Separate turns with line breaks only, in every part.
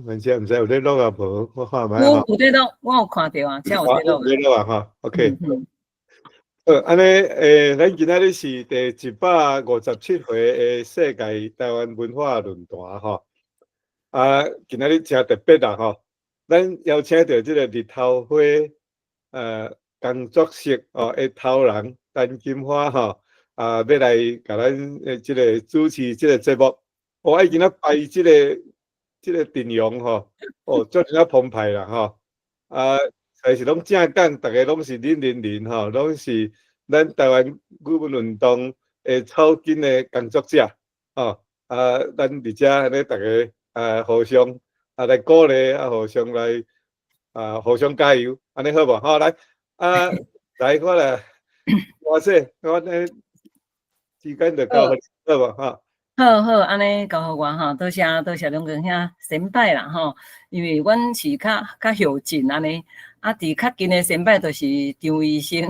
文姐毋知有咧录啊无？我看卖吼。
有咧录，我有看到啊，才有咧录。
有咧录啊吼 ，OK。安尼咱今仔日是第157回世界台湾文化论坛吼。今仔日真特别啦吼，咱邀请到即个日头花工作室的头人陈金花吼，要来甲咱即个主持即个节目。我今仔摆即个阵容吼，足真啊澎湃啦吼。还是拢正讲，大家拢是人吼，拢是咱台湾语文运动草根的工作者吼。咱伫遮安尼，大家互相来鼓励，互相来互相加油，安尼好无？吼，来来，我来，我说，我呢时间就到，好无？吼。
好，安尼交互我吼，多谢两位兄先拜啦吼，因为阮是较后进安尼，伫较近的先拜就是张医生，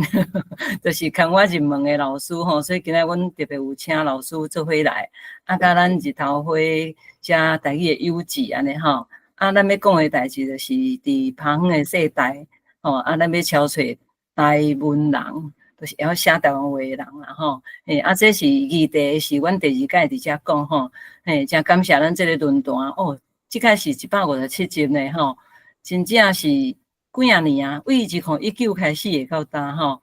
就是看我入门的老师吼，所以今仔阮特别有请老师做伙来，甲咱日头花遮台语的友志安尼吼，咱要讲的代志就是伫旁远的世代吼，咱要敲找台湾人。就是会晓写台湾话的人啦吼，这是议题，是阮第2届伫遮讲吼，真感谢咱这个论坛即届是157集呢吼，真正是几啊年啊，为2019开始会到呾吼，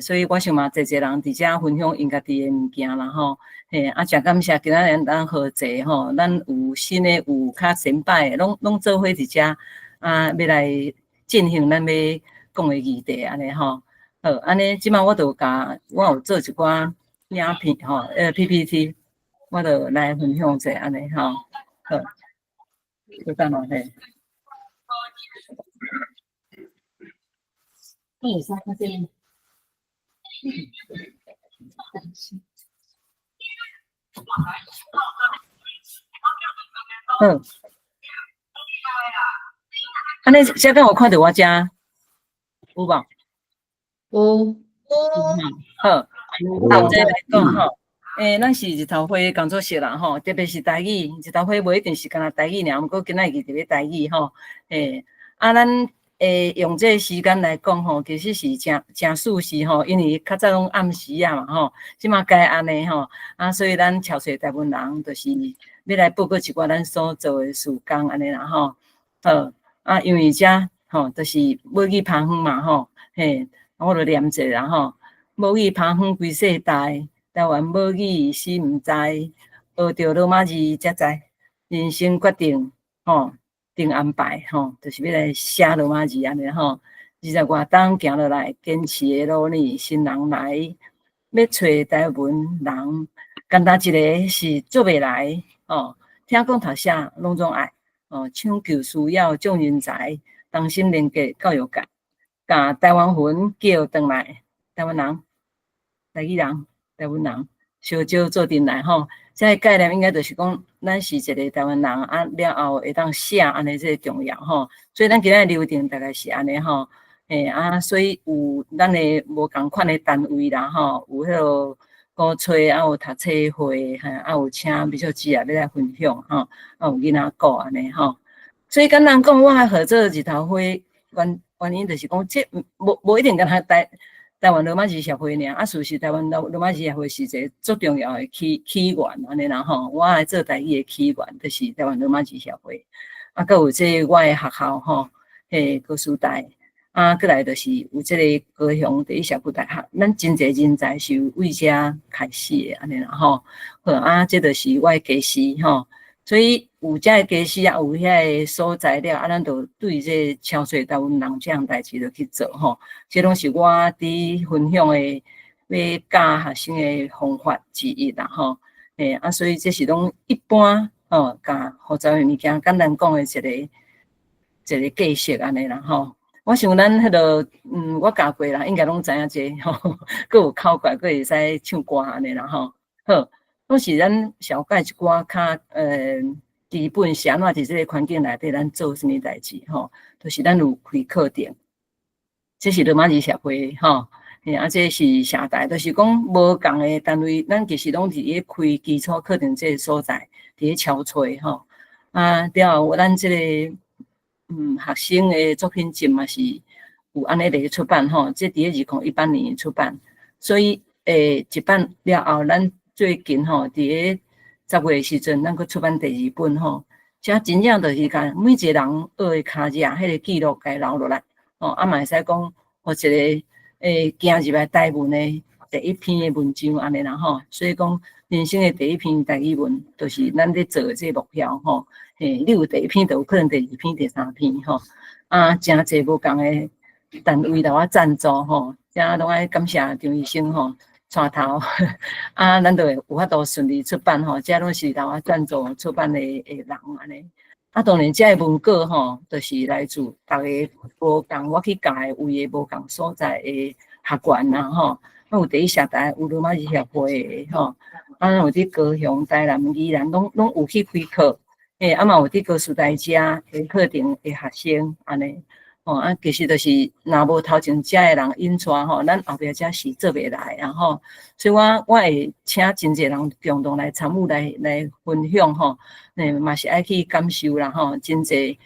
所以我想嘛，侪人伫遮分享因家己的物件啦吼，真感谢今仔日咱好济吼，咱有新的有较先摆的，拢做伙伫遮要来进行咱要讲的议题安尼吼。好，安尼即摆我有做一寡影片吼，PPT， 我就来分享者安尼吼。好，就等下嘿。安尼现在有看到我遮有无？有，好，头一来讲吼，咱是日头花工作室啦吼，特别是台语，日头花无一定是干那台语尔，毋过今仔日特别台语吼，咱用这时间来讲吼，其实是真舒适吼，因为较早拢暗时啊嘛吼，即马该安尼吼，所以咱潮汕台湾人就是要来报告一寡咱所做的事工安尼啦吼，好，因为遮吼就是母语旁远嘛吼，我就念者啦吼，母语旁远规世代，台湾母语死毋知，学着罗马字才知，人生决定吼定安排吼，就是要来写罗马字安尼吼，20外冬行落来，坚持的努力，新人来，要找台湾人，简单一个是做袂来哦，听讲读写拢总爱抢救需要种人才，同心连结教育界。甲台湾魂叫转来，台湾人、台语人、台湾人小招做阵来吼，这个概念应该就是讲，咱是一个台湾人了后会当写安尼这个重要吼，所以咱今日流程大概是安尼吼，所以有咱的无共款的单位啦吼，有迄个鼓吹有读册会，有请美术指要来分享吼，有囡仔教安尼吼，所以简单讲，我合作日头花原因就是讲，这无一定跟他台湾罗马字协会尔，事实台湾罗马字协会是一个最重要的起源安尼啦吼。我来做台语的起源，就是台湾罗马字协会。佮有这我的学校吼，高师大，佮来就是有这个高雄第一社区大学，咱真侪人才是为遮开始的安尼啦吼。好这就是我的家师吼。所以有遮个家师有遐个所在了，咱就对这超侪台湾人这样代志就去做吼。这拢是我伫分享的要教学生的方法之一啦吼。所以这是拢一般教复杂的物件，简单讲的一个计式安尼啦吼。我想咱迄个我教过啦，应该拢知影这吼，佮有口诀，佮会使唱歌安尼啦吼。好。拢是咱小解一寡较基本是安怎伫这个环境内底咱做什么代志吼，就是咱有开课程，这是罗马字协会吼，这是社台，就是讲无共的单位，咱其实拢伫咧开基础课程这个所在，伫咧敲吹吼，了后咱即个学生的作品集嘛是有安尼个出版吼，即伫个2018年出版，所以一版了后，咱最近吼伫个10月时阵，咱佫出版第2本吼，遮真正就是甲每一个人学的骹印，迄个记录甲留落来，嘛会使讲，互一个行入来台文的第一篇的文章安尼啦吼，所以讲人生的第一篇台语文，就是咱咧做的这个目标吼。你有第一篇，就有可能第2篇、第3篇吼。真侪无共的单位来我赞助吼，遮拢爱感谢张医生吼带头，咱就会有法度顺利出版吼。遮拢是来我赞助出版的人安尼。当然遮的文稿吼，就是来自逐个无共我去教的位的无共所在的学院啦吼。有第一社台，有罗马字协会的吼，有伫高雄、台南、宜兰，拢有去开课。嘛有伫高师大遮的课程的学生安尼，其实就是若无头前遮的人引带吼，咱后壁遮是做袂来，然后，所以我会请真侪人共同来参与来分享吼，嘛是爱去感受啦吼，真侪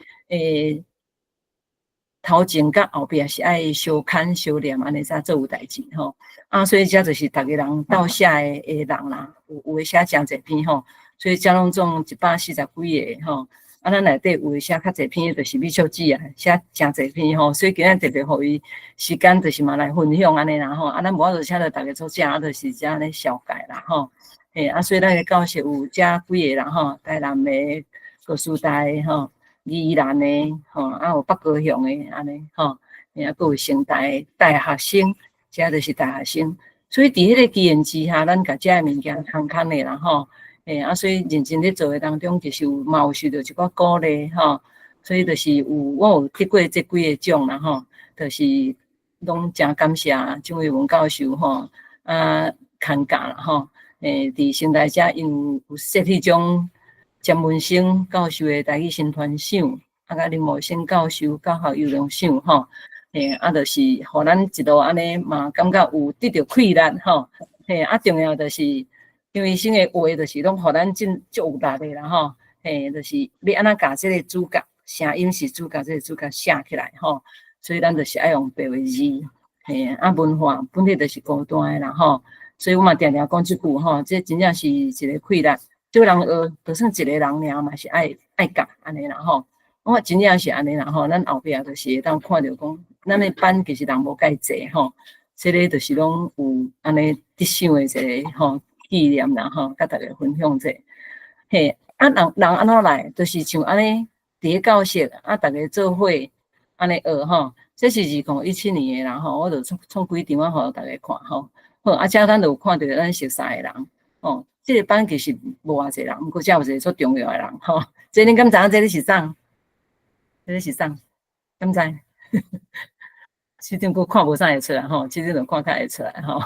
头前甲后壁是爱相牵相连安尼才做有代志吼，所以遮就是逐个人斗写的人啦，有诶写真侪篇吼。所以遮拢总140几个吼，咱内底有写较侪篇，就是美术史啊，写真侪篇吼。所以今日特别互伊时间，就是嘛来分享安尼啦吼。咱无法度请到大家做遮，就是遮安尼小解啦吼。所以咱个教室有遮几个人吼，台南的、高师大吼、宜兰的吼，有北高雄的安尼吼，佫有成大大学生，遮就是大学生。所以伫迄个机缘之下，咱甲遮个物件空空的啦吼。所以认真咧做诶当中，其实有受到一寡鼓励吼，所以就是我有得过这几个奖啦吼，就是拢真感谢蒋伟文教授吼，看教啦吼，伫成大遮因有设迄种詹文生教授诶台语新传赏，甲林茂生教授教学优良赏吼，就是互咱一路安尼嘛，感觉有得到快乐吼，重要就是。因为新的话就是拢互咱真足有力的啦吼，就是要安怎甲这个主角声音是主角，这个主角写起来吼，所以咱就是爱用白话字，文化本来就是孤单的啦吼，所以我嘛常常讲这句吼，这真正是一个快乐，这个人学就算一个人尔嘛是爱教安尼啦吼，我真正是安尼啦吼，咱后壁就是会当看到讲，咱的班其实人无介济吼，这个就是拢有安尼得奖的一个吼。纪念啦吼，甲大家分享者，人安怎来，就是像安尼伫个教室大家做伙安尼学吼，这是2017年的啦吼，我就创几张互大家看吼，好遮咱就有看到咱熟悉的人吼，这个班其实无偌济人，不过遮有一个足重要的人吼，这恁敢知影这里是啥？这里是啥？敢知？市场佫看无啥会出来吼，市场就看较会出来吼。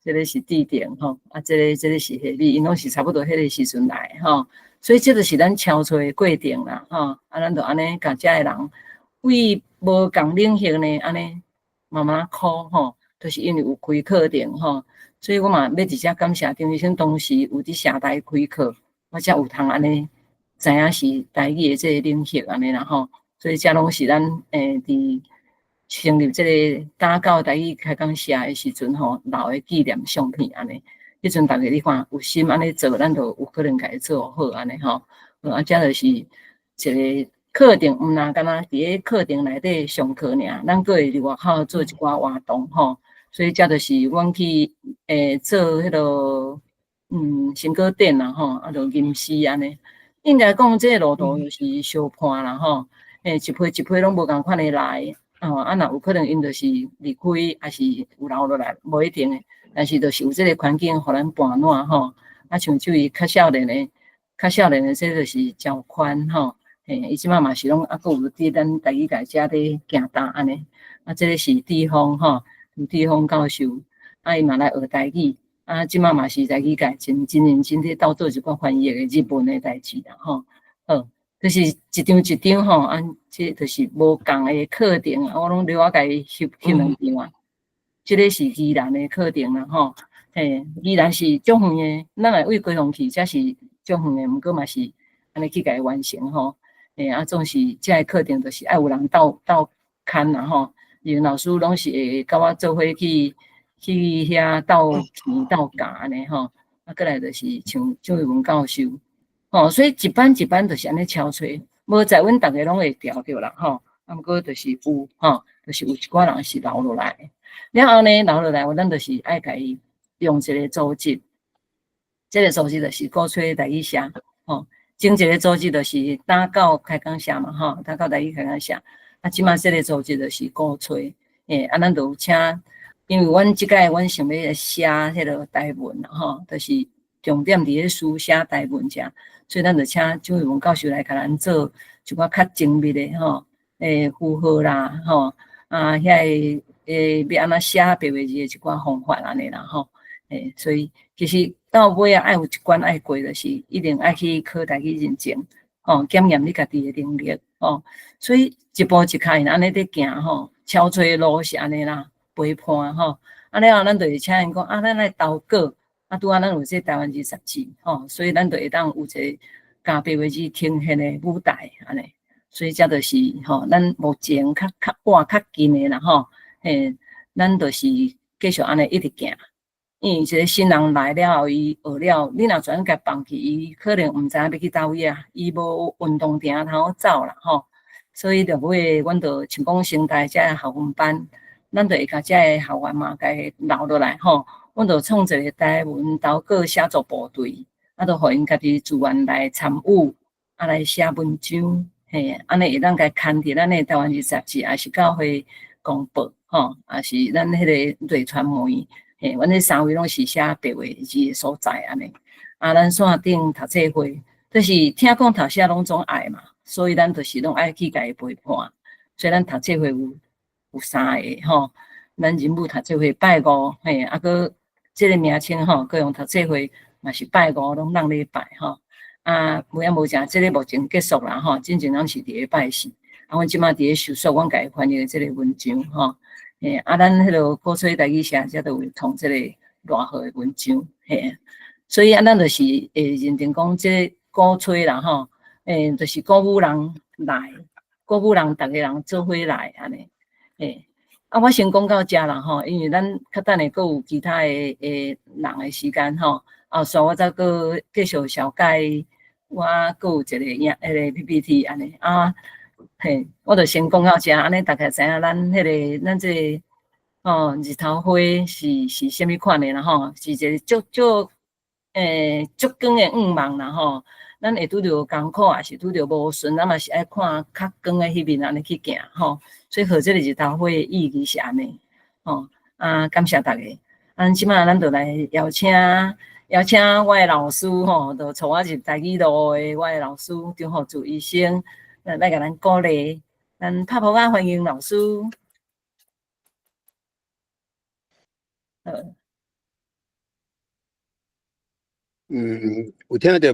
这个是地点吼，这个是下米，因拢是差不多迄个时阵来吼，所以这就是咱敲出的过程啦吼，咱就安尼甲遮个人为无共领域呢，安尼慢慢考吼，就是因为有开课程吼，所以我嘛要直接感谢张医生当时有伫社台开课，我才有通安尼知影是台语的这个领域安尼啦吼，所以遮拢是咱伫。成立这个打到台语开讲社的时阵吼，留的纪念相片安尼，迄阵大家你看有心安尼做，咱就有可能家做好安尼吼。遮就是一个课程，毋那干那伫个课程内底上课尔，咱佫会伫外口做一寡活动吼。所以遮就是阮去做迄落新歌店啦吼，就吟诗安尼。应该讲这个路途就是相伴啦吼，一批一批拢无共款的来。若有可能因就是离开，还是有留落来，无一定诶。但是就是有这个环境，互咱伴暖吼。像这位较少年诶，这就是赵宽吼。伊即马嘛是拢佫有伫咱台语界遮咧行单安尼。这个是地方吼，地方教授，伊嘛来学台语。即马嘛是台语界真认真咧斗做一寡翻译诶日文诶代志啦吼。就是一张一张吼，这就是无共的课程我拢留甲伊翕两张啊。这个是宜兰的课程啦吼，宜兰是足远的，咱来为高雄去，才是足远的，毋过嘛是安尼去甲伊完成吼。总是这个课程就是爱有人斗牵啦吼，因老师拢是会甲我做伙去遐斗甜斗教安尼吼，过来就是像蒋玉文教授吼，所以一班一班就是安尼敲吹，无在阮逐个拢会调着啦吼，毋过就是有吼，就是有一寡人是留落来，了后呢留落来，咱就是爱甲伊用一个组织，这个组织就是鼓吹台语社吼。前一个组织就是打到开讲社嘛，吼，打到台语开讲社。即马这个组织就是鼓吹，咱就请，因为阮即届阮想要写迄个台文啦，吼，就是重点伫咧书写台文遮，所以咱就请蒋玉文教授来甲咱做一寡较精密的吼，符号啦，吼，遐要安怎写白话字的一寡方法安尼啦，吼，所以其实。到尾啊，爱有一关爱过，就是一定爱去考台语认证，吼，检验你家己的能力，吼。所以一步一脚印安尼在行，吼，敲吹路是安尼啦，陪伴吼。了后，咱就会请因讲咱来投稿，拄咱有这台湾字杂志，吼，所以咱就会当有一个教白话字呈现的舞台安尼。所以这就是吼，咱目前较近的啦，吼，咱就是继续安尼一直行。因为一个新人来了后，伊学了，你若全甲放弃，伊可能毋知影要去倒位啊，伊无运动定通走啦吼。所以就尾，阮就像讲生态遮个校分班，咱就会甲遮个校员嘛，甲伊留落来吼。阮就创一个台文投稿写作部队，就互因家己自愿来参与，来写文章，安尼会当甲刊伫咱个台湾字杂志，还是教会公报吼，还是咱迄个瑞传媒。阮这三位拢是写白话字的所在安尼，咱线顶读册会，就是听讲读写拢总爱嘛，所以咱就是拢爱去甲伊陪伴。所以咱读册会有三个吼，咱人物读册会拜五，个这个名称吼，各用读册会嘛是拜五拢让礼拜吼。无影无正，这个目前结束啦吼，真正咱是伫个拜四，阮即马伫个收束，阮家己翻译的这个文章吼。咱迄个鼓吹台语社，则都有创这个偌好的文章，所以咱就是认定讲，这鼓吹啦吼，就是鼓舞人来，鼓舞人逐个人做伙来安尼，我先讲到遮啦吼，因为咱较等下阁有其他的人的时间吼，所以我再阁继续小解，我阁有一个个 PPT 安尼我就先讲到遮，安尼大概知影咱迄个咱这日头花是虾米款的啦吼，是一个足光的梦啦吼。咱会拄着艰苦，也是拄着无顺，咱嘛是爱看较光的迄面安尼去行吼。所以号这个日头花的意义是安尼吼。感谢大家。即马咱就来邀请我的老师吼，就带我入台语路的我的老师张福柱医生。来甲咱鼓励，咱拍拍欢迎老师。
有听到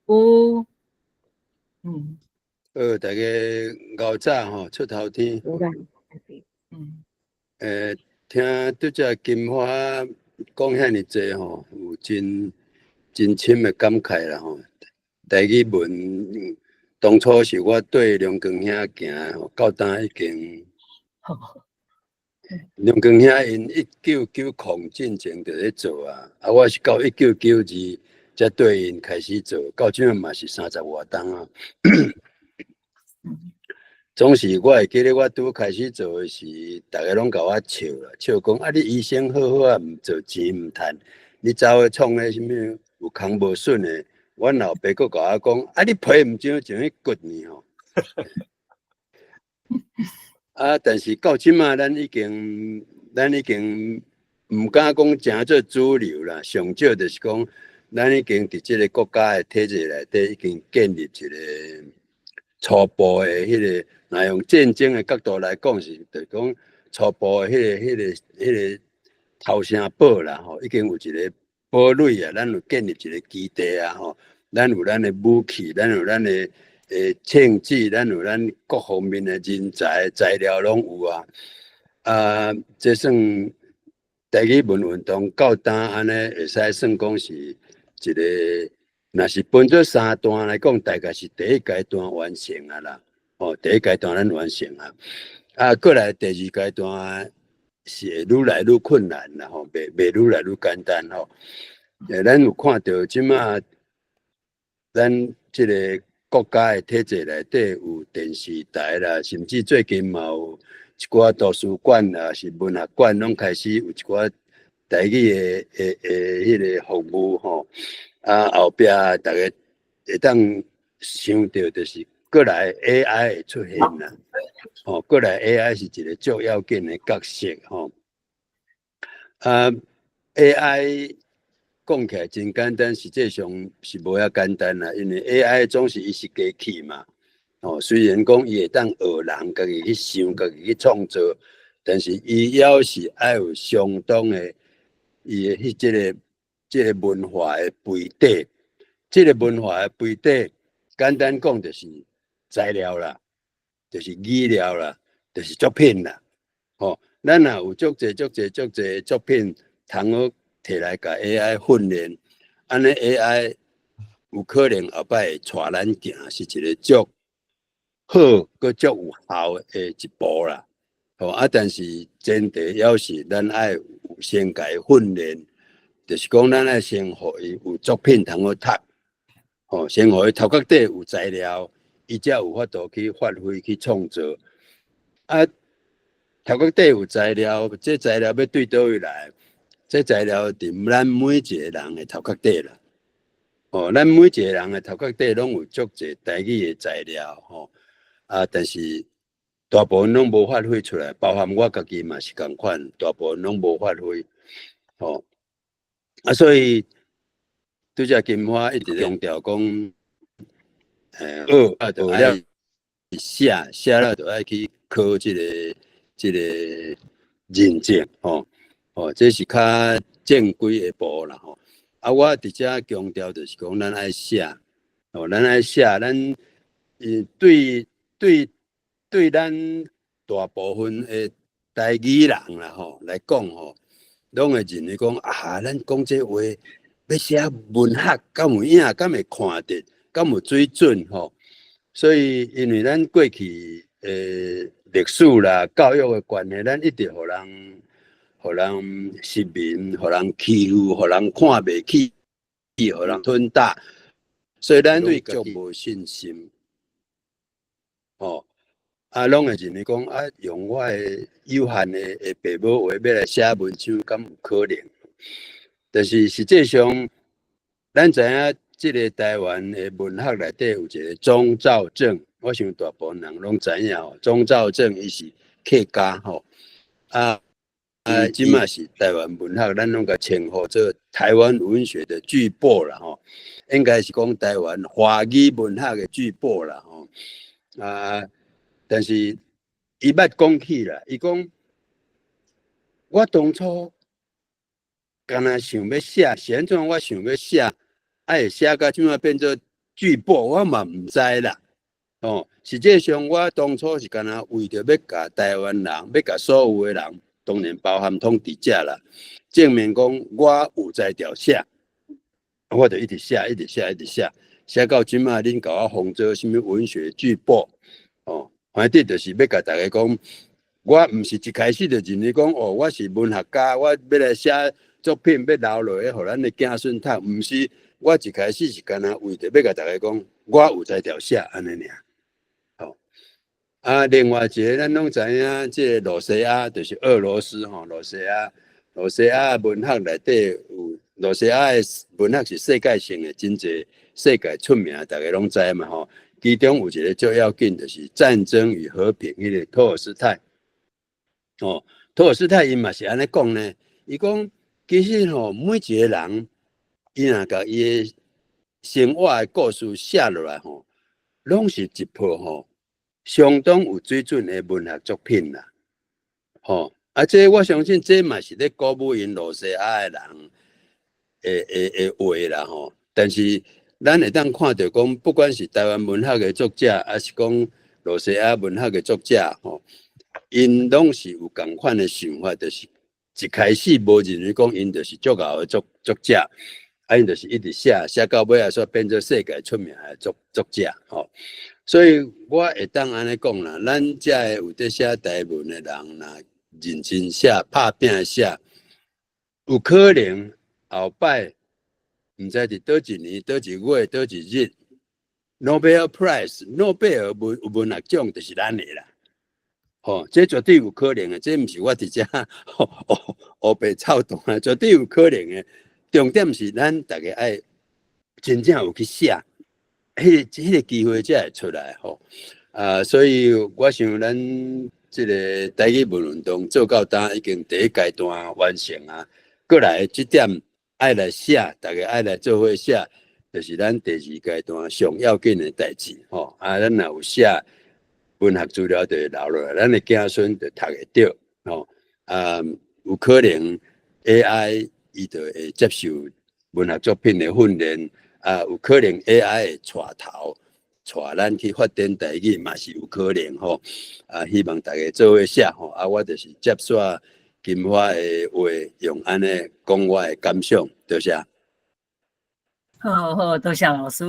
无？
有，
大家熬早吼出头天。听拄则金花讲遐尼济吼，有真深的感慨啦吼。台语文。当初是我对梁光兄行吼，到当已经，梁光兄因1990进前就咧做我是到1992才对因开始做，到即嘛是30外冬啊。总是我会记得我拄开始做的是，大家拢甲我笑啦，笑讲你医生好好毋做钱毋趁，你走去创个啥物有空无顺的。阮老爸佫甲我讲，你皮毋少，就去骨呢吼。但是到即马，咱已经毋敢讲诚做主流啦，上少就是讲，咱已经伫即个国家的体制内底，已经建立一个初步的迄个，若用战争的角度来讲是，就是讲初步的迄个头声堡啦吼，已经有一个。堡垒咱有建立一个基地吼，咱有咱的武器，咱有咱的枪支，咱有咱各方面的人才材料拢有这算台语文运动到当安尼，会使算讲是一个若是分做3段来讲，大概是第一阶段完成啊啦。第一阶段咱完成啊，过来第二阶段是会愈来愈困难啦，袂愈来愈简单咱有看到即马咱即个国家的体制内底有电视台啦，甚至最近嘛有一寡图书馆啦，是文学馆拢开始有一寡台语的迄个服务后壁大家会当想到就是过来 AI 会出现啦，过来 AI 是一个最要紧的角色AI 讲起来真简单，实际上是无遐简单啦，因为 AI 总是伊是机器嘛，虽然讲伊会当学人家己去想、家己去创作，但是伊要是爱有相当的伊的即个文化的背底，即个文化的背底，简单讲就是材料啦，就是语料啦，就是作品啦，咱若有足侪作品，通好摕来甲 AI 训练，安尼 AI 有可能后摆会带咱行是一个足好佮足有效的一步啦。但是前提要是咱爱有先甲伊训练，就是讲咱爱先互伊有作品通好读，先互伊头壳底有材料，伊才有法度去发挥去创作。头壳底有材料，这材料要对倒位来？这材料伫咱每一个人的头壳底啦。咱每一个人的头壳底拢有足侪台语的材料但是大部分拢无发挥出来，包含我家己嘛是共款，大部分拢无发挥。所以拄则金花一直强调讲，就爱写了就爱去考这个认证这是较正规的步啦我直接强调就是讲，咱爱写咱爱写，咱对咱大部分的台语人啦来讲拢会认为讲咱讲这话要写文学，敢有影，敢会看得，敢有水准所以因为咱过去历史啦、教育的关系，咱一直互人失明，互人欺负，互人看袂起，互人吞大，所以咱对足无信心拢会认为讲用我的有限的爸母话要来写文章，敢有可能？但是实际上，咱知影这个台湾的文学内底有一个钟肇政，我想大部分人拢知影钟肇政伊是客家即嘛是台湾文学，咱拢甲称呼做台湾文学的巨擘啦应该是讲台湾华语文学的巨擘啦但是伊捌讲起啦，伊讲我当初敢若想要写，是安怎我想要写，会写到怎啊变做巨擘，我嘛毋知啦实际上我当初是敢若为着要甲台湾人，要甲所有的人。当然包含统治者啦，证明讲我有在调写，我就一直写，写到即马恁甲我封做什么文学巨擘反正就是要甲大家讲，我毋是一开始就认为讲我是文学家，我要来写作品要留落去，互咱的子孙读，毋是我一开始是干那为着要甲大家讲，我有在调写安尼另外一个咱拢知影，这个罗西亚就是俄罗斯罗西亚文学内底有罗西亚的文学是世界性的，真侪世界出名，大家拢知嘛其中有一个最要紧就是《战争与和平》迄个托尔斯泰托尔斯泰伊嘛是安尼讲呢，伊讲其实每一个人伊若甲伊的生活的故事写落来拢是一部相当有水准的文学作品啦，这我相信这嘛是咧鼓舞因罗西亚的人的话啦但是咱会当看到讲，不管是台湾文学的作者，还是讲罗西亚文学的作者因拢是有同款的想法，就是一开始无认为讲因就是足够的作者因就是一直写到尾啊，煞变做世界出名的作者吼。所以我会当安尼讲啦，咱遮个有在写台文的人啦，认真写、拍拼写，有可能后摆毋知伫倒一年、倒一月、倒一日 ，Nobel Prize 诺贝尔文学奖就是咱的啦。吼，这绝对有可能的，这毋是我伫遮黑白操动啊，绝对有可能的。重点是咱大家爱真正有去写，迄个机会才会出来吼。所以我想咱这个台语文运动做到呾已经第一阶段完成啊，过来这点爱来写，大家爱来做伙写，就是咱第二阶段上要紧的代志吼。咱若有写文学资料就会留落来，咱的子孙就读会到吼。有可能 AI 伊就会接受文学作品的训练，有可能 AI 会带头，带咱去发展台语嘛是有可能吼。希望大家做伙写吼，我就是接续金花的话，用安尼讲我的感想，多谢。
好，多谢老师。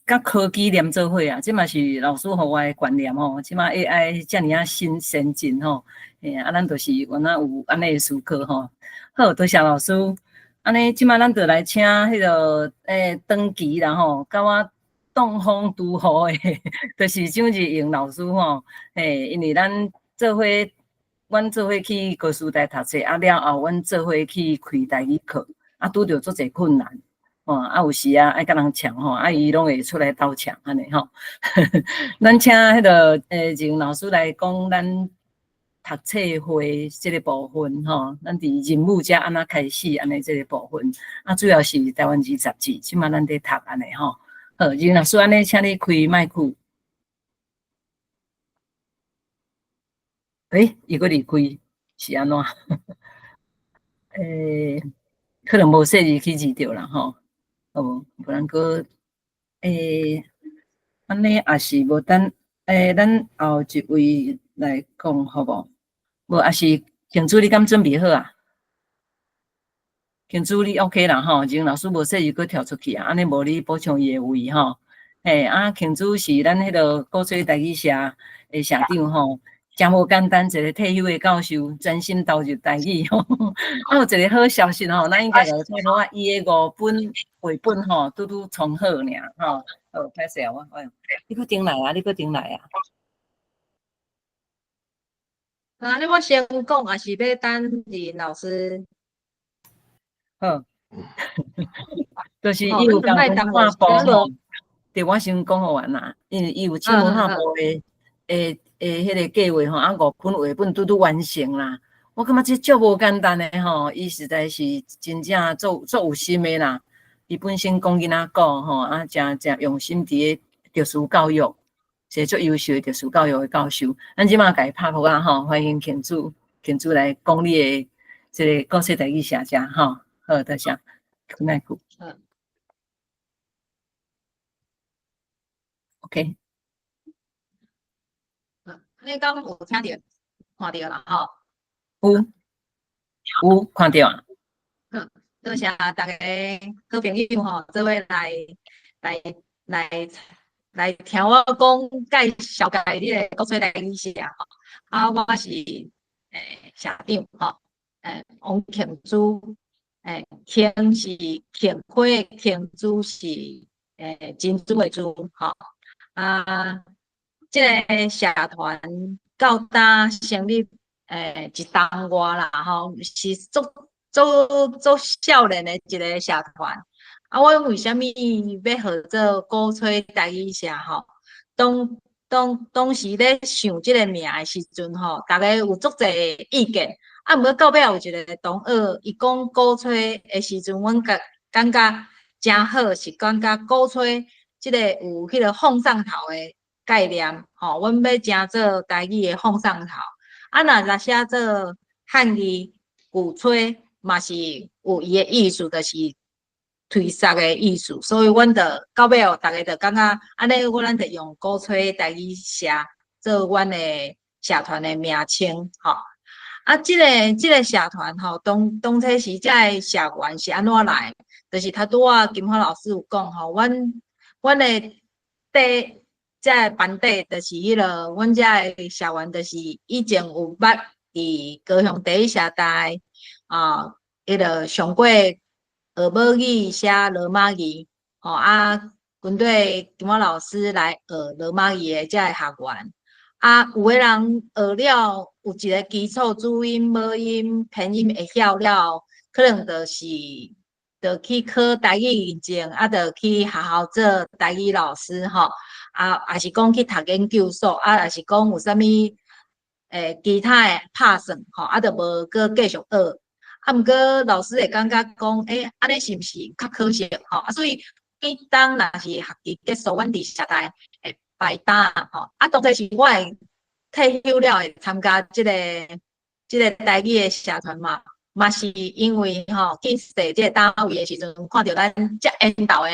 甲科技连做伙啊，即嘛是老师互我的观念吼。即嘛 AI 遮尔先进吼，咱就是原来有安尼的思考吼。好，多谢老师。安尼即嘛咱就来请迄个长期啦吼，甲我东风都好诶，就是蒋日英老师吼。因为咱做伙，阮做伙去高师大读册，了后阮做伙去开台语课，拄着足侪困难。有时爱甲人抢吼，伊拢会出来斗抢安尼吼。咱请迄个任老师来讲咱读册会即个部分吼，咱伫人物遮安怎开始安尼即个部分，主要是台湾字杂志，即马咱伫读安尼吼。好，任老师安尼，请你开麦克。伊个离开是安怎？可能无说字去字着啦吼。不然个安尼也是无等咱后一位来讲好无？无也是庆祝你敢准备好啊？庆祝你 OK 啦吼，任老师无说伊佫跳出去啊，安尼无你补充伊的位吼。庆祝是咱迄个古吹台语社的社长吼。真无简单，一个退休的教授，专心投入台语吼。有一个好消息吼，咱应该来睇看伊的5本绘本吼，拄创好尔吼。歹势啊，你佫顶来啊，你佫顶来啊。
你我先讲，还是要等任老师？
好，就是伊有讲文化部吼，对我先讲好完啦，因为伊有请文化部的迄个计划吼，5本绘本拄完成啦。我感觉这足无简单的吼，伊实在是真正足有心的啦。伊本身讲囡仔教吼，真用心伫个特殊教育，是足优秀的特殊教育的教授。咱即马甲伊拍鼓啊吼，欢迎庆祝来讲你的这个古册台语社家吼。好，多谢，开麦克。OK。
你刚有听到、看到啦吼？
有看到啊。
多谢大家好朋友吼，做伙来听我讲介绍你的国吹台语社吼。我是社长吼，王庆珠，庆是庆花，庆珠是珍珠的珠吼。这个社团到呾成立一冬外啦吼，是足少年的一个社团。我为虾米要号做古吹台语社吼？当时咧想这个名的时阵吼，大家有足侪意见。毋过到尾有一个同学，伊讲古吹的时阵，阮感觉真好，是感觉古吹这个有迄个放上头的概念吼，阮要正做台语的放上头。若写做汉语古吹，嘛是有伊的意思，就是推塞的意思。所以阮着到尾大家着感觉安尼，咱着用古吹台语社做阮的社团的名称吼。这个社团吼，当初时这个社员是安怎来？就是他拄啊，金花老师有讲吼，阮的底这个班底，就是迄落，阮这个社员，就是以前有捌伫高雄第一社大啊，迄落上过学母语写罗马语，吼军队金花老师来学罗马语的这个学员。有个人学了有一个基础主音、母音、偏音会晓了，可能就去考台语认证，就去学校做台语老师吼。也是讲去读研究所，也是讲有啥物其他的拍算吼，就无搁继续学。毋过老师会感觉讲，安尼是毋是较可惜吼？所以当若是学期结束，阮伫社大会拜担吼，当初是我会退休了会参加这个台语的社团嘛是因为去设这个单位的时阵，看到咱遮缘投的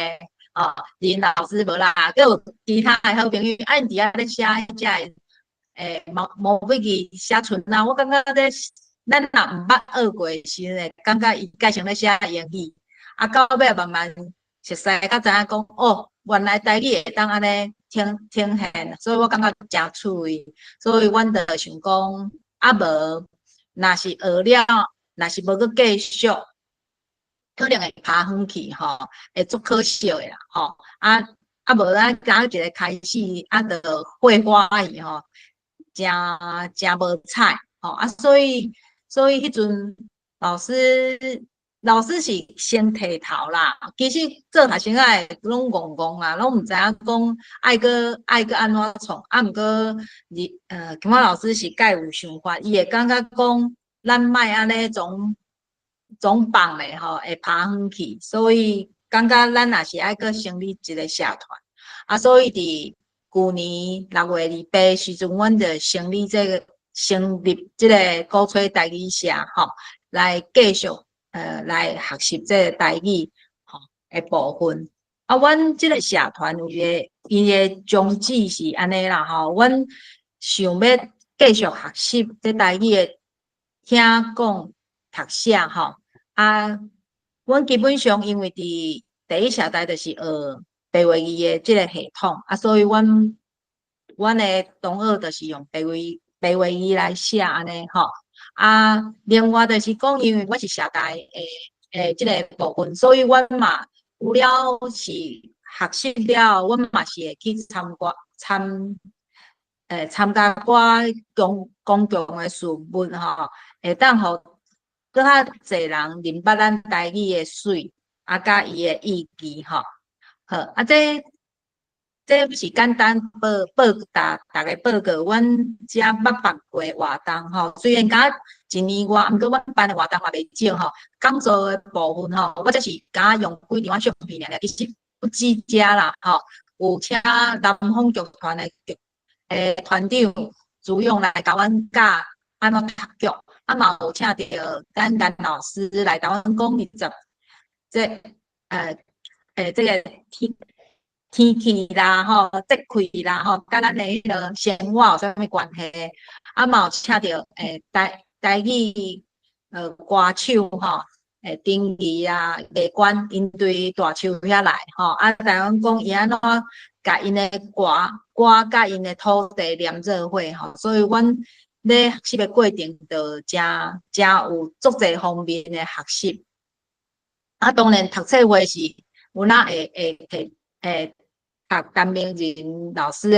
林老师无啦，还有其他的好朋友，因伫遐咧写遮个毛笔字写春啊，我感觉咱若毋捌学过时阵，感觉伊改成咧写英语，到尾慢慢熟悉，才知影讲原来台语会当安尼听现，所以我感觉真趣味，所以阮就想讲，无若是学了，若是无去继续，可能会爬远去吼，会足可惜的啦吼。无咱刚一个开始，就会花语吼，真无彩吼。所以迄阵老师是先提头啦，其实做学生仔拢戆戆啊，拢毋知影讲爱个安怎创，毋过金花老师是介有想法，伊会感觉讲咱莫安尼总放咧吼，会爬远去，所以感觉咱也是爱个成立一个社团，所以伫旧年6月28时阵，阮就成立这个鼓吹台语社吼，来继续来学习这个台语吼的部分。阮这个社团伊的宗旨是安尼啦吼，阮想要继续学习这台语的听讲读写吼。阮基本上因为伫第一社大就是学白话语的这个系统，所以阮的同学就是用白话语来写安尼吼。另外就是讲，因为我是社大这个部分，所以阮嘛除了是学习了，阮嘛是会去参加公共的事务吼，会当互搁较侪人明白咱台语的水，甲伊的意义吼。好，这是简单大家报告，阮遮捌办过活动吼，虽然敢一年外，毋过阮办的活动也袂少吼。讲座的部分吼，我只是敢用几张相片尔，其实不止遮啦吼，有请南方剧团的团长主用来甲阮教安怎读剧。嘛有请到咱兰老师来甲阮讲20这个天气啦吼，节气啦吼，甲咱的迄个生活有啥物关系？嘛有请到台语歌手吼，丁仪啊、魏冠因对大树遐来吼，来阮讲伊安怎甲因的歌甲因的土地连做伙吼，所以阮咧学习的过程就真有足侪方面的学习。当然读册话是有哪会读陈明仁老师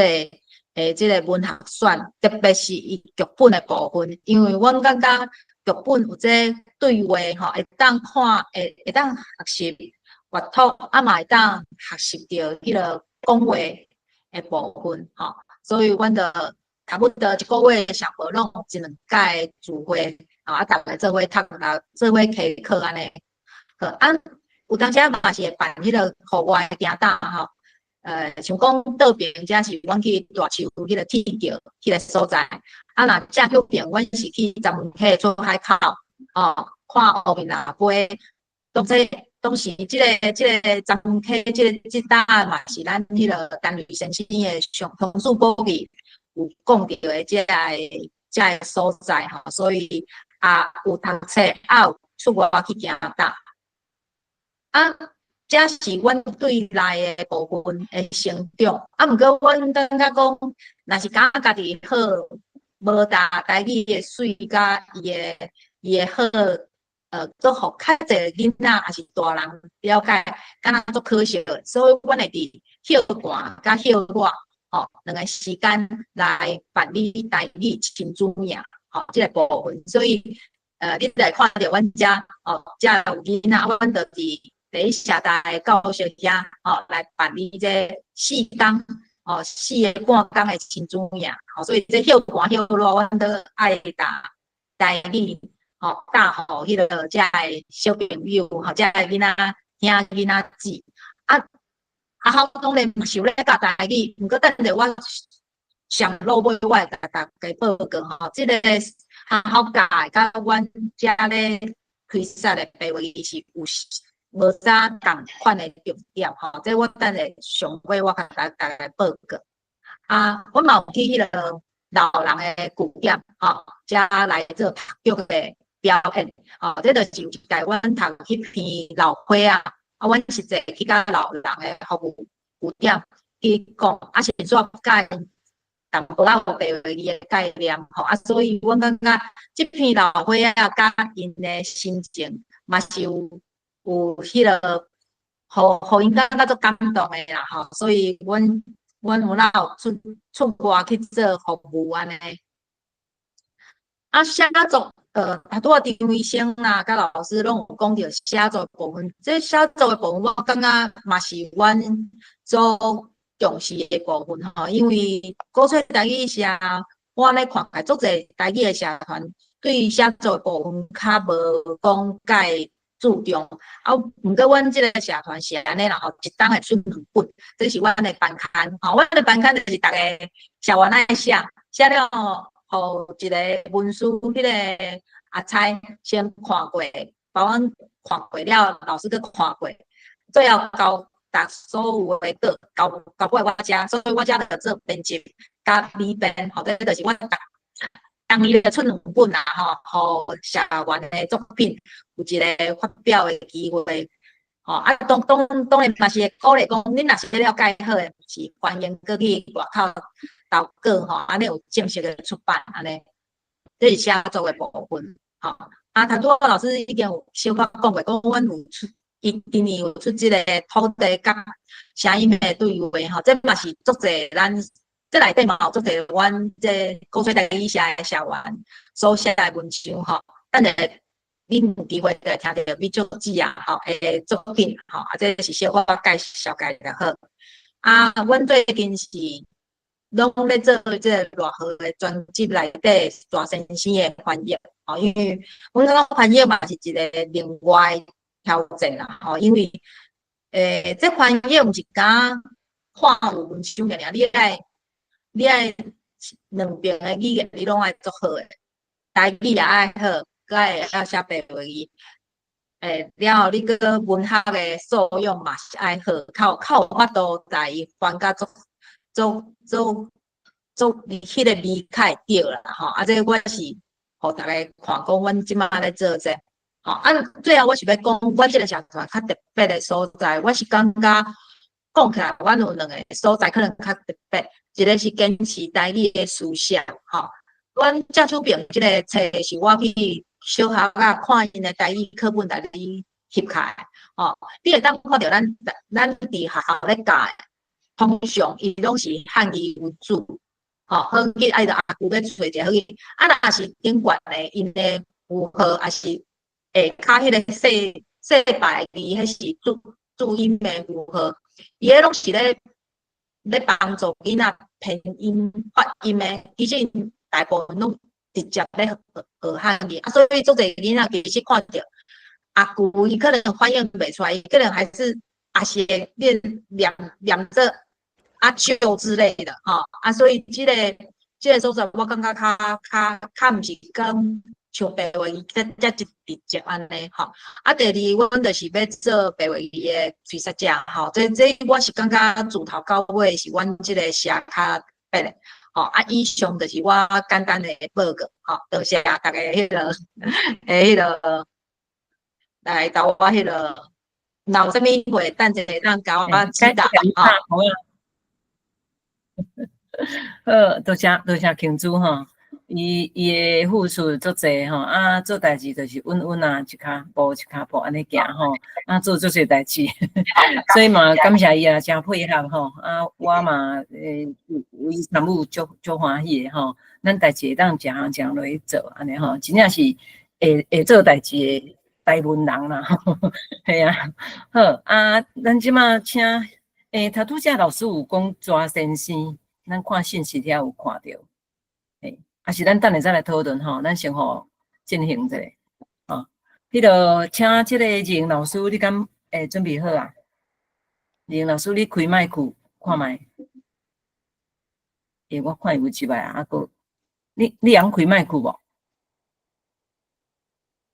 的这个文学选，特别是伊剧本的部分，因为阮感觉剧本有这对话吼，会当看，会当学习阅读，嘛会当学习到迄个讲话的部分吼，所以阮就差不多一个月上无拢1、2届聚会，大家做伙读啦，做伙开课安尼。有当时嘛是会办迄个户外行打吼，像讲倒边遮是阮去大树迄个铁桥迄个所在，若正迄边阮是去闸门溪出海口，看后面那飞，当时这个闸门溪这搭嘛是咱迄个陈吕先生的上乡树保育有讲到的这个所在吼，所以有读册，有出外去行搭。这是阮对内的部分的成长。毋过阮感觉讲，若是感觉家己好，无搭台语的水，甲伊的好，做互较侪囡仔也是大人了解，敢若足可惜的。所以，阮会伫休寒甲休热两个时间来办理台语亲子营即个部分。所以，你来看到阮遮遮有囡仔，阮就伫第一社大教室遐来办理这4天4个半工的亲子营所以这休寒休热，阮都爱打台语教互迄个遮个小朋友遮个囡仔听囡仔字好当然嘛是有咧教台语，毋过等下我上落尾我会甲大家报告即个学校教的甲阮遮咧开设的白话语是有无啥同款的重点这我等下上尾我甲大家报告我嘛有去迄个老人的据点遮来做读剧的表演这就是有一届阮读迄篇老花阮实际去甲老人的服务据点去讲先煞解淡薄仔有白话语的概念所以阮感觉即篇老花甲因的心情嘛是有迄个，互因感觉足感动的啦所以阮有哪有出外去做服务安尼。写作拄啊张医生啦，甲老师拢有讲到写作部分，这写作的部分我感觉嘛是阮所重视的部分因为鼓吹台语社，我咧看足侪台语的社团对写作的部分较无讲介注重毋过阮即个社团是安尼啦一档会出2本，这是阮的班刊阮的班刊就是逐个社员爱写了互一个文书迄个阿菜先看过，把阮看过了，老师佫看过，最后交达所有的稿交过来我遮，所以我遮就做编辑甲美编这就是阮当年出2本啦互社员的作品有一个发表的机会当然嘛是鼓励讲，恁若是了解好的，是欢迎过去外口投稿安尼有正式的出版安尼，这是写作的部分拄仔老师已经有小可讲过，讲阮有出今年有出即个土地甲声音的对话这嘛是足侪咱。这内底嘛有足侪阮这鼓吹台语社的社员所写的文章等下恁有机会就会听到美酒姊的作品这是小可介绍就好阮最近是拢咧做这个热河的专辑内底大先生的翻译因为阮感觉翻译嘛是一个另外挑战啦因为这翻译毋是讲看有文章尔你爱2边的语言，你拢爱做好诶，台语也爱好，佮会晓写白话语。了后你个文学的素养嘛是爱好，较有法度在翻甲做你迄个味较会对啦这我是互大家看讲，阮即马咧做这最后我是要讲，阮即个社团较特别的所在，我是感觉讲起来，阮有2个所在可能较特别。一个是坚持台语的思想阮正出版即个册是我去小学看因的台语课本台语翕起来你会当看到咱伫学校咧教的，通常伊拢是汉语为主好去爱着阿舅要找一个好去若是顶悬的因的符合也是较迄个细白字迄是注音的符合伊迄拢是咧帮助囡仔拼音发音的，其实大部分拢直接咧学汉语所以足侪囡仔其实看到阿舅，伊可能翻译袂出来，伊可能还是是念做阿舅之类的所以即个所在，我感觉较毋是讲像白话语遮直接安尼第二，阮就是要做白话语的吹沙者这我是感觉自头到尾是阮即个社较特别的以上就是我简单的报告，多谢大家迄个迄个来到我迄个闹什么会，等一下咱甲我指导
多谢庆祝吼，伊的付出足济吼，做代志就是稳稳一骹步一骹步安尼行吼，做足济代志，所以嘛感谢伊也真配合吼，我嘛有伊参与足欢喜的吼，咱代志会当一项落去做安尼吼，真正是会做代志的台湾人啦，系啊，好咱即马请头拄则老师有讲抓先生。咱看信息遐有看到，是咱等下再来讨论吼，咱先互进行一下，迄个请即个任老师，你敢准备好啊？任老师，你开麦克看麦，我看有几摆啊？个，你通开麦克无？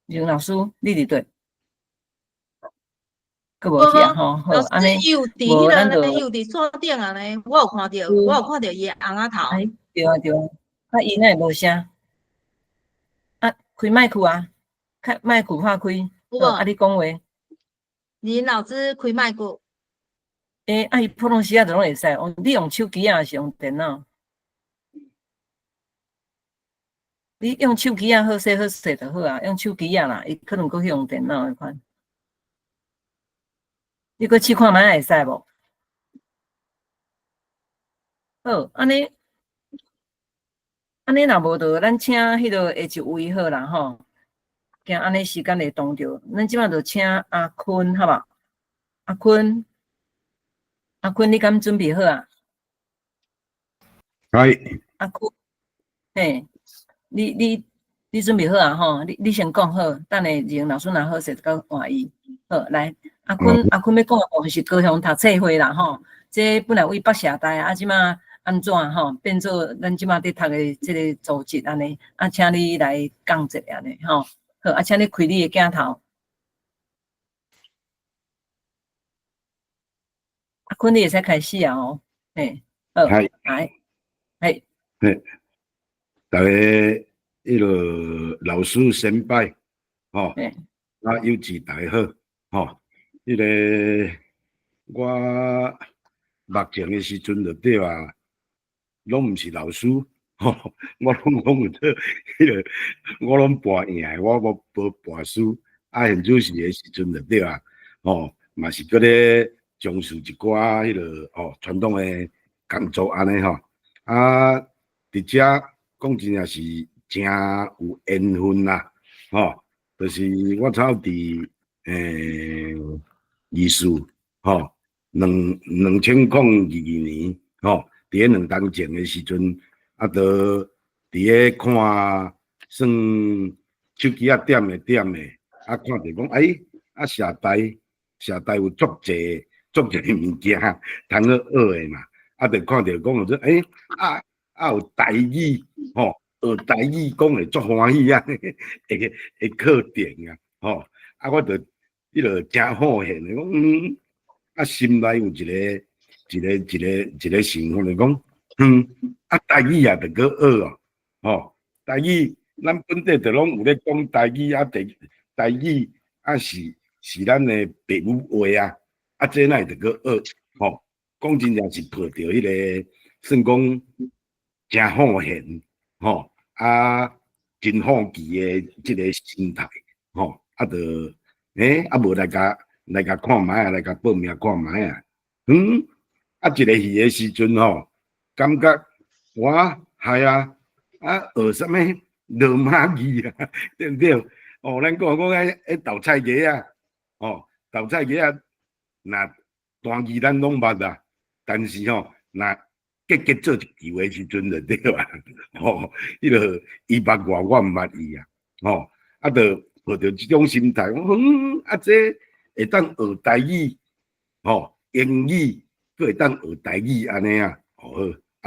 任老师，你伫对？佫无去啊？吼，好，安尼，无咱就
又伫桌顶啊呢，我有看到伊红仔头。
对啊，伊那无声。开麦克啊，麦克拍开。你讲话。
任老师开麦克。
伊普通时就拢会使，你用手机还是用电脑？你用手机好势就好啊，用手机啦，伊可能佫去用电脑迄款。你佫试看卖会使无？好，安尼若无就咱请迄个下一位好啦吼。惊安尼时间会挡着，咱即摆就请阿坤，好无？阿坤，你敢准备好啊？阿坤，你准备好啊？吼，你先讲好，等下任老师若好势就换伊。好，来，阿坤要讲的部分是高雄读册会啦吼。这本来为北社大即摆安怎吼变做咱即摆伫读的即个组织安尼，请你来讲一下安尼吼。好，请你开你的镜头。阿坤，你会使开始啊哦。好，来，
大家迄个老师先拜，有志大好，迄个我目前的时阵就对啊，拢毋是老师，我拢讲有迄个，我拢跋赢，我无跋输，现主时的时阵就对啊，嘛是搁咧从事一寡迄个传统的工作安尼吼，伫遮讲真正是真有缘分啦，就是我草伫二四2002年伫咧2当前的时阵，伫咧看算手机点的，看着讲社台有足济物件通去学的嘛，就看着讲说有台语学台语讲会足欢喜啊，会课程啊，我就迄落真好现的讲，心内有一个想法就讲，台语也着去学台语咱本地就拢有咧讲台语台语是咱的父母话这哪会着去学讲真正是抱着迄个算讲真好现真好奇的即个心态就无来甲看卖来甲报名看卖一个戏的时阵感觉系学啥物罗马语对不对？咱讲豆菜鸡豆菜鸡那单字咱拢捌啦，但是那结做一句的时阵就对啦，迄个伊捌我毋捌伊就抱着即种心态，这会当学台语英语，佫会当学台语安尼好，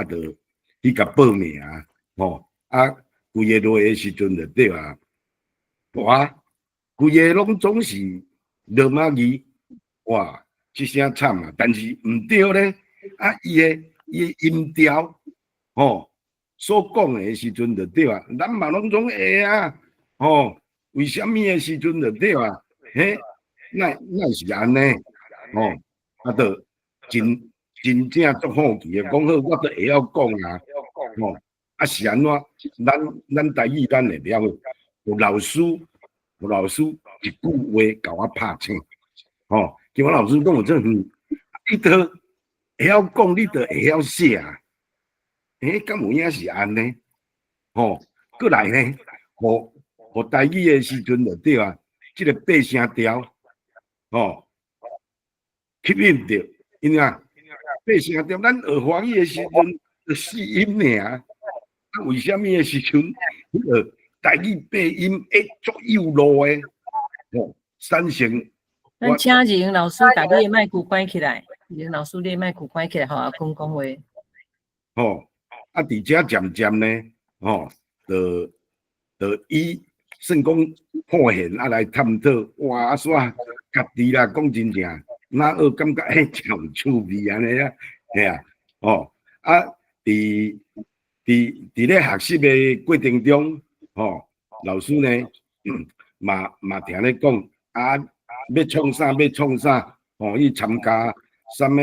就去甲报名规个落的时阵就对啊，规个拢总是罗马语，哇，即声惨啊！但是毋对咧，伊的音调所讲的时阵就对啊，咱嘛拢总会啊，吼，为什么的时阵就对啊？嘿，那是安尼，吼，啊，就真正足好奇的，讲好我都会晓讲啊，吼，啊是安怎？咱台语咱会了，有老师一句话甲我拍醒，吼，叫我老师讲我这你都会晓讲，你都会晓写啊。敢有影是安尼？吼，过来呢，互台语的时阵就对啊，即个八声调，吼，吸引着，因为八声调，咱学华语的时阵就四音尔，啊，为什么的时阵，迄个台语八音足有路的，吼，产生。
咱请仁老师把你的麦克关起来，仁老师你的麦克关起来，互阿公讲话。
吼，啊，伫遮渐渐呢，吼，就以算讲破现啊来探讨，哇，煞家己啦，讲真正，哪有感觉真趣味安尼啊？嘿啊，吼，啊，伫咧学习的过程中，吼，老师呢，嘛听咧讲，啊，要创啥，吼，去参加什么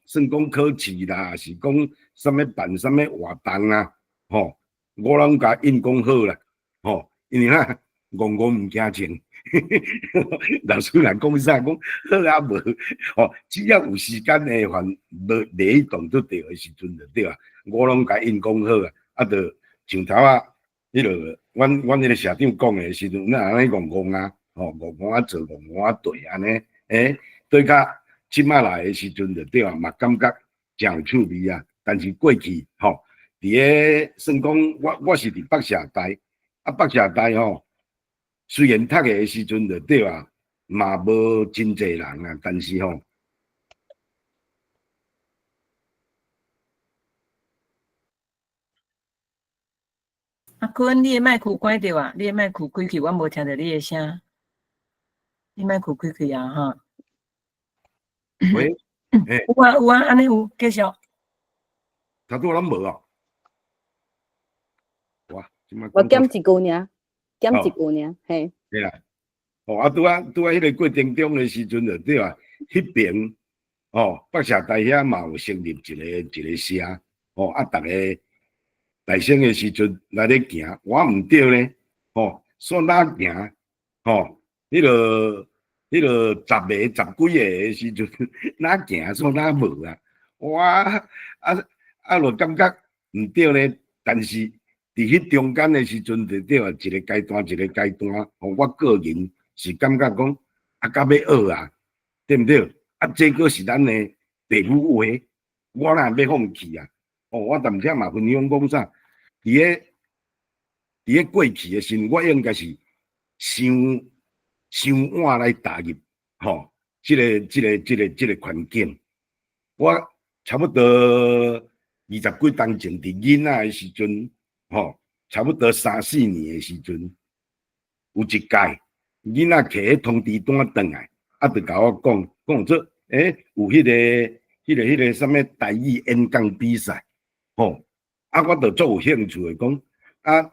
算讲考试啦，是讲。什么办什么活动啊？吼，我拢甲因讲好啦，吼，因为啦，戆唔惊钱，老师来讲啥讲好啊无，吼，只要有时间的话，无礼动都对的时阵就对啊。我拢甲因讲好啊，啊，就像头啊，迄个，阮迄个社长讲的时阵，咱安尼戆啊，吼，戆啊做戆啊对安尼，对甲即摆来的时阵就对啊，嘛感觉真有趣味啊。但是过去吼，伫个算讲我是伫北社大，啊北社大吼，虽然读的时阵就对啊，嘛无真济人啊，但是吼，
阿坤，你的麦克关掉啊！你的麦克开去，我无听到你的声。你麦克开去啊，哈。
喂，
有啊，安尼有继续。
头拄拢无哦。哇，
我减一句尔，减一句尔，嘿。
对啦，哦，啊，拄啊，迄个过程中的时阵就对啊，迄边哦，北社大遐嘛有成立一个社，哦，啊，逐个大生的时阵来咧行，我毋对咧，哦，煞哪行，哦，迄个10个、10几个的时阵，哪行煞哪无啊？哇，就感觉毋对咧，但是伫迄中间的时阵就对啊，一个阶段，我个人是感觉讲啊，甲要学啊，对毋对？啊，这个是咱的父母话，我哪要放弃啊？哦，我淡仔嘛分享讲啥？伫个过去的时，我应该是伤晚来踏入吼，这个环境。我差不多20几年前伫囡仔的时阵，吼，差不多3、4年的时阵，有一届囡仔摕迄通知单转来，啊，就甲我讲说，有迄个什么台语演讲比赛，吼。啊，我就足有兴趣的讲，啊，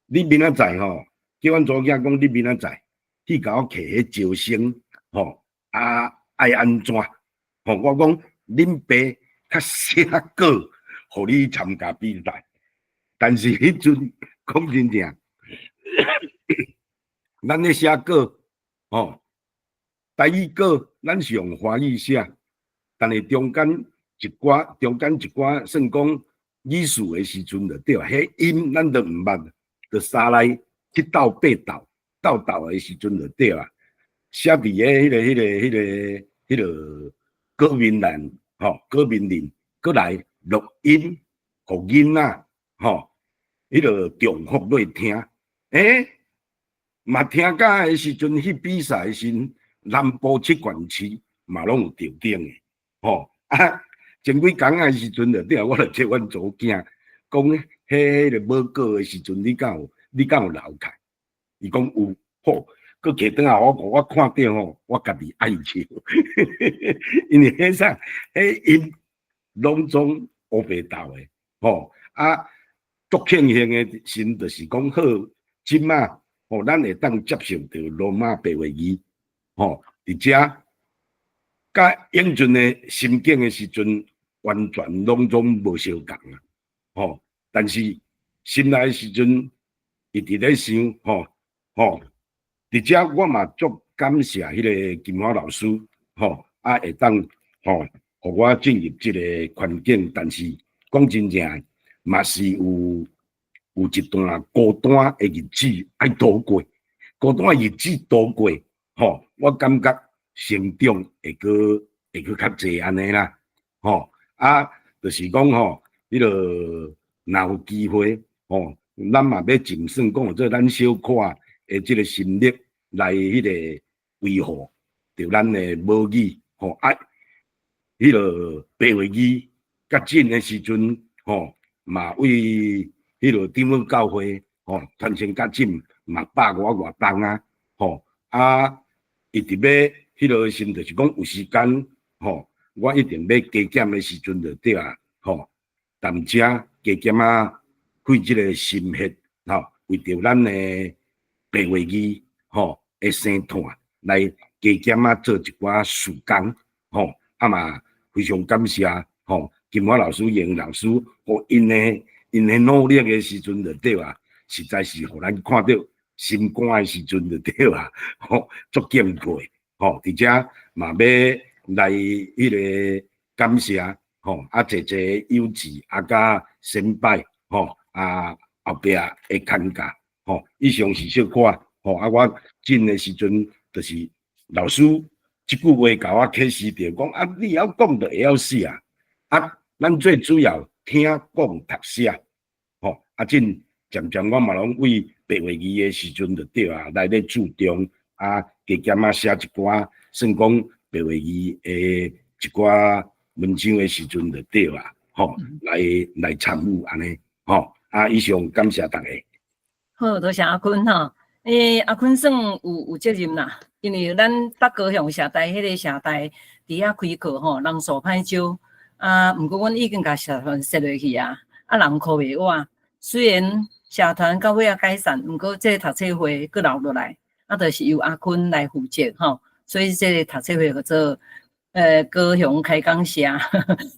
你明仔载吼，叫阮祖囝讲，你明仔载去甲我摕迄招生，吼，啊，爱安怎？吼，我讲恁爸较写稿，互你参加比赛，但是迄阵讲真正，咱咧写稿，吼，台语稿咱是用华语写，但是中间一寡算讲。语数的时阵就对，迄音咱都毋捌，就三来7斗8斗的时阵就对啦。写伫迄个歌名栏，吼，歌名栏，过来录音，互囡仔，吼，迄个重复来听，嘛听甲的时阵去比赛的时，南部7县市嘛拢有得奖的，吼啊。前几工的时阵就对啊，我就接阮祖囝讲，迄个无过的时阵，你敢有留下？伊讲有，好，佮摕转来我看到吼，我家己爱笑，因为迄啥，迄因拢总乌白豆的，吼啊，足庆幸的心，就是讲好，即马吼，咱会当接受到罗马白话语，吼，伫遮甲英俊的心境的时阵，完全拢总无相共啊，吼。但是心内的时阵，一直咧想，吼，伫遮我嘛足感谢迄个金华老师，吼，会当吼，互我进入即个环境。但是讲真正，嘛是有一段孤单的日子爱度过，孤单的日子度过，吼，我感觉成长会搁较济安尼啦，吼，就是讲吼，迄个若有机会，吼，咱嘛要尽算讲做咱小可的即个心力来迄个维护着咱的母语，吼，迄个白话语较紧的时阵，吼，嘛为迄个长老教会，吼，传承较紧，嘛百外重啊，吼，一直要迄个心就是讲有时间，吼，我一定要加减的时阵就对啊，吼，淡遮加减费即个心血，吼，为着咱的白话语，吼，的生团来加减做一寡事工，吼，嘛非常感谢，吼，金华老师、严老师，互因的努力的时阵就对啊，实在是互咱看到心肝的时阵就对啊，吼，足敬佩，吼，伫遮嘛要来迄个感谢，吼，侪侪友志甲先辈，吼，后壁的牵架，吼，以上是小可，吼，我进的时阵就是老师即句话甲我启示着，讲你晓讲就会晓写啊，咱最主要听讲读写，吼，渐渐我嘛拢为白话语的时阵就对啊，来咧注重加减写一寡，算讲白话语的一寡文章的时阵就对啊，吼，来参与安尼，吼，以上感谢大家。
好，多谢阿坤哈。阿坤算有责任啦，因为咱北高雄社大迄个社大伫遐开课吼，人数歹少。毋过阮已经甲社团设落去啊，人靠袂活。虽然社团到尾改善，毋过这个读册会佫留落来，就是由阿坤来负责吼。所以这个读册会叫做高雄开讲社，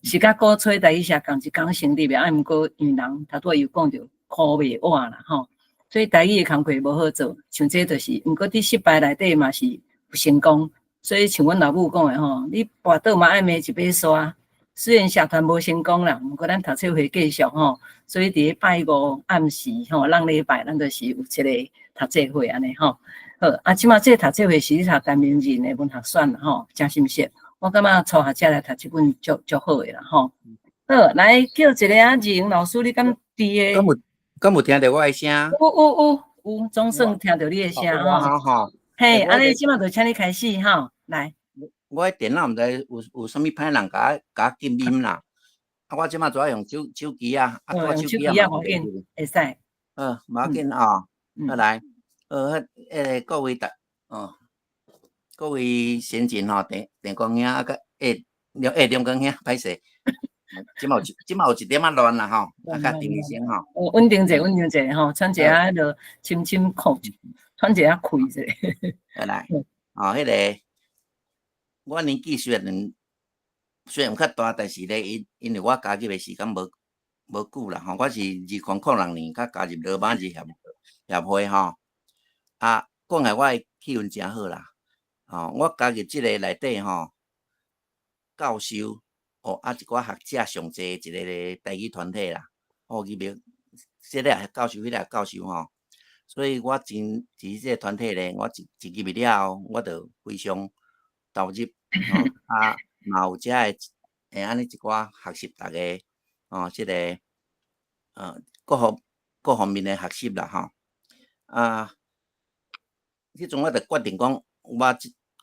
是甲鼓吹台语社共一工成立的。毋过因为人头拄又讲着靠袂活啦吼。所以台语的工课无好做，像这就是，毋过伫失败内底嘛是不成功。所以像阮老母讲的吼，你跋倒嘛爱骂一把刷。虽然社团无成功啦，毋过咱读册会继续吼。所以伫咧拜五暗时吼，咱礼拜咱就是有一个读册会安尼吼。好，即马这个读册会是咧读陈明仁的文学选吼，真心实。我感觉初学者来读这本足好的啦吼。好，来叫一个仁老师，你敢伫个？
敢有听到我的声？
有，总算听到你的声
吼。
嘿，安尼即马就请你开始吼，来。
我的电脑毋知有啥物歹人甲禁音啦。我即马主要用手机啊，
用手机啊，无紧，会使。
无要紧哦。好来，各位各位先进吼，电光兄甲中光兄，歹势。即马有一点乱啦吼，较定先吼。
稳定者吼，穿一下迄落深裤，穿一下开者。
好来，迄个我年纪虽然较大，但是咧，因为我加入的时间无久啦吼，我是2006年才加入罗马字协会吼。讲来我的气氛真好啦，我加入即个内底吼，教授。一寡学者上济一个台语团体啦，伊别这个教授，迄个教授吼，所以我伫这个团体咧，我一入去了后，我就非常投入嘛有遮安尼一寡学习大家即个各方面的学习啦吼。迄阵我就决定讲，我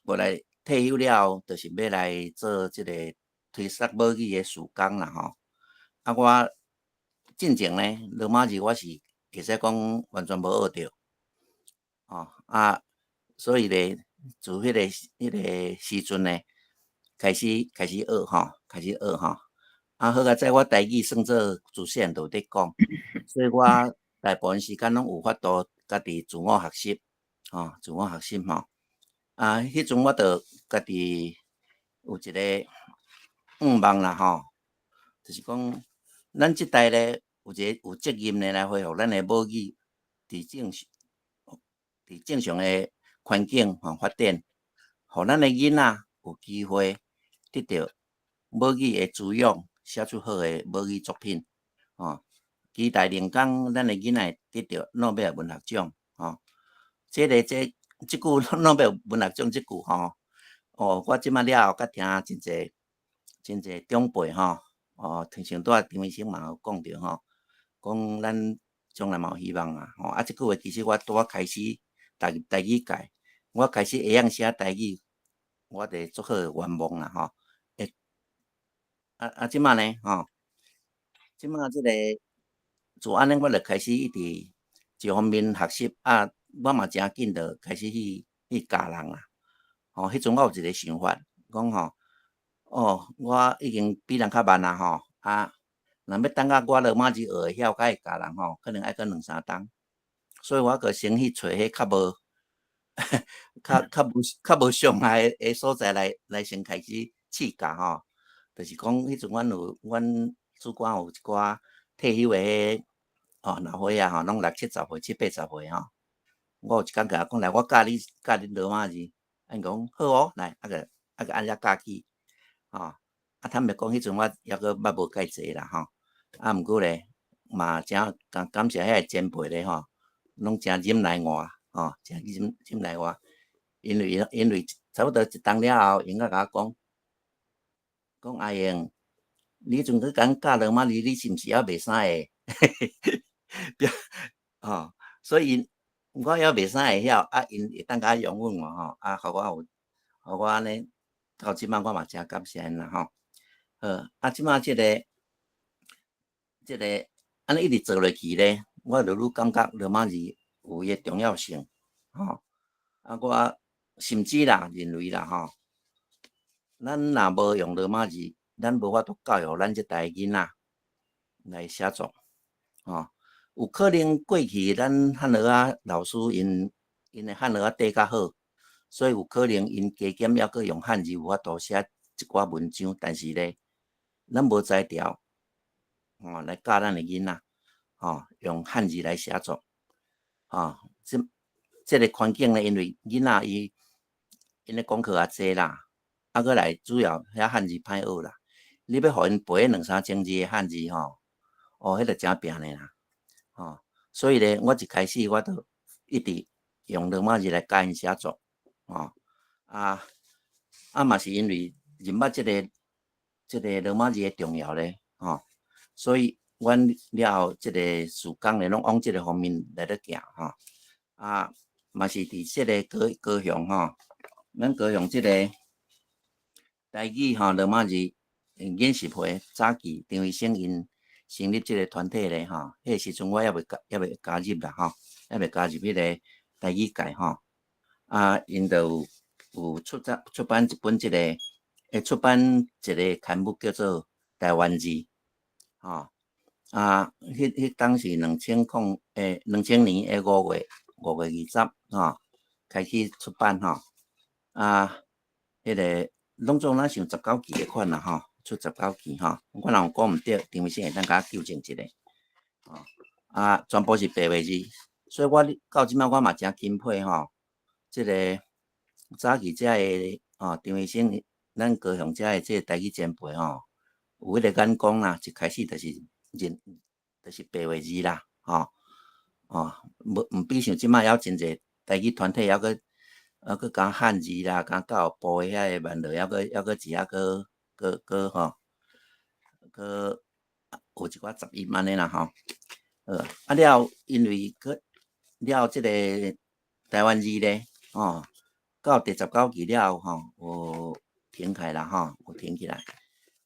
过来退休了后，就是要来做即个。推广母语的事工啦吼，我进前呢，罗马字我是其实讲完全无学着，所以咧，自迄个时阵呢，开始学吼，好在我台语算做自细汉就伫讲，所以我大部分时间拢有法度家己自我学习，自我学习吼。迄阵我着家己有一个愿望啦吼，就是讲咱即代咧有责任咧来恢复咱的母语伫正常的环境发展，互咱的囡仔有机会得到母语的滋养，写出好的母语作品，期待能讲咱的囡仔得到诺贝尔文学奖，即句诺贝尔文学奖即句我即马了后，甲听真侪长辈像拄仔张医生嘛有讲着讲咱将来嘛有希望啊，即句话其实我拄开始台语界，我开始会晓写台语，我得做好的愿望啦即马呢即马即个自安尼，我就开始一直一方面学习我嘛真紧就开始去教人啦。迄阵我有一个想法，讲我已经比人较慢啦若要等到我罗马字学会晓，才会教人可能要搁2-3冬，所以我个先去找迄较无较无上来的所在来先开始试教就是讲迄阵阮主管有一寡退休的老伙仔拢60-70岁、70-80岁我有一工甲讲来，我教你罗马字，因讲好来个按遮教起坦白讲，迄阵我还阁捌无介济啦毋过咧嘛真感谢遐个前辈咧拢真忍耐我真忍耐我，因为差不多一冬了后，因甲我讲阿英，你阵去甲教罗马字，你是毋是还袂使会？所以我还袂使会晓因会当甲养阮我互我安尼到即摆我嘛真感谢因啦即摆即个安尼一直做落去咧，我就愈感觉罗马字有伊的重要性我甚至啦认为啦咱若无用罗马字，咱无法度教育咱即代囡仔来写作有可能过去咱汉学仔老师因的汉学仔底较好，所以有可能因加减还阁用汉字有法度写一寡文章，但是咧咱无才调来教咱的囡仔用汉字来写作这个环境咧，因为囡仔因的功课也济啦，阁来主要遐汉字歹学啦，你要互因背2-3千字的汉字迄个真拼的啦所以咧，我一开始我就一直用罗马字来教因写作嘛是因为认捌即个罗马字的重要咧所以阮了后即个时间咧，拢往即个方面来咧行嘛是伫即个高雄咱高雄即个台语罗马字演习会早期张医生因成立即个团体咧迄个时阵我还未加入啦还未加入迄个台语界因就有出版一本出版一个刊物叫做《台湾字》迄当时2000年的5月20开始出版迄个拢总咱想19期的款啦出19期我若有讲毋对，张医生会当甲我纠正一下全部是白话字，所以我到即摆我嘛真钦佩即个早期遮的张医生，咱高雄遮的即个台语前辈有迄个眼光啦，一开始就是白话字啦毋比像即摆还真侪台语团体还阁讲汉字啦，讲教育部的遐个万落还阁字阁有一寡杂音安尼啦了后因为了后即个台湾字咧到第19期了后有停开啦有停起来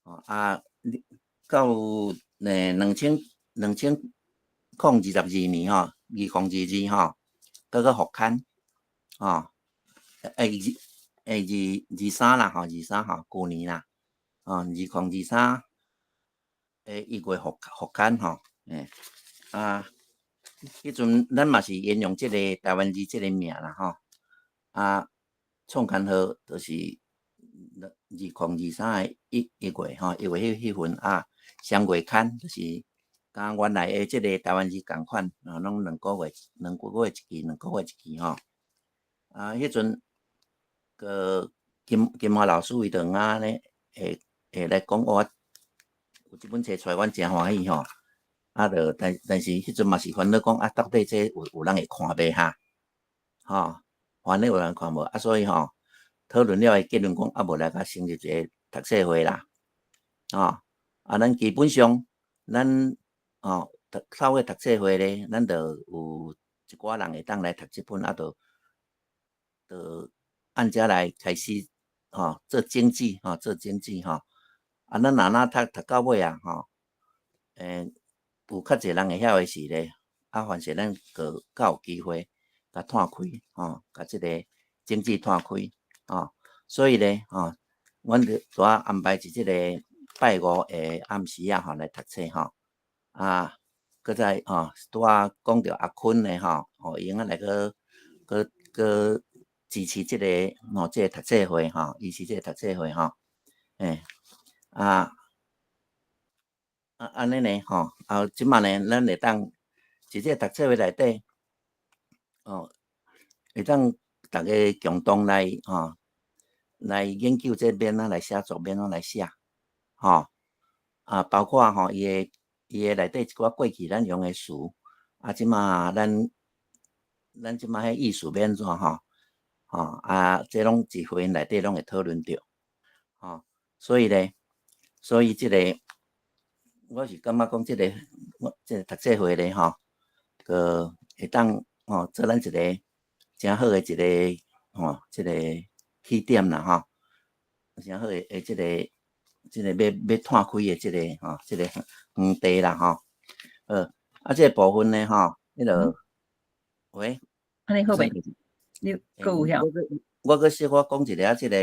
到2022年2022搁复刊23啦23旧年啦20231月复刊啊，迄阵咱嘛是沿用即个台湾字即个名啦吼。啊，创刊号就是2023的一月吼，1月迄份啊，双月刊就是甲原来的即个台湾字共款，拢2个月一期，2个月一期吼。啊，迄阵个金华老师伊就啱咧，会来讲我有即本册出来，阮真欢喜吼。啊，就但是迄阵嘛是烦恼讲啊，到底这有人会看袂哈？吼，烦恼有人看无啊，所以吼讨论了的结论讲啊，无来甲成立一个读册会啦。啊，咱基本上咱透过读册会咧，咱就有一寡人会当来读即本，啊，就按遮来开始做经济做经济啊，咱若读到尾啊有较侪人会晓的是咧，啊，凡是咱个有机会甲拓开甲即个经济拓开所以咧阮就拄仔安排一即个拜五的暗时啊来读册啊，搁再拄仔讲着阿坤咧伊用来个支持即个即个读册会支持即个读册会安尼呢即满呢，咱会当伫即个读册会内底会当大家共同来来研究这免来写作，免来写包括伊的内底一寡过去咱用的词即满咱即满迄意思免怎这拢伫会内底拢会讨论着所以即个我是感觉讲即个读册会咧个会当做咱一个真好的一个即个起点啦真好的即个要拓开的即个即个园地啦即个部分咧迄个喂，
安尼好袂？你搁有晓？
我搁小可讲一下即个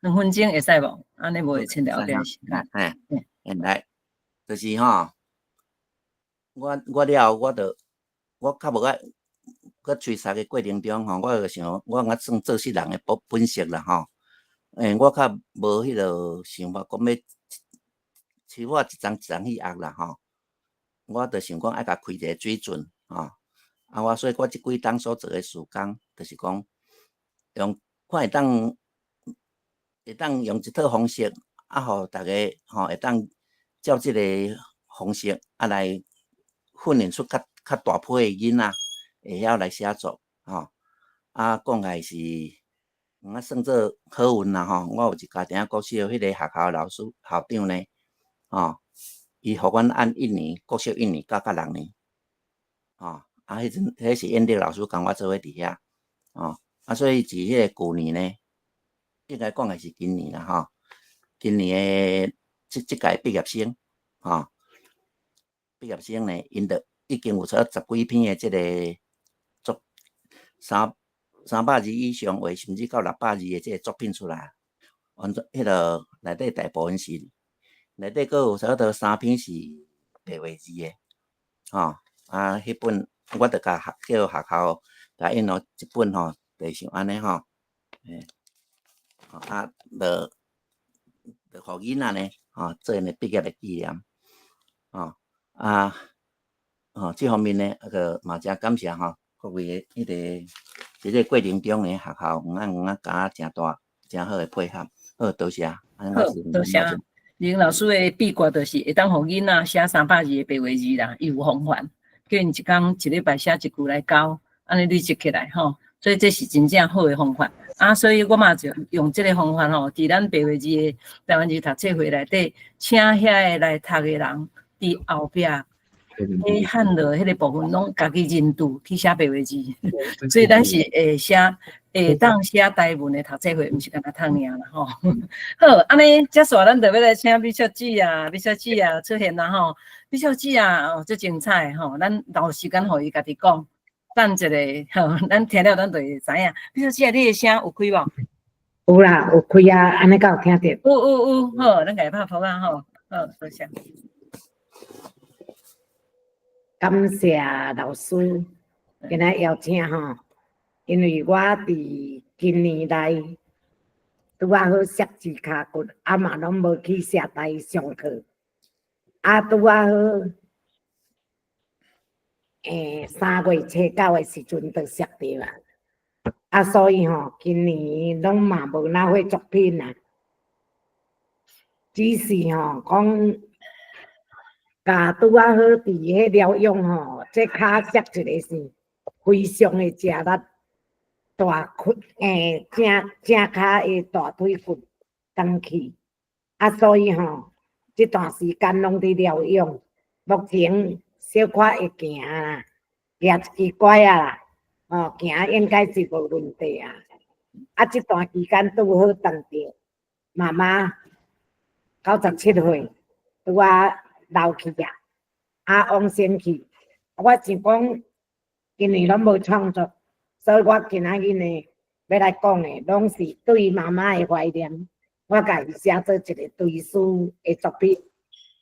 2分钟会使无？安尼无会牵了边时间。
来，就是我了后我较无爱搁吹沙的过程中我就想我算做事人的本色啦我较无迄个想法讲要其我一张去压啦我就想讲爱甲开一个水准所以我即几档所做的事工，就是讲用看会当用一套方式互大家会当照即个方式来训练出较大批的囡仔会晓来写作讲来是算做好运啦我有一家庭国小迄个学校老师校长呢伊互阮按1年国小1年教6年迄阵迄是演历老师共我做伙伫遐所以伫迄个旧年呢，应该讲的是今年啦今年的即届毕业生毕业生呢，因着已经有10几篇的即个作300字以上或甚至到600字的即个作品出来，迄个内底大部分是内底阁有差不多3篇是白话字的迄本我着叫学校甲印了一本就像安尼就互囡仔呢做因的毕业的纪念这方面呢个嘛真感谢各位的迄个伫这过程中呢学校甲真大真好的配合，好多谢。
好，多谢。林老师的秘诀就是会当互囡仔写300字的白话字啦，伊有方法，叫因一工一礼拜写一句来教，安尼累积起来所以这是真正好的方法所以我嘛就用这个方法伫咱白话字的台湾字读册会内底，请遐个来读的人伫后壁汉的迄个部分拢家己认度去写白话字，所以咱是会当写台文的读册会，毋是干那读尔啦好，安尼接下咱就要来请美小姐出现啦美小姐最精彩咱留时间互伊家己讲。等一下咱听了咱就会知影。美小姐，你的声有开无？
有啦，有开安尼敢有聽到？
有，好，咱家拍谱好，多謝。
感谢老师今日邀请吼，因为我伫今年来拄啊好摔一骹骨，啊嘛拢无去社台上课，啊拄啊好3月初9的时阵就摔着啊，啊所以吼今年拢嘛无哪会作品啊，只是吼讲。甲拄啊好伫迄疗养吼，这骹摔一个是非常的食力，大骨正骹的大腿骨动去，啊，所以吼，这段时间拢伫疗养，目前小可会行啦，举一支拐啊啦，行应该是无问题啊。啊，这段期间拄好当着妈妈97岁，拄啊。老去啊，啊往生去，我是讲今年拢无创作，所以我今仔日呢要来讲的，拢是对妈妈的怀念。我家己写做一个追思的作品，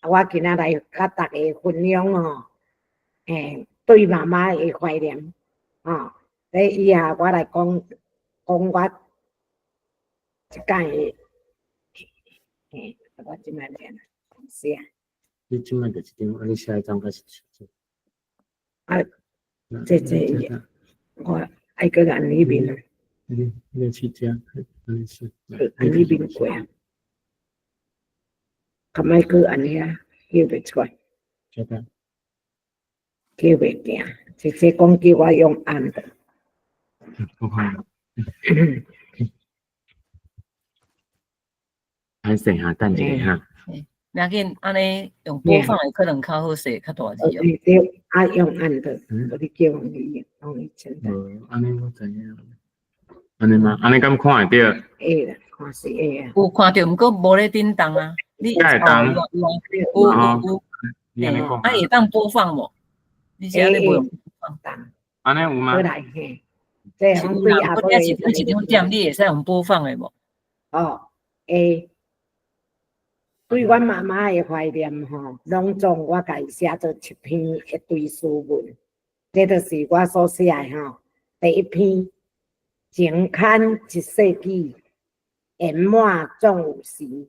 我今仔来甲大家分享哦，对妈妈的怀念，在以下我来讲我一届的，我即摆练写。
你即摆就是点，你下一张开始做。
这我爱个按里面，
你去加，
按里面过啊，咁咪个按呢啊，叫袂出来，叫袂行，直接讲叫我用按的。
我看。还剩下等一下哈。
要紧，安尼用播放的可能较好势，较大字哦。
对，啊用按的，我哋叫你用以前的。
安尼我知影。安尼吗？安尼敢看会到？
会啦，看是会啊。
有看到，毋过无咧叮当啊。你
会当。
有。啊，会当播放无？你是安尼无用播放？
安尼有吗？
过来嘿，这样对啊。
我一张点，你会使用播放的无？
会。对阮妈妈的怀念吼，拢总我家己写做一篇的追思文，这就是我所写的吼。第一篇，情牵一世纪，圆满总有时。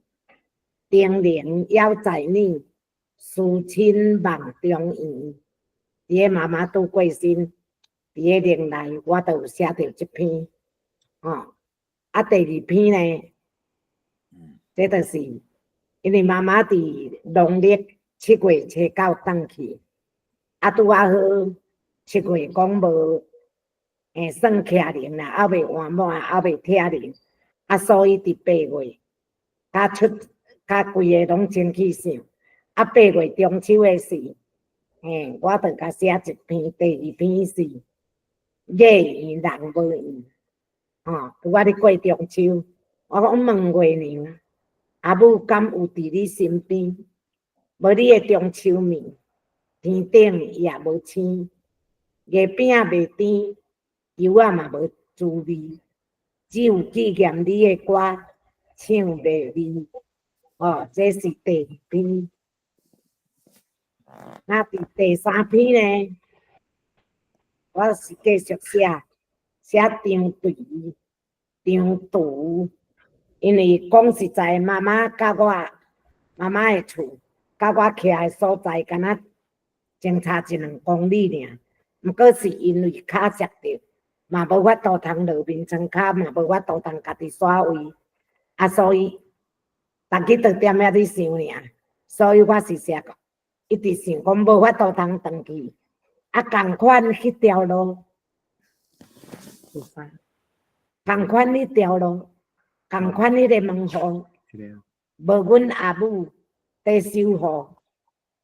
定年要在你，思亲梦中圆。伫个妈妈拄过身，伫个年内我都有写着这篇，啊，第二篇呢，这就是。因为妈妈伫农历7月初9返去，啊拄啊好7月讲无，算徛零啦，还未完满，还未拆零，啊所以伫8月，甲规个拢真去想，啊8月中秋的时，我就甲写一篇，第二篇是月圆人无圆，拄啊咧过中秋，我讲问月娘。阿母敢有伫你身边？无你的中秋面，天顶也无星，月饼袂甜，油仔嘛无滋味，只有纪念你的歌唱袂离。这是第二篇。那伫第三篇呢？我是继续写张对张图。因为讲实在，妈妈甲我妈妈的厝，甲我徛的所在，敢若前差1-2公里尔。毋过是因为脚摔着，嘛无法度通落眠床骹，嘛无法度通家己耍位，啊，所以逐日就踮遐咧想尔。所以我是写个，一直想讲无法度通转去，啊，共款迄条路，共款迄条路。共款迄个门户，无阮阿母在守护，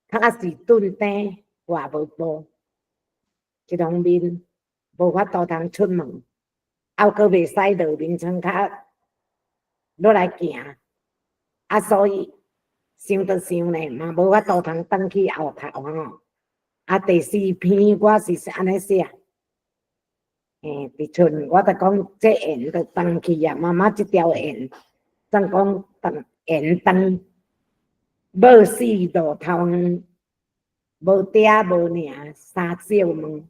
较是顿顶话无多，一方面无法度通出门，还阁袂使落眠床骹落来行，啊，所以想着想呢，嘛无法度通转去后头吼。啊，第4篇我是安尼写。伫厝我就讲这缘就断去啊，妈妈这条缘，怎讲缘断，无死路通无爹无娘三小门，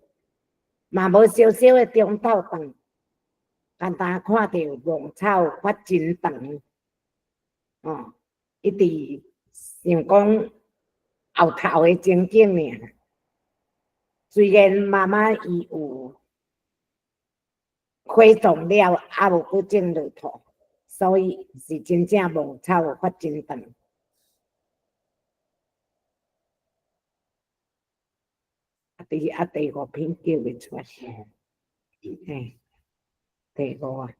嘛无小小的中斗长，简单看到芒草发真长，哦，一直想讲后头的情景尔。虽然妈妈伊有火葬了，还无去种落土，所以是真正芒草发真长。第五篇叫袂出来，嘿，第五啊，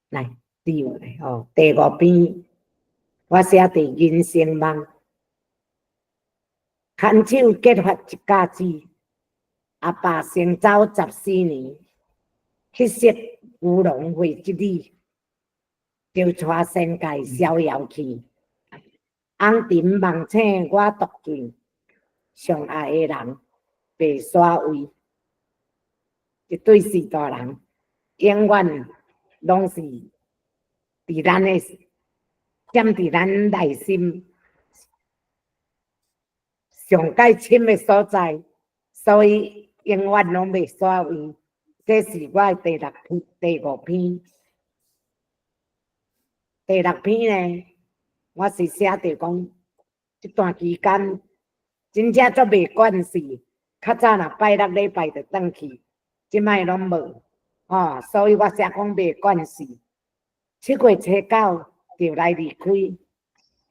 来第五嘞哦，第五篇我写伫人生梦，牵手结发一家子，阿爸先走14年，迄时牛郎会一里，就带仙界逍遥去，红尘梦醒我独醉。上爱的人被刷位，一对四大人，永远拢是伫咱的踮伫咱内心上界深的所在，所以永远拢袂刷位。这是我的第五篇。第六篇呢，我是写着讲，这段期间。真正足袂管事，较早若拜六礼拜就转去，即摆拢无，所以我写讲袂管事。7月初9就来离开，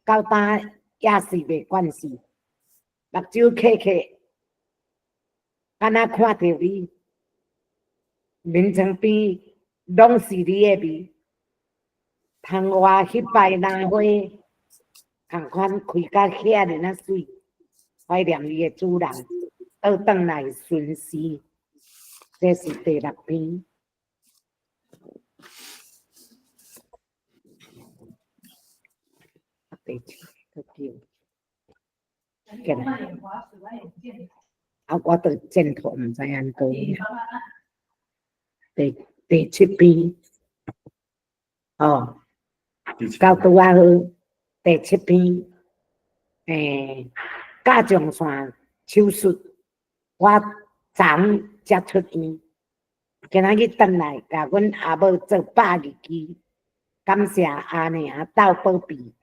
到呾也是袂管事，目睭刻刻，敢若看着你，面床边拢是你的味，窗外迄摆兰花，同款开甲遐尔啊水。怀念伊的主人，倒转来巡视，这是第六篇。第七个叫，过来，我对正途唔知安怎。第七篇，哦，到拄啊好，第七篇，甲将线手术，我昨才出院，今仔日转来，甲阮阿母做百日期，感谢阿娘斗保庇，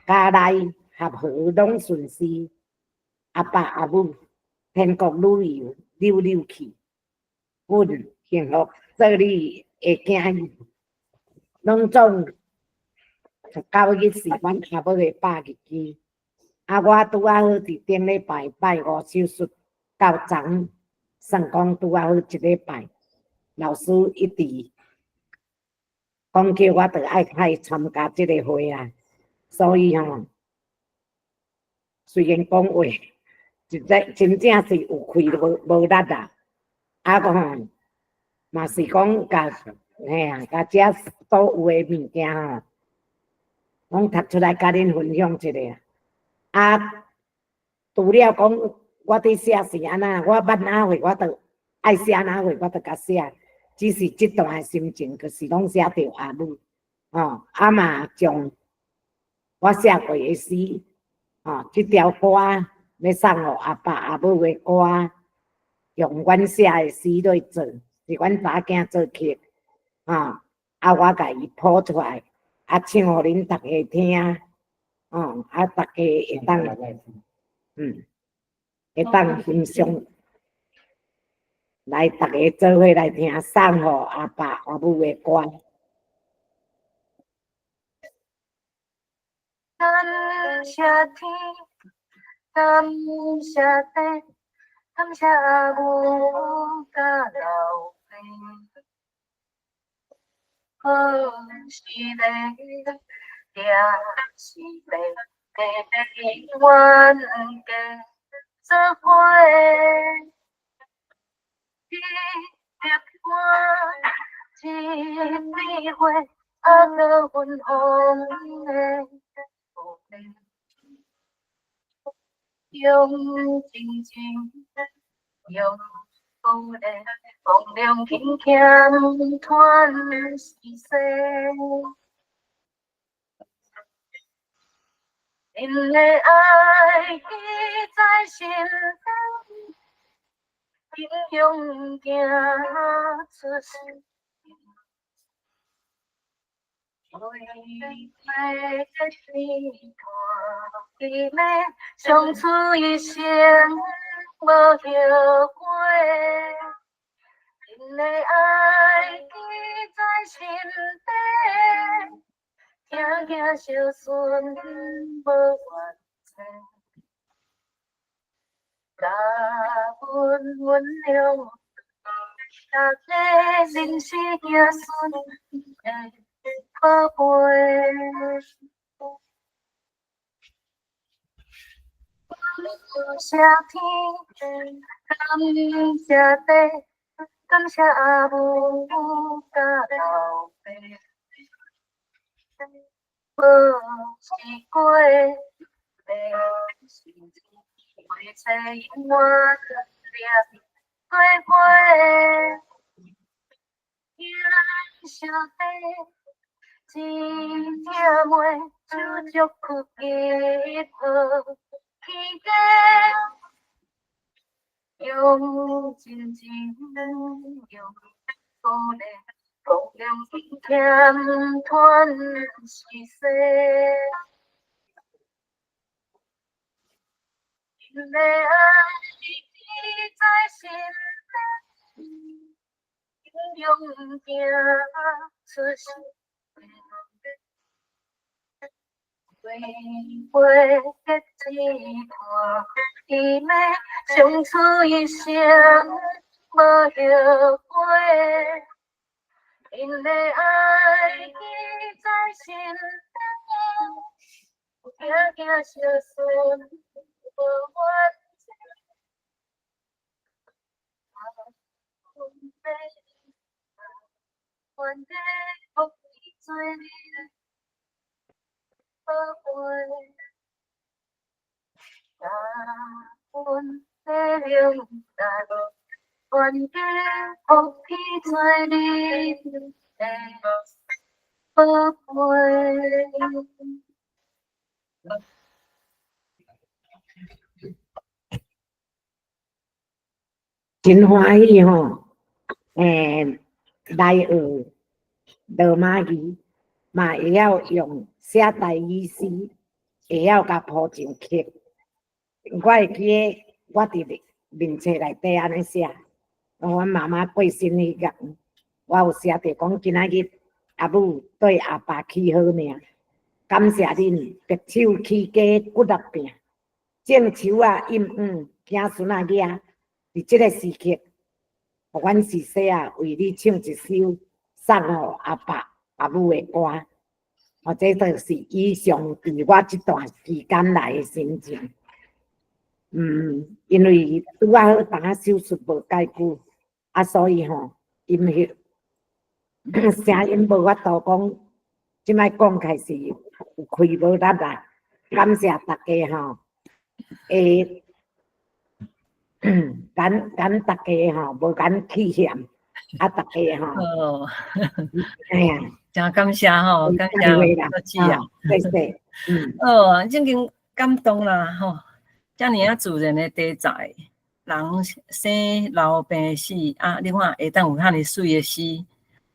家内合和拢顺遂，阿爸阿母天国旅游溜溜去，阮幸福做你的囝儿，拢总19日是阮阿母的百日期。我拄啊好伫顶礼拜拜5手术，到昨算讲拄啊好一礼拜，老师一直讲叫我着爱爱参加即个会啊，所以虽然讲话，真正是有气无力啊，个嘛是讲甲遮所有的物件拢读出来甲恁分享一下。除了讲我伫写是安那，我捌哪会我着爱写哪会我着甲写，只是即段的心情，就是拢写着阿母，嘛将我写过的诗，即条歌要送互阿爸阿母的歌，用阮写的诗来做，是阮查囝做曲，我甲伊谱出来，唱互恁大家听。大家会当，会当欣赏，来大家做伙来听，送互阿爸阿母的歌。
感谢天，感谢地，感谢牛甲老爸，好是咧。定是要永远加做伙，记得我一枝花，搁芬芳的土地，用真情，用鼓励，光亮轻轻传世世。因的爱记在心底，英雄行出世。为爱这天团地妹，相处一生无后悔。因的爱记在心底，行行小顺无怨嗔。甲阮原谅，大家人生行顺。宝贝，感谢天，感谢地，感谢阿母甲老爸，无是过，白是为找永远念过过，兄小弟。一只妹，手足苦结抱，起家用真情，用鼓励，共良心欠团是世。因的爱记在心底，英雄行出世。为花结一团姊妹，相处一生无后悔。因的爱记在心底，行行小顺无怨嗔。愿地福气做你宝贝，感恩体谅咱，愿地福气做你的宝贝。
真欢喜吼，来学罗马语，嘛会晓用写台语诗，会晓甲谱上刻。我会记得我伫面册内底安尼写，阮妈妈过身迄日，我有写着讲今仔日阿母对阿爸起好命，感谢恁白手起家骨力拼，种树啊荫黄，子孙啊囝。伫即个时刻，互阮是细啊为你唱一首送互阿爸阿母的歌，这就是以上伫我即段期间来的心情。因为拄啊好当啊手术无介久，所以音乐声音无法度讲，即摆讲开始有开无力啦。感谢大家会。感大家无感气嫌，大家哎呀，
真感谢感谢多姐啊，
谢谢，
真经感动啦遮尔啊自然的题材，人生老病死你看会当有遐尼水的诗，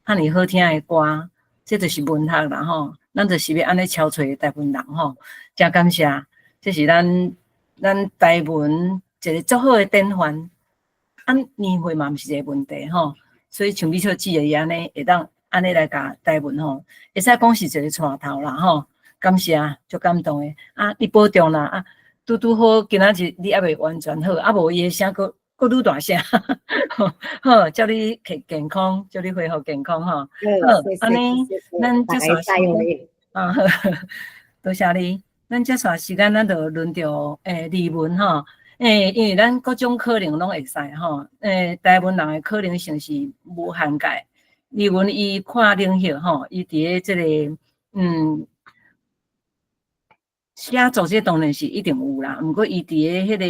遐尼好听的歌，这就是文学啦咱就是要安尼敲找台湾人真感谢，这是咱台湾。一个足好的典范，年岁嘛毋是一个问题所以像美秀姊伊安尼会当安尼来甲台湾会使讲是一个带头啦感谢，足感动的你保重啦拄好今仔日你还未完全好，无伊的声佫愈大声好，祝你健康，祝你恢复健康好，安尼咱这段时间多谢你，咱这段时间咱就轮到李文因为咱各种可能拢会使台湾人的可能性是无限界。李文伊看领袖伊伫即个写作这当然是一定有啦，毋过伊伫迄个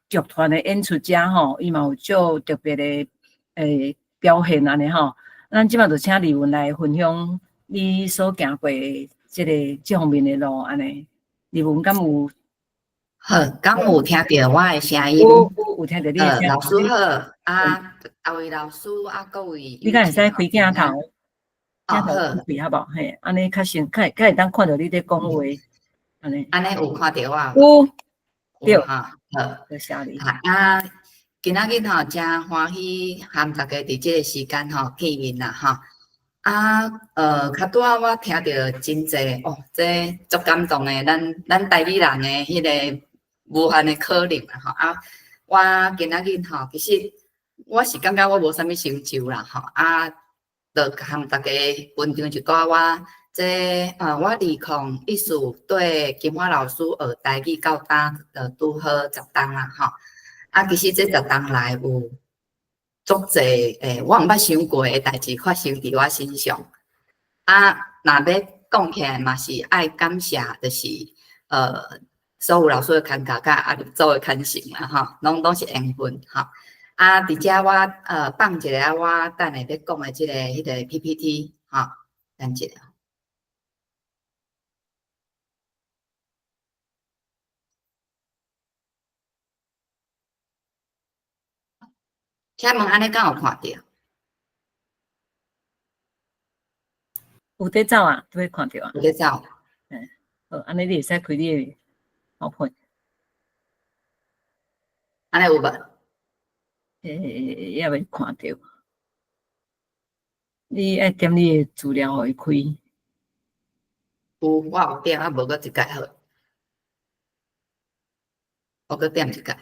剧团的演出者伊嘛有足特别的表现安尼咱即摆就请李文来分享你所行过即方面的路安尼。你文敢有
好，敢有听到我的声音？
有听到你的声音？
老师好，啊位老师各位，
你敢会使开镜头？镜头
好，
开好无？嘿，安尼较先，较会当看到你咧讲话，安尼
有看到
我？对，
哈，好，
多谢你。
今仔日吼真欢喜，和大家伫即个时间吼见面啦吼。较拄仔我听到真济哦，这足感动的，咱台语人的迄个无限的可能啦吼。我今仔日吼，其实我是感觉我无啥物成就啦吼。就和大家分享一段我我2014对金华老师学台语到呾拄好10冬啦吼。其实这10冬来有足济我毋捌想过的代志发生伫我身上。若要讲起来嘛是爱感谢，就是所有老师的牵挂，甲入组的牵成啦吼，拢是缘分吼。伫遮我放一个我等下要讲的迄个 PPT 吼，等一下。请问安尼敢有看到？
有在走啊，都会看到啊。
有在走。
好，安尼你会使开你的毛片。
安尼有无？
也未看到。你爱点你的资料，互伊开。
有，我有点，无搁一解好。我搁点一解。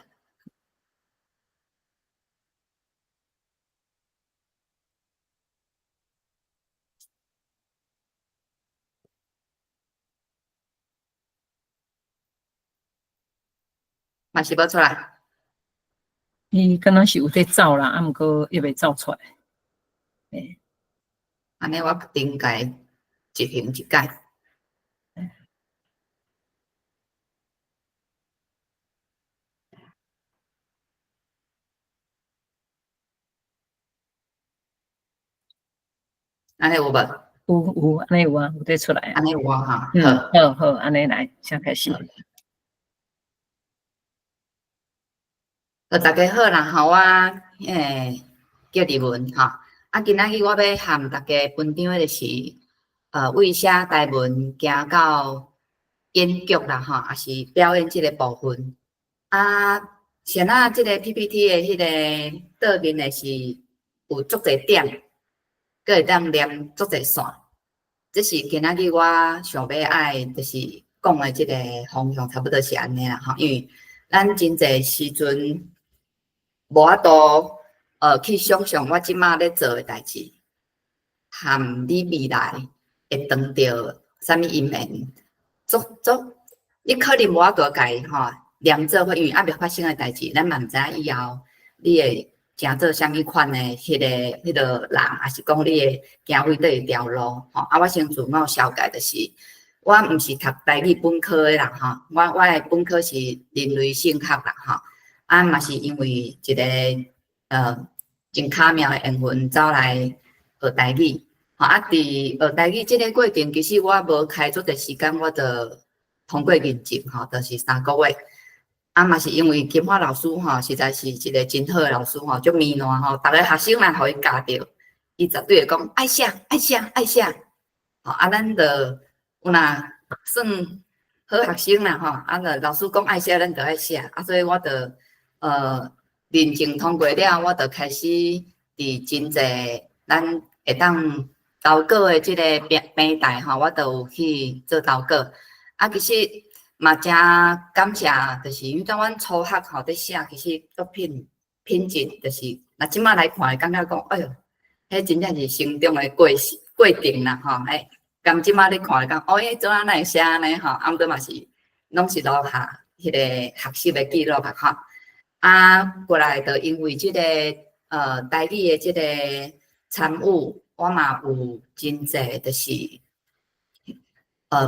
嘛是无出来。
伊敢若是有在走啦，毋过也未走出来。
安尼我顶解一行一解。安尼有无？
有，安尼有啊，有在出来啊。
安尼有啊哈。
好，安尼来，先开始。
大家好啦，吼，我叫李文吼。今仔日我要和大家分享的是，为写台文行到演剧啦，吼，也是表演这个部分。先这个 PPT 的迄个倒面的是有足侪点，佮会当连足侪线。这是今仔日我想要爱，就是讲的这个方向，差不多是安尼啦，吼，因为咱真侪时阵。无法度去想象我即马咧做诶代志，和你未来会当着啥物因缘，你可能无法度甲伊吼连做伙，因为未发生诶代志，咱嘛毋知影以后你会行做啥物款诶迄个人，还是讲你会行为倒一条路吼。我先自我了解就是，我毋是读台语本科诶人吼，我诶本科是人类性学啦吼。嘛是因为一个真巧妙的缘分走来学台语，伫学台语这个过程，其实我无开足个时间，我就通过认证吼，就是3个月。嘛是因为金华老师吼，实在是一个真好的老师吼，足美暖吼，逐个学生若互伊教着，伊绝对会讲爱写。咱就有若算好学生啦吼，就老师讲爱写，咱就爱写，所以我就。认证通过了，我就开始伫真济咱会当投稿的即个平台吼，我都有去做投稿。其实嘛真感谢，就是因为阮初学吼在写，其实作品品质就是，若即马来看，感觉讲，哎哟，迄真正是成长的过程啦吼。咁即马你看讲，怎啊会写呢吼？毋过嘛是拢是留下迄个学习的记录啦吼。过来就因为即个台语的即个参与，我嘛有真济就是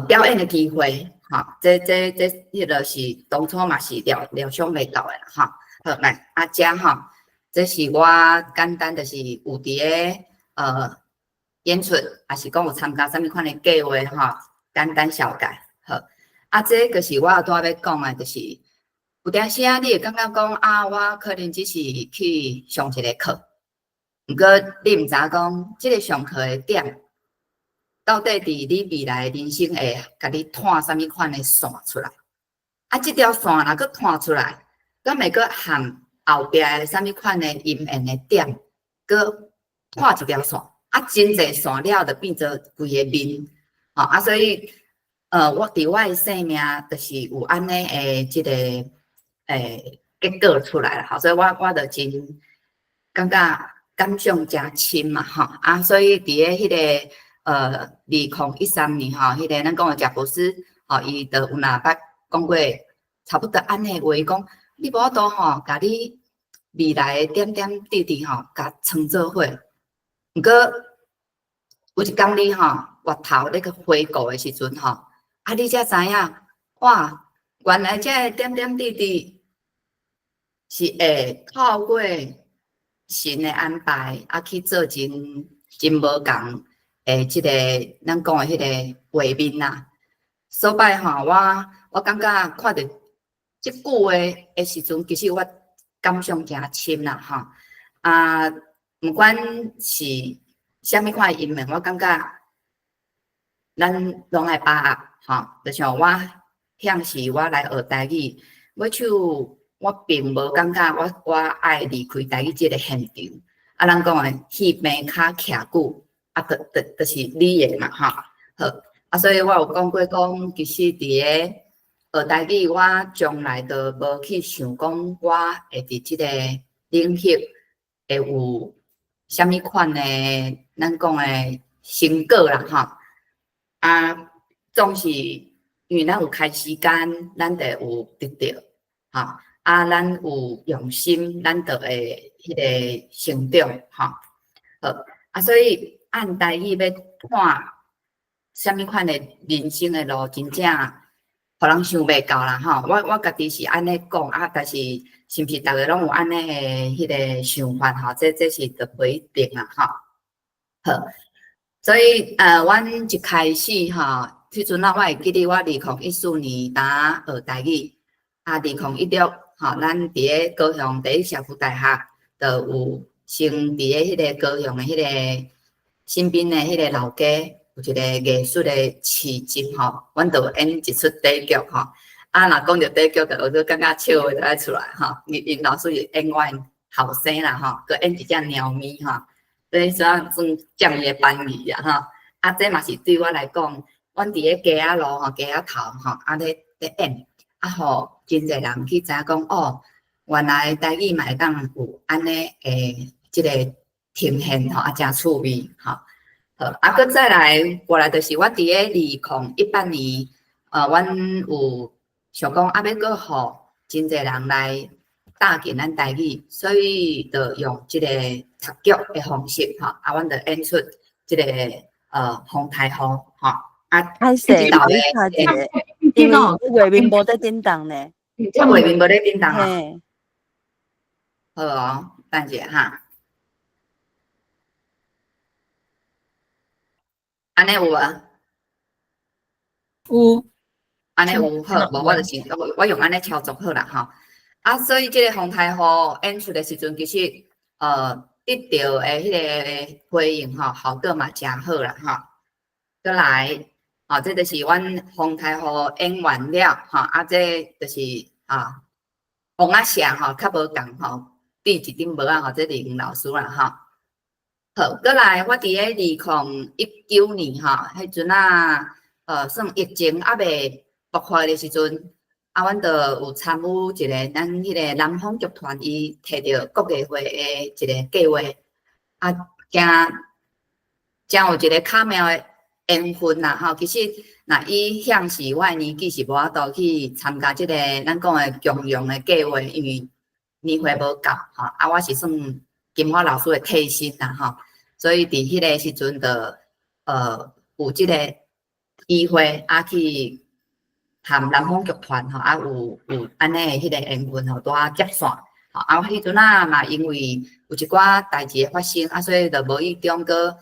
表演的机会，吼，这迄个是当初嘛是料想袂到的啦，吼。好来，遮吼，这是我简单就是有伫个演出，还是讲有参加啥物款的计划吼，简单小改。好，啊，这就是我拄仔要讲的，就是有当时啊，你会感觉讲啊，我可能只是去上一个课，毋过你毋知讲，即个上课的点，到底伫你未来人生会甲你探啥物款的线出来？啊，即条线若佫探出来，敢会佫含后壁的啥物款的因缘的点，佫画一条线，啊，真侪线了就变做规个面，吼啊，所以我伫我的生命就是有安尼的即个结果出来了，吼，所以我就真感觉感想诚深嘛，吼啊，所以伫咧迄个2013年吼，迄个咱讲的贾博士吼，伊就有若捌讲过差不多安尼话，讲你无多吼，甲你未来的点点滴滴吼，甲创做伙。毋过有一工你吼，月头咧去回顾的时阵吼，啊，你才知影，哇，原来这个点点滴滴是会透过神的安排，啊去做真无共诶，即个咱讲的迄个画面啦。所摆吼，我感觉看到即句话的时阵，其实我感想诚深啦，吼啊，毋管是啥物款的因缘，我感觉咱拢会把握，吼，就像我向是我来学台语，尾手我并无感觉我爱离开台语即个现场，啊，咱讲的戏边卡徛久，啊，就是你的嘛，吼，好。啊，所以我有讲过讲，其实伫个学台语，我将来都无去想讲，我会伫即个领域会有啥物款的，咱讲的成果啦，吼。啊，总是因为咱有开时间，咱就有得到，吼。啊，咱有用心，咱就会迄个成长，吼。好，啊，所以按台语要看。啥物款的人生的路，真正互人想袂到啦吼！我家己是安尼讲啊，但是是毋是逐个拢有安尼的迄个想法吼？这是就不一定啦吼。好，所以阮一开始吼，迄阵啊，我会记得我2014年呾学台语，啊2016吼，咱伫咧高雄第一社福大学，就有先伫咧迄个高雄的迄个新滨的迄个老家。有一个艺术的市集吼，阮就演一出短剧吼。啊，若讲到短剧，就我感觉笑话就爱出来吼。因老师是演阮后生啦吼，佮演一只猫咪吼，所以算降伊的班语啊吼。啊，这嘛是对我来讲，阮伫咧街仔路吼、街仔头吼，啊咧演，啊吼，真侪人去知影讲哦，原来台语嘛会当有安尼诶，即个呈现吼，啊，诚趣味吼。啊，佮再来过来就是我伫咧2018年，阮有想讲啊，要佮互真侪人来搭建咱台语，所以就用即个插曲的方式吼，啊，阮就演出即个风台号吼，啊，
歹势，你看一个，因为画面无在叮当呢，
画面无在叮当啊，
嘿，
好哦，等者哈。安尼有啊，
有，
安尼有好，无我就是我用安尼操作好啦吼。啊，所以即个风台号演出的时阵，其实得到的迄个回应吼，效果嘛诚好啦吼。再来，这就是阮风台号演完了吼，啊，这就是王仔社吼，较无共吼，第一顶帽啊吼，这李云老师啦吼。好，再来，我伫咧2019年吼，迄阵啊，算疫情还未爆发的时阵，啊，阮就有参与一个咱迄个南方剧团伊摕到国艺会的一个计划，啊，真有一个巧妙的缘分啦吼。其实，若伊向是我的年纪是无法度去参加即个咱讲的共用的计划，因为年岁无够吼，啊，我是算金华老师的替身啦吼。所以伫迄个时阵的有即个机会啊去含南方剧团吼，啊有安尼迄个缘分吼，拄接线吼，啊迄阵啊嘛因为有一寡代志的发生啊，所以就无意中个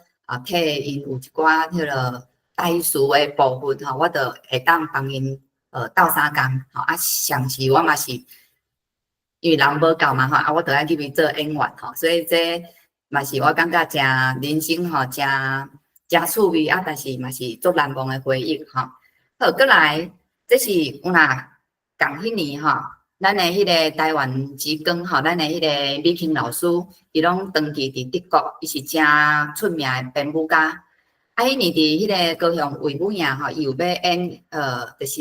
替因有一寡迄个代书的部分吼，我就会当帮因斗相共，吼啊，上时我嘛是因为人无够嘛，吼啊，我着爱入去做演员，吼，所以这嘛是我感觉真人生吼，真趣味啊，但是嘛是足难忘的回忆，吼。好，过来，这是有若共迄年吼，咱的迄个台湾之光吼，咱的迄个李庆老师，伊拢长期伫德国，伊是真出名的编舞家。啊，迄年伫迄个高雄卫武营吼，伊有要演就是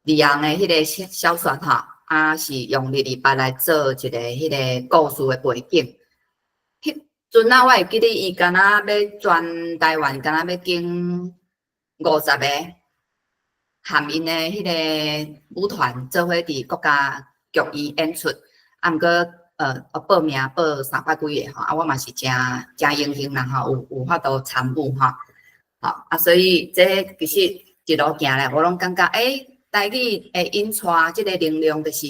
李昂的迄个小说吼，啊是用228来做一个迄个故事的背景。迄阵啊，我会记得伊敢若要全台湾，敢若要经50个含因的迄个舞团做伙伫国家剧院演出，啊，毋过报名报300几个吼，啊，我嘛是真荣幸啦吼，有法度参与吼，吼啊，所以这其实一路行来，我拢感觉台语会引出即个能量，就是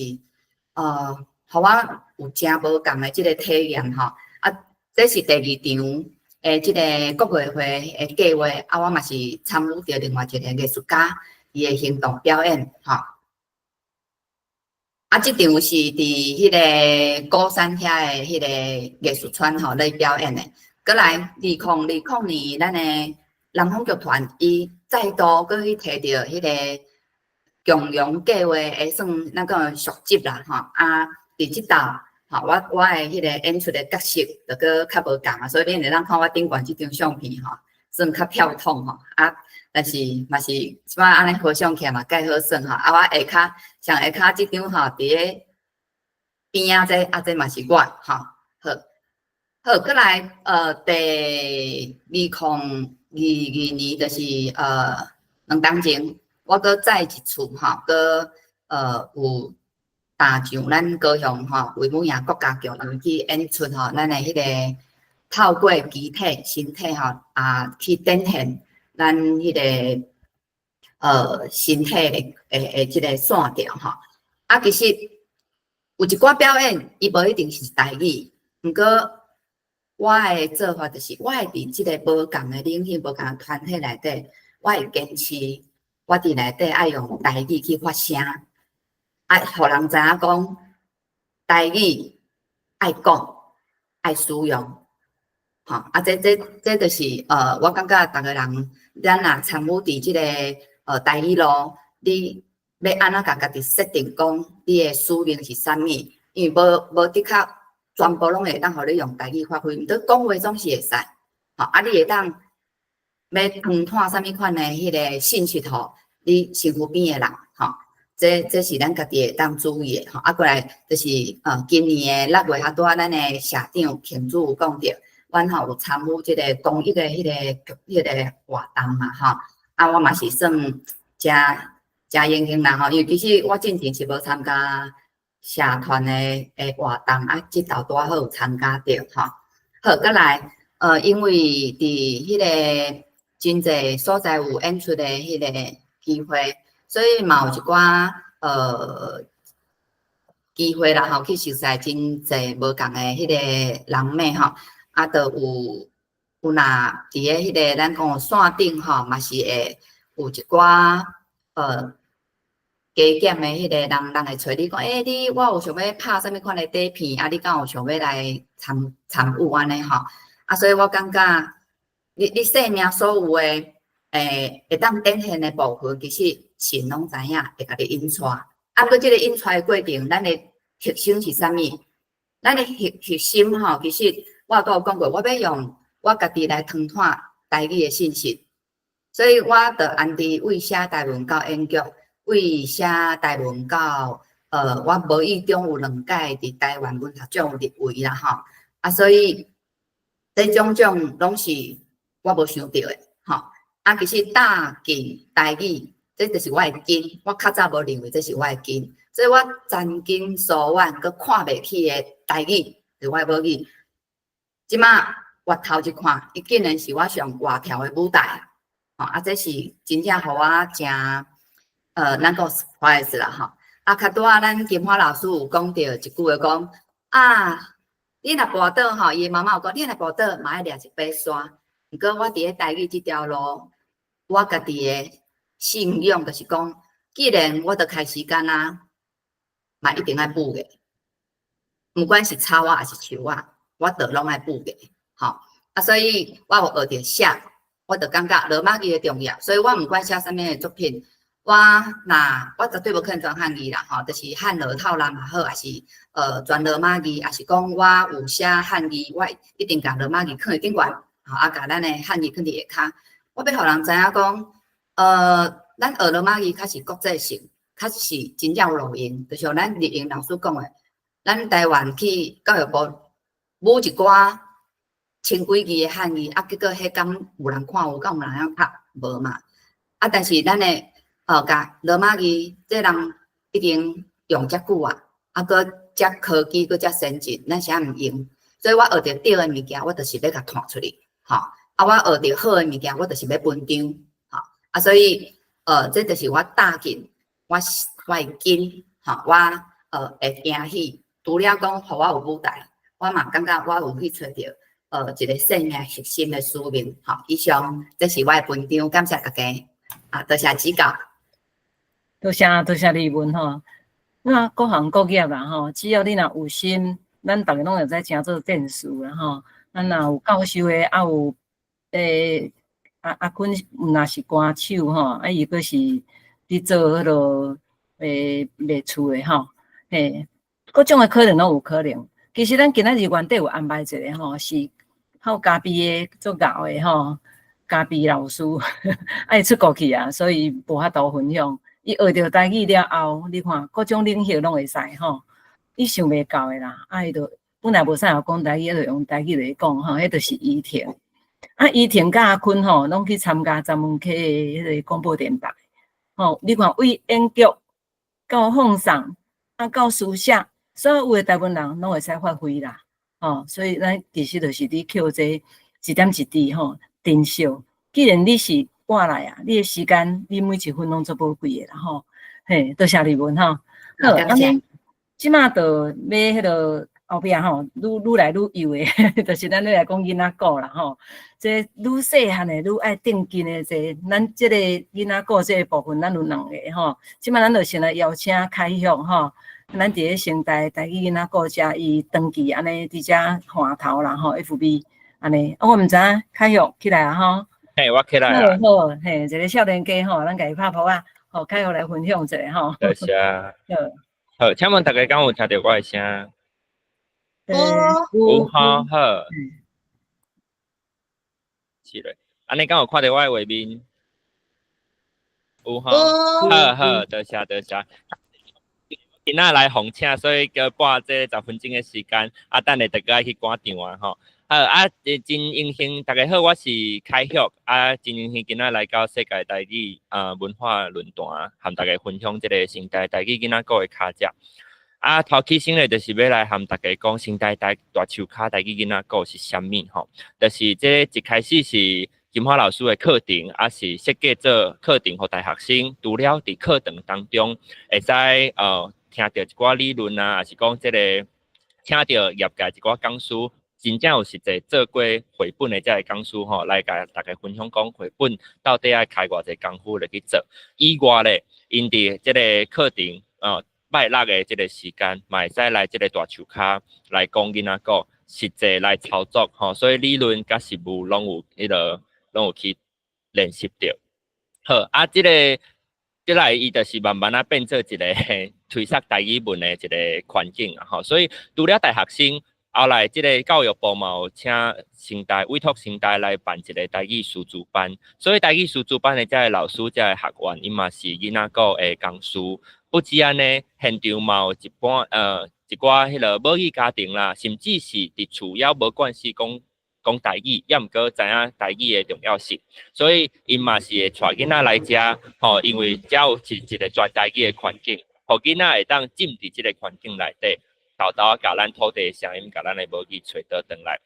互我有真无共的即个体验吼，啊，这是第2场即个国乐会的计划，啊，我嘛是参与着另外一个艺术家伊的行动表演吼。啊，即场是伫迄个高山遐的迄个艺术村吼来表演的。过来2020年，咱的南方剧团伊再度搁去摕到迄个共荣计划的算那个续集啦吼。啊，伫即道吼，我的迄个演出的角色就搁较无共啊，所以你会当看我顶悬即张相片吼，算较跳痛吼啊。但是嘛是即摆安尼回想起来嘛，介好耍吼。啊，我下骹上下骹即张吼，伫咧边仔这嘛是我吼。好，过来第2022年就是2当前，我搁再一次吼，搁有踏上咱高雄吼卫武营国家剧院去演出吼，咱的迄个透过机体身体吼去展现。咱迄个身体的即个线条吼，啊，其实有一寡表演，伊无一定是台语，毋过我的做法就是，我会伫即个无共的领域、无共的团体内底，我会坚持我伫内底爱用台语去发声，爱互人知影讲台语爱讲爱使用。吼，啊，这就是我感觉逐个人，咱若参与伫即个台语路，你要安怎甲家己设定讲你的使命是啥物？因为无的确全部拢会当互你用台语发挥，毋过讲话总是会使。吼，啊，你会当要传探啥物款的迄个信息吼，你身躯边的人，吼，这是咱家己会当注意的。吼，啊，过来就是今年的6月啊，拄仔咱的社长庆主有讲着。阮吼有参与即个公益的迄个活动嘛吼，啊我嘛是算真荣幸啦吼，因为其实我之前是无参加社团的活动，啊即道拄好有参加着吼。好，再来因为伫迄个真济所在有演出的迄个机会，所以嘛有一寡机会啦吼，去熟悉真济无共的迄个人脉吼。啊，都有若伫咧迄个咱讲线顶吼，嘛是会有一寡加减的迄个人会找你讲，我有想要拍啥物款的底片，啊，你敢有想要来参与安尼吼？啊，所以我感觉你生命所有的会当展现的部分，其实神拢知影，会甲你引出。啊，不过即个引出的过程，咱的核心是啥物？咱的核心吼，其实。我都有讲过，我要用我家己来传探台语的信息，所以我就安迪为写台文到演剧，为写台文到我无意中有2届伫台湾文学奖入围啦吼，啊，所以这种拢是我无想到的吼，啊，其实大进台语，这就是我的根，我较早无认为这是我的根，所以我曾经所愿佮看袂起的台语，是我的母语。即马我头一看，伊竟然是我上外条的舞台，吼啊！这是真正互我真咱讲 surprise 啦吼。啊，较拄仔咱金花老师有讲到一句话讲啊，你若跋倒吼，伊妈妈有讲，你若跋倒嘛爱掠一把伞。毋过我伫咧台语即条路，我家己的信仰就是讲，既然我都开时间啊，嘛一定爱补的，不管是草啊还是树啊，我都拢爱补的，吼啊，所以我有学着写，我就感觉罗马字的重要，所以我不管写啥物的作品。我绝对无可能全汉字啦，吼，就是汉罗套啦嘛好，还是全罗马字，还是讲我有写汉字，我一定甲罗马字放伫顶悬，吼，啊，甲咱的汉字放伫下骹。我要互人知影讲，咱学罗马字较是国际性，较是真正有路用，就像咱丽英老师讲的，咱台湾去教育部补一寡千几字的汉字，啊，结果迄敢有人看有，敢有人晓读无嘛？啊，但是咱的甲罗马字，这人已经用遮久啊，啊，搁遮科技搁遮先进，咱啥毋用？所以我学着对的物件，我就是要甲传出去，吼。啊，我学着好的物件，我就是要分享，吼。啊，所以这就是我搭紧，我会紧，吼，我会惊喜。除了讲，互我有舞台，我嘛感觉我有去找着一个生命核心的使命，吼。以上这是我的分享，感谢大家，啊，多谢指教。
多谢李文吼，那各行各业啦吼，只要你若有心，咱逐个拢会使诚做电视啦吼。咱若有教授的，啊有阿坤若是歌手吼，啊伊佫是伫做迄落卖厝的吼，嘿，各种的可能拢有可能。其实咱今仔日原底有安排一个吼，是靠嘉宾的做教的吼，嘉宾老师爱出国去啊，所以无法度分享。伊学着台语了后，你看各种领域拢会使吼，伊想袂到的啦。啊，伊就本来无啥会讲台语，就用台语来讲吼，迄就是依婷。啊，依婷甲阿坤吼，拢去参加专门去迄个广播电台。吼，你看为演剧到放送，啊到书写，所有的台湾人拢会使发挥啦。吼，所以咱其实就是你扣这一点一滴吼，珍惜。既然你是过来啊！你的时间，你每一分拢做宝贵的啦吼。嘿，多谢李文吼。好，安尼即马就要迄个后壁吼，愈来愈幼的，就是咱咧来讲囡仔歌啦吼。这愈细汉的愈爱定金的这，咱即个囡仔歌这个部分，咱有2个吼。即马咱就先来邀请开向吼，咱伫咧先台语囡仔歌遮伊登记安尼伫遮看头啦吼 ，FB 安尼。我毋知影开向起来啊吼。
嘿，我起来啦。
好，嘿，一个少年家吼，咱家己拍谱啊，吼，开学来分享一下吼。
多谢。好，请问大家敢有听到我的声？有好。是嘞，安尼敢有看到我的画面？有好，多谢。今仔来奉请，所以叫拨这10分钟的时间，啊，等下大家去赶场啊吼。真荣幸，大家好，我是开旭，真荣幸今仔来到世界台语文化论坛，和大家分享这个新台台语囡仔歌的卡只。头起先咧，就是要来和大家讲新台大树卡台语囡仔歌是啥物吼？就是这一开始是金华老师的课程，是设计做课程给大学生，除了伫课程当中会使听到一寡理论啊，还是讲这个听到业界一寡讲师。真正有实际做过绘本的这个讲师吼，来甲大家分享讲绘本到底要开偌济功夫来去做。以外咧，因伫这个课程拜六的这个时间，嘛会使来这个大树骹来讲囡仔歌，实际来操作吼。所以理论甲实务拢有去练习着。好，这个来伊就是慢慢变做一个推广台语文的一个环境啊吼。所以除了大学生。后来，这个教育部嘛有请委托新台来办一个台语师资班，所以台语师资班的这个老师、这个学员，伊嘛是囡仔歌的讲师。不止安尼，现场嘛有一寡迄个母语家庭啦，甚至是伫厝也无关系讲台语，也毋过知影台语的重要性，所以因嘛是会带囡仔来遮，吼，因为遮有一个全台语的环境，互囡仔会当浸伫这个环境内底。豆豆甲咱土地的声音，甲咱的母语吹倒转来。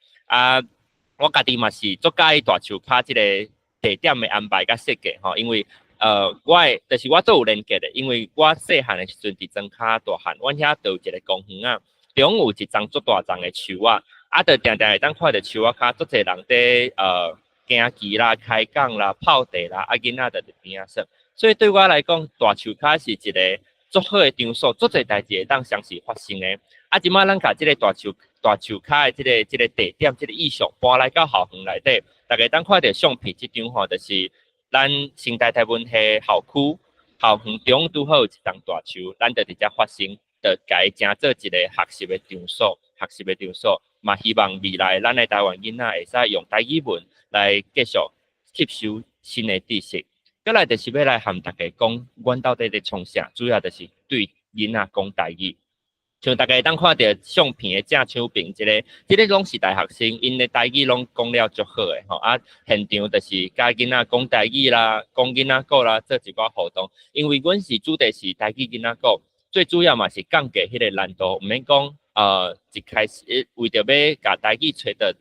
我家己嘛是做介意大树骹即个地点的安排甲设计吼，因为就是我做有连结的，因为我细汉的时阵伫庄骹大汉，阮遐就有一个公园啊，中有一丛足大丛的树啊，就定定会当看到树啊骹足侪人伫行棋啦、开讲啦、泡茶啦，啊囡仔就伫边仔说。所以对我来讲，大树骹是一个足好的场所，足侪代志会当相时发生的。啊，即摆咱甲即个大树骹的即个地点、即个意象搬来到校园内底，大家当看到相片，即张吼就是咱新台文系校区校园中拄好有一丛大树，咱就直接发生，就改成做一个学习的场所。嘛希望未来咱的台湾囡仔会使用台语文来继续吸收新的知识。再来就是要来和大家讲，阮到底在创啥？主要就是对囡仔讲台语。像大家当看到相片的正手边，即个拢是大学生，因的台语拢讲了足好的吼。啊，现场就是教囡仔讲台语啦，讲囡仔歌啦，做一寡互动。因为阮是主题是台语囡仔歌，最主要嘛是降低迄个难度，毋免讲。一开始为着要甲台语找倒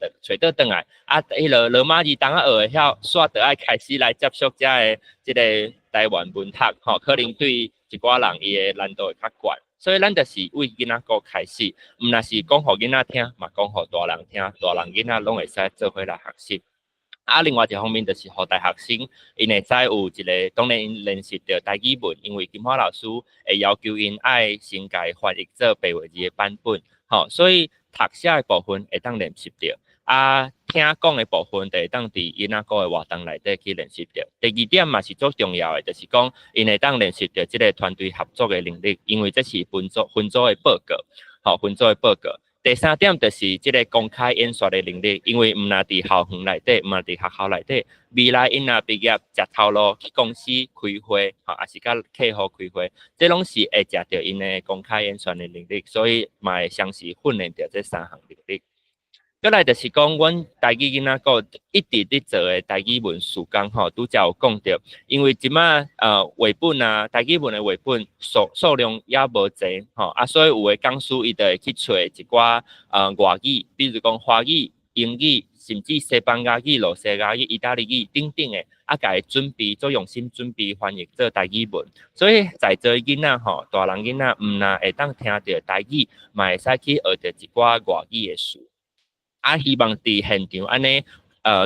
转来，啊，迄个罗马字当啊学会晓，煞得爱开始来接触遮个即个台湾文学，吼，可能对一寡人伊个难度会较悬，所以咱就是为囡仔个开始，毋若是讲互囡仔听，嘛讲互大人听，大人囡仔拢会使做伙来学习。啊，另外一方面就是互大学生，因会使有一个，当然因认识到台语文，因为金华老师会要求因爱先家翻译做白话字的版本，吼，所以读写的部分会当练习到，啊，听讲的部分就会当伫囡仔个活动内底去练习到。第二点嘛是最重要的，就是讲因会当练习到即个团队合作的能力，因为这是分组的报告，吼，分组的报告。第三点就是即个公开演说的能力，因为毋若伫校园内底，毋若伫学校内底，未来因若毕业食头路去公司开会，吼，也是甲客户开会，这拢是会食到因的公开演说的能力，所以嘛会相时训练到这三项能力。再来就是讲，阮台语囡仔个一直伫做的台语文史工吼，拄则有讲到，因为即马话本啊，台语文的话本数量也无济吼，啊，所以有的讲师伊就会去找一寡外语，比如讲华语、英语，甚至西班牙语、罗西亚语、意大利语等等的，啊，家准备做用心准备翻译做台语文，所以在座囡仔吼，大人囡仔毋若会当听到台语，嘛会使去学到一寡外语的词。啊，希望伫现场安尼，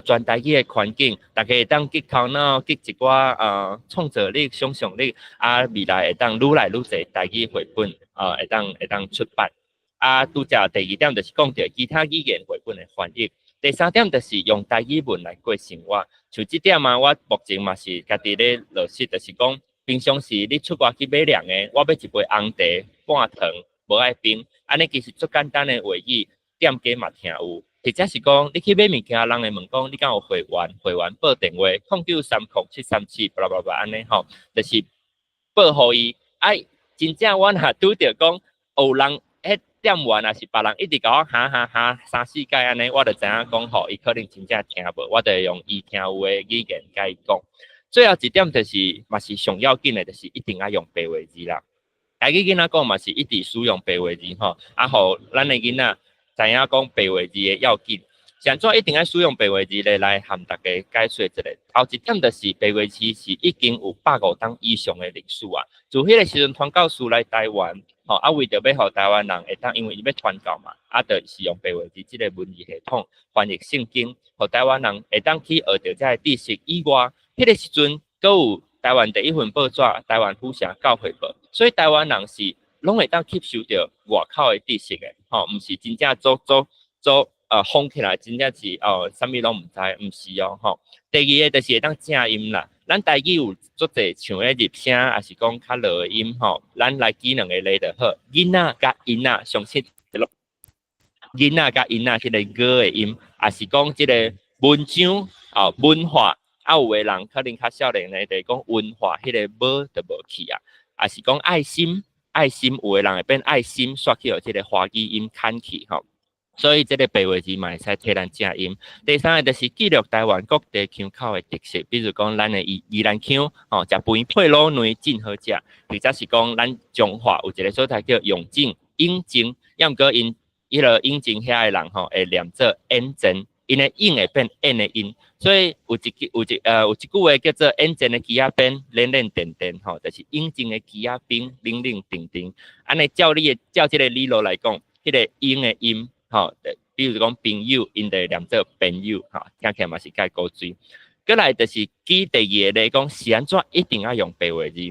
全台语的环境，大家会当激头脑，激一寡创造力、想象力，啊，未来会当愈来愈侪台语绘本，会当出版。啊，拄则第二点就是讲到其他语言绘本的翻译。第三点就是用台语文来过生活。像这点嘛，我目前嘛是家己咧落实，就是讲平常时你出外去买凉的，我要一杯红茶半糖，无爱冰，安尼其实足简单的话语，店家嘛听有。或者是讲，你去买物件，人会问讲，你敢有会员？会员报电话09307347，巴拉巴拉安尼吼，就是报互伊。哎，真正我若拄着讲，有人迄店员也是别人一直甲我哈3、4届安尼，我就知影讲吼，伊可能真正听无，我就用伊听有的语言甲伊讲。最后一点就是，嘛是上要紧的，就是一定要用白话字啦。台语囡仔讲嘛是一直使用白话字吼，啊，互咱的囡仔。知影讲白话字的要紧，现在一定要使用白话字来和大家解说一下。头一点就是白话字是已经有150档以上的历史啊。自迄个时阵传教士来台湾，吼啊为着要互台湾人会当，因为伊要传教嘛，啊就是用白话字即个文字系统翻译圣经，互台湾人会当去学到这个知识以外，迄个时阵阁有台湾第一份报纸《台湾府城教会报》，所以台湾人是。拢会当吸收到外口的知识的，吼，毋是真正做封起来，真正是啥物拢毋知，毋是哦，吼。第二个就是会当正音啦，咱台语有足侪像咧入声，也是讲较落音吼，咱来记两个例就好。囡仔甲囡仔上次咯，囡仔甲囡仔迄个歌的音，也是讲即个文章文化，啊有的人可能较少年的，就是讲文化迄个无就无去啊，也是讲爱心。爱心有的人会变爱心，刷去有这个华语音砍去吼，所以这个白话字嘛会使替咱正音。第三个就是记录台湾各地腔口的特色，比如讲咱的宜兰腔吼，食饭配卤卵真好食，或者是讲咱中华有一个所在叫永靖、永靖，要毋过因迄个永靖遐的人吼会念做永靖。因的音会变 N 的音，所以有一句话叫做“永靖的鸡仔边，冷冷定定”吼，就是永靖的鸡仔边，冷冷定定。安尼照这个理路来讲，迄个音的音吼，比如讲朋友，因就念做朋友，吼，听起来嘛是介古锥。过来就是记第二个讲是安怎一定要用白话字。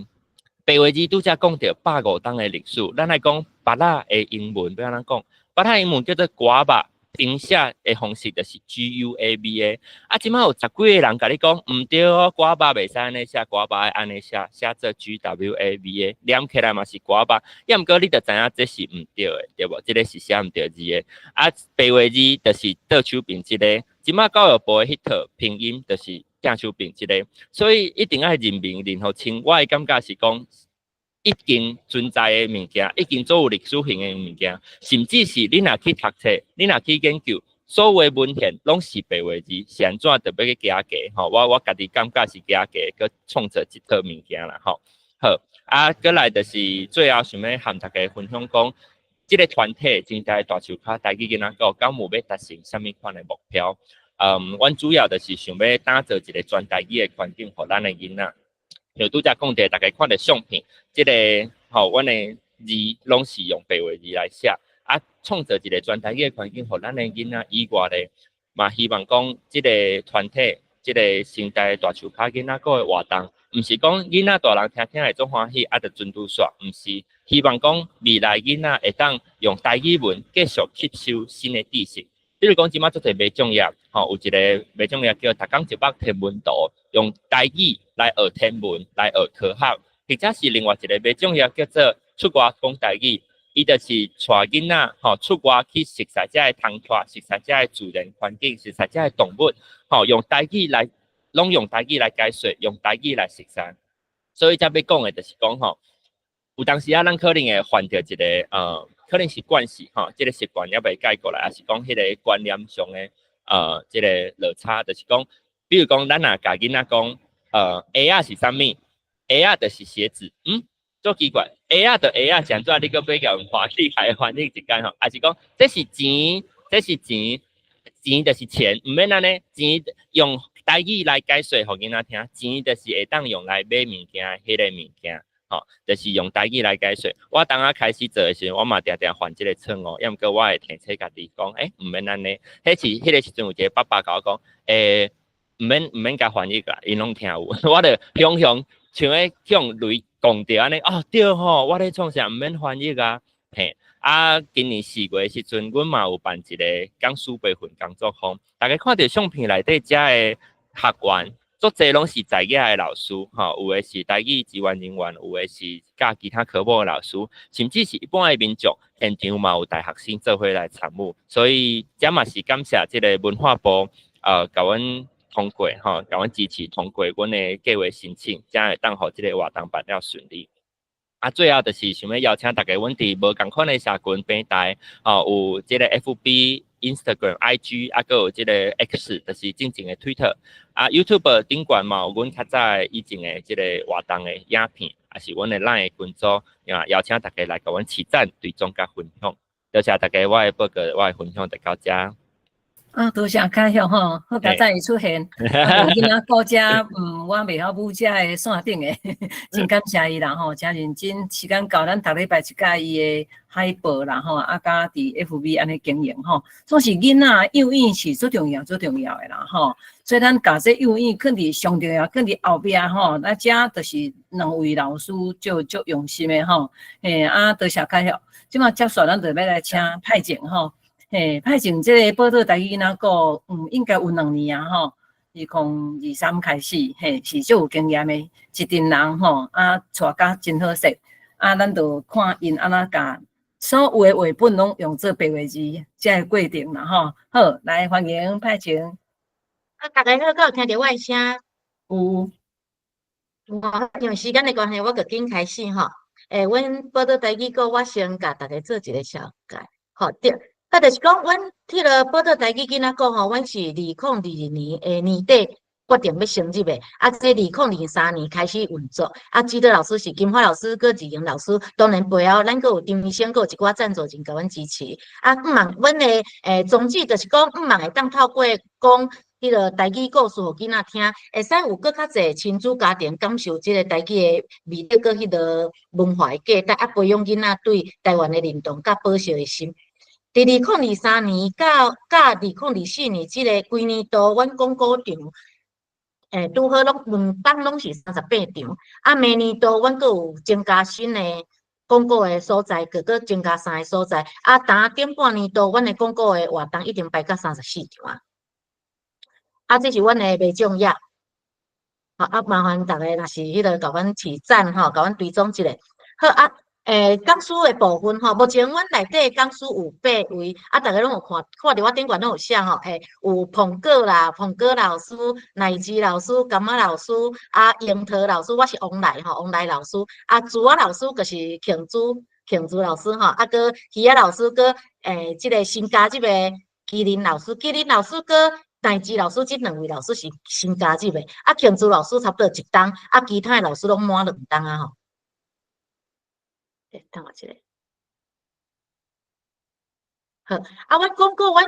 白话字拄则讲到150档的历史，咱来讲巴拉的英文，要安怎讲？巴拉英文叫做瓜巴。拼写的方式就是 GUABA， 即摆有10几个人甲你讲毋对哦，瓜巴袂使安尼写，瓜巴爱安尼写，写做 GWAVA， 念起来嘛是瓜巴，要毋过你就知影这是毋对的，对无？这个是写毋对字的。白话字就是倒手边即个，即摆教育部的迄套拼音就是正手边即个，所以一定要认明然后清。我的感觉是讲。已经存在的物件，已经做有历史性的物件，甚至是你若去读册，你若去研究，所有的文献拢是白话字，是安怎特别去加价吼？我家己感觉是加价，佮创造一套物件啦吼。好，过来就是最后想要和大家分享讲，这个团体真正大手卡，台语囡仔有敢有要达成什么款的目标？阮主要就是想要打造一个全台语的环境，互咱的囡仔。就拄则讲者，大家看的相片，即个阮的字拢是用白话字来写，创造一个全台语的环境，互咱的囡仔以外咧，嘛希望讲即个团体，即个新代大手卡囡仔个活动，毋是讲囡仔大人听会做欢喜，就准拄煞，毋是希望讲未来囡仔会当用台语文继续吸收新的知识。比如讲，即马做者卖种业，有一个卖种业叫逐工一百天文图，用台语来学天文，来学科学，或者是另外一个卖种业叫做出外讲台语，伊就是带囡仔出外去熟悉遮个生态，熟悉遮个自然环境，熟悉遮个动物，用台语来，拢用台语来解说，用台语来熟悉。所以才要讲的就是讲有当时咱可能会犯着一个可能是惯势这个习惯也袂改过来，也是讲迄个观念上的这个落差，就是讲，比如讲咱若甲囡仔讲鞋啊是啥物？鞋啊就是鞋子，足奇怪，鞋啊就鞋啊，怎做你个比较华丽还翻译一间还是讲这是钱，这是钱，钱就是钱，毋免安尼，钱用台语来解说互囡仔听，钱就是会当用来买物件，迄个物件。就是用台语来解说。我当我开始做的时候，我嘛常常犯这个错误，要毋过我会提醒家己讲，毋免安尼。迄个时阵有一个爸爸甲我讲，毋免甲翻译啦，因拢听有。我就向像向雷讲着安尼，对吼，我咧创啥毋免翻译啊，今年4月时阵，阮嘛有办一个讲师培训工作坊，大家看到相片内底遮的学员。足侪拢是在野的老师，有的是台语志愿人员，有的是教其他科目的老师，甚至是一般的民众，现场嘛有大学生做伙来参与，所以这嘛是感谢这个文化部甲阮通过，甲阮支持通过阮的计划申请，才会当互这个活动办了顺利。最后就是想要邀请大家，阮伫无共款的社群平台，有这个 FB、Instagram、IG， 还有这个 X， 就是真正的 Twitter。YouTube 顶管嘛有阮较早以前的这个活动的影片，也是阮的 LINE 的群组，邀请大家来甲阮起赞、追踪甲分享。多谢大家，我的报告、我的分享就到这。
多谢凯雄吼，好佳早伊出现，囡仔到遮，我袂晓舞遮的线顶的，真感谢伊啦吼，真认真，时间到，咱逐礼拜一届伊的海报啦吼，甲伫 FB 安尼经营吼，总是囡仔幼稚是最重要、最重要的啦吼，所以咱甲这幼稚放伫上重要，放伫后壁吼，那遮就是两位老师就用心的吼，多谢凯雄，即马接续咱就要来请派景吼。派情这个报道台语那个，应该有2年啊吼，2023开始，是最有经验的一群人吼，带甲真好势，咱就看因安怎甲所有的话本拢用做白话字，这个过程啦吼。好，来欢迎派情。
大家好，有听到我的声？
有。
因为时间的关系，我就紧开始吼。阮报道台语个，我先甲大家做一个小解，好对。就是讲，阮迄个报道台语囡仔讲吼，阮是2022年的年底决定要成立的，这2023年开始运作。指导老师是金花老师，佮志莹老师，当然背后咱佮有张医生，佮有一寡赞助人甲阮支持。毋茫阮的宗旨就是讲，毋茫会当透过讲迄个台语故事互囡仔听，会使有佮较侪亲子家庭感受即个台语的味道，佮迄个文化的价值，培养囡仔对台湾的认同甲保守的心。伫2023年到2024年即个规年度，阮广告场拄好拢两档拢是38场，啊，明年度阮阁有增加新的广告的所在，阁增加3个所在，啊，呾顶半年度阮的广告的活动一定排到34场啊。啊，这是阮的卖奖页，啊，麻烦大家若是迄个甲阮起赞吼，甲阮追踪一下。好啊。讲师的部分吼，目前阮内底讲师有8位，啊，大家拢有看到我顶悬拢有写吼，有彭哥啦、彭哥老师、乃基老师、甘仔老师，啊，樱桃老师，我是王来吼，王来老师，啊，朱仔老师就是庆珠老师吼，啊，个鱼仔老师个即个新加入的麒麟老师个乃基老师，即2位老师是新加入的，啊，庆珠老师差不多1档，啊，其他的老师拢满2档啊吼。等我一下，好，啊，阮广告，阮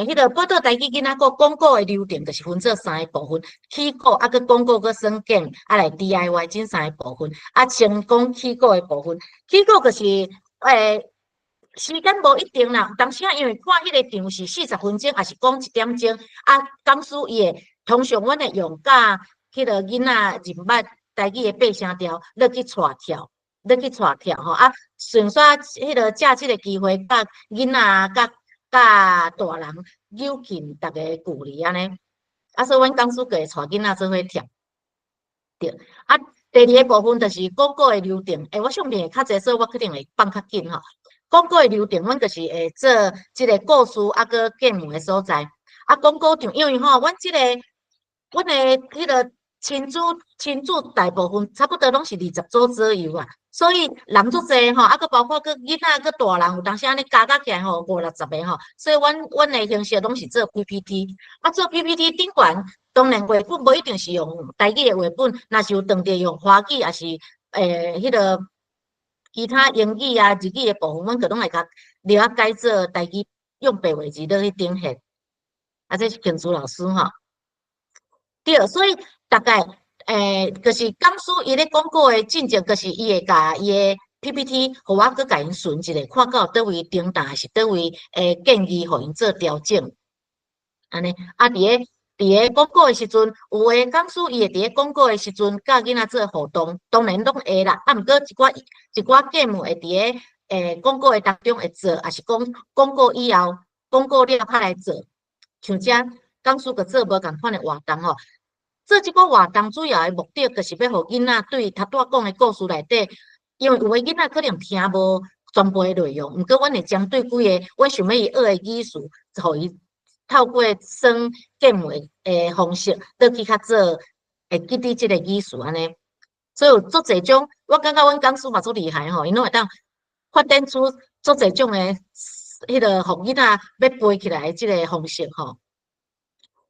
迄个报道台语囡仔个广告的流程，就是分做3个部分：起稿，啊，个广告个选景，啊来 DIY 这3个部分。啊，先讲起稿的部分，起稿就是时间无一定啦，当时啊，因为看迄个场是40分钟，还是讲1点钟，啊，讲师伊会通常阮会用甲迄个囡仔人捌台语的8声调，落去带跳。吼啊，顺续迄个借即个机会，甲囡仔甲大人友近逐个距离安尼。啊，所以阮讲师个会带囡仔做伙跳。对，啊，第2个部分就是广告的流程。我相片会较济，所以我肯定会放较紧吼。广告的流程，阮就是会做即个故事啊，个节目的所在。啊，广告场，因为吼，阮的迄个亲子大部分差不多拢是20组左右啊。所以人足济吼，啊，佮包括佮囡仔、佮大人，有当时安尼加起来吼，50-60个吼。所以阮的形式拢是做 PPT， 啊，做 PPT 顶悬，当然画本无一定是用台语的画本，若是有当地用华语，也是迄个其他英语啊、日语的部分，阮佮拢会甲了解做台语用白话字落去顶现。啊，这是庆珠老师吼。对，所以大概。就是讲师伊咧广告的进程，就是伊会甲伊的 PPT， 互我佮甲因顺一下，看到倒位顶档还是倒位建议，互因做调整。安尼啊，伫个广告的时阵，有诶讲师伊会伫个广告的时阵，甲囡仔做互动，当然拢会啦。啊，毋过一寡节目会伫个广告的当中会做，还是讲广告以后，广告了才来做。像遮讲师佮做无共款的活动吼。做即个活动主要的目的，就是要互囡仔对头拄仔讲的故事内底，因为有诶囡仔可能听无全部诶内容，毋过阮会针对几个阮想要伊学诶语词，互伊透过算节目诶方式，落去较做会记得即个语词安尼。所以有足侪种，我感觉阮讲师嘛足厉害吼，因拢会当发展出足侪种诶迄个互囡仔要背起来即个方式吼。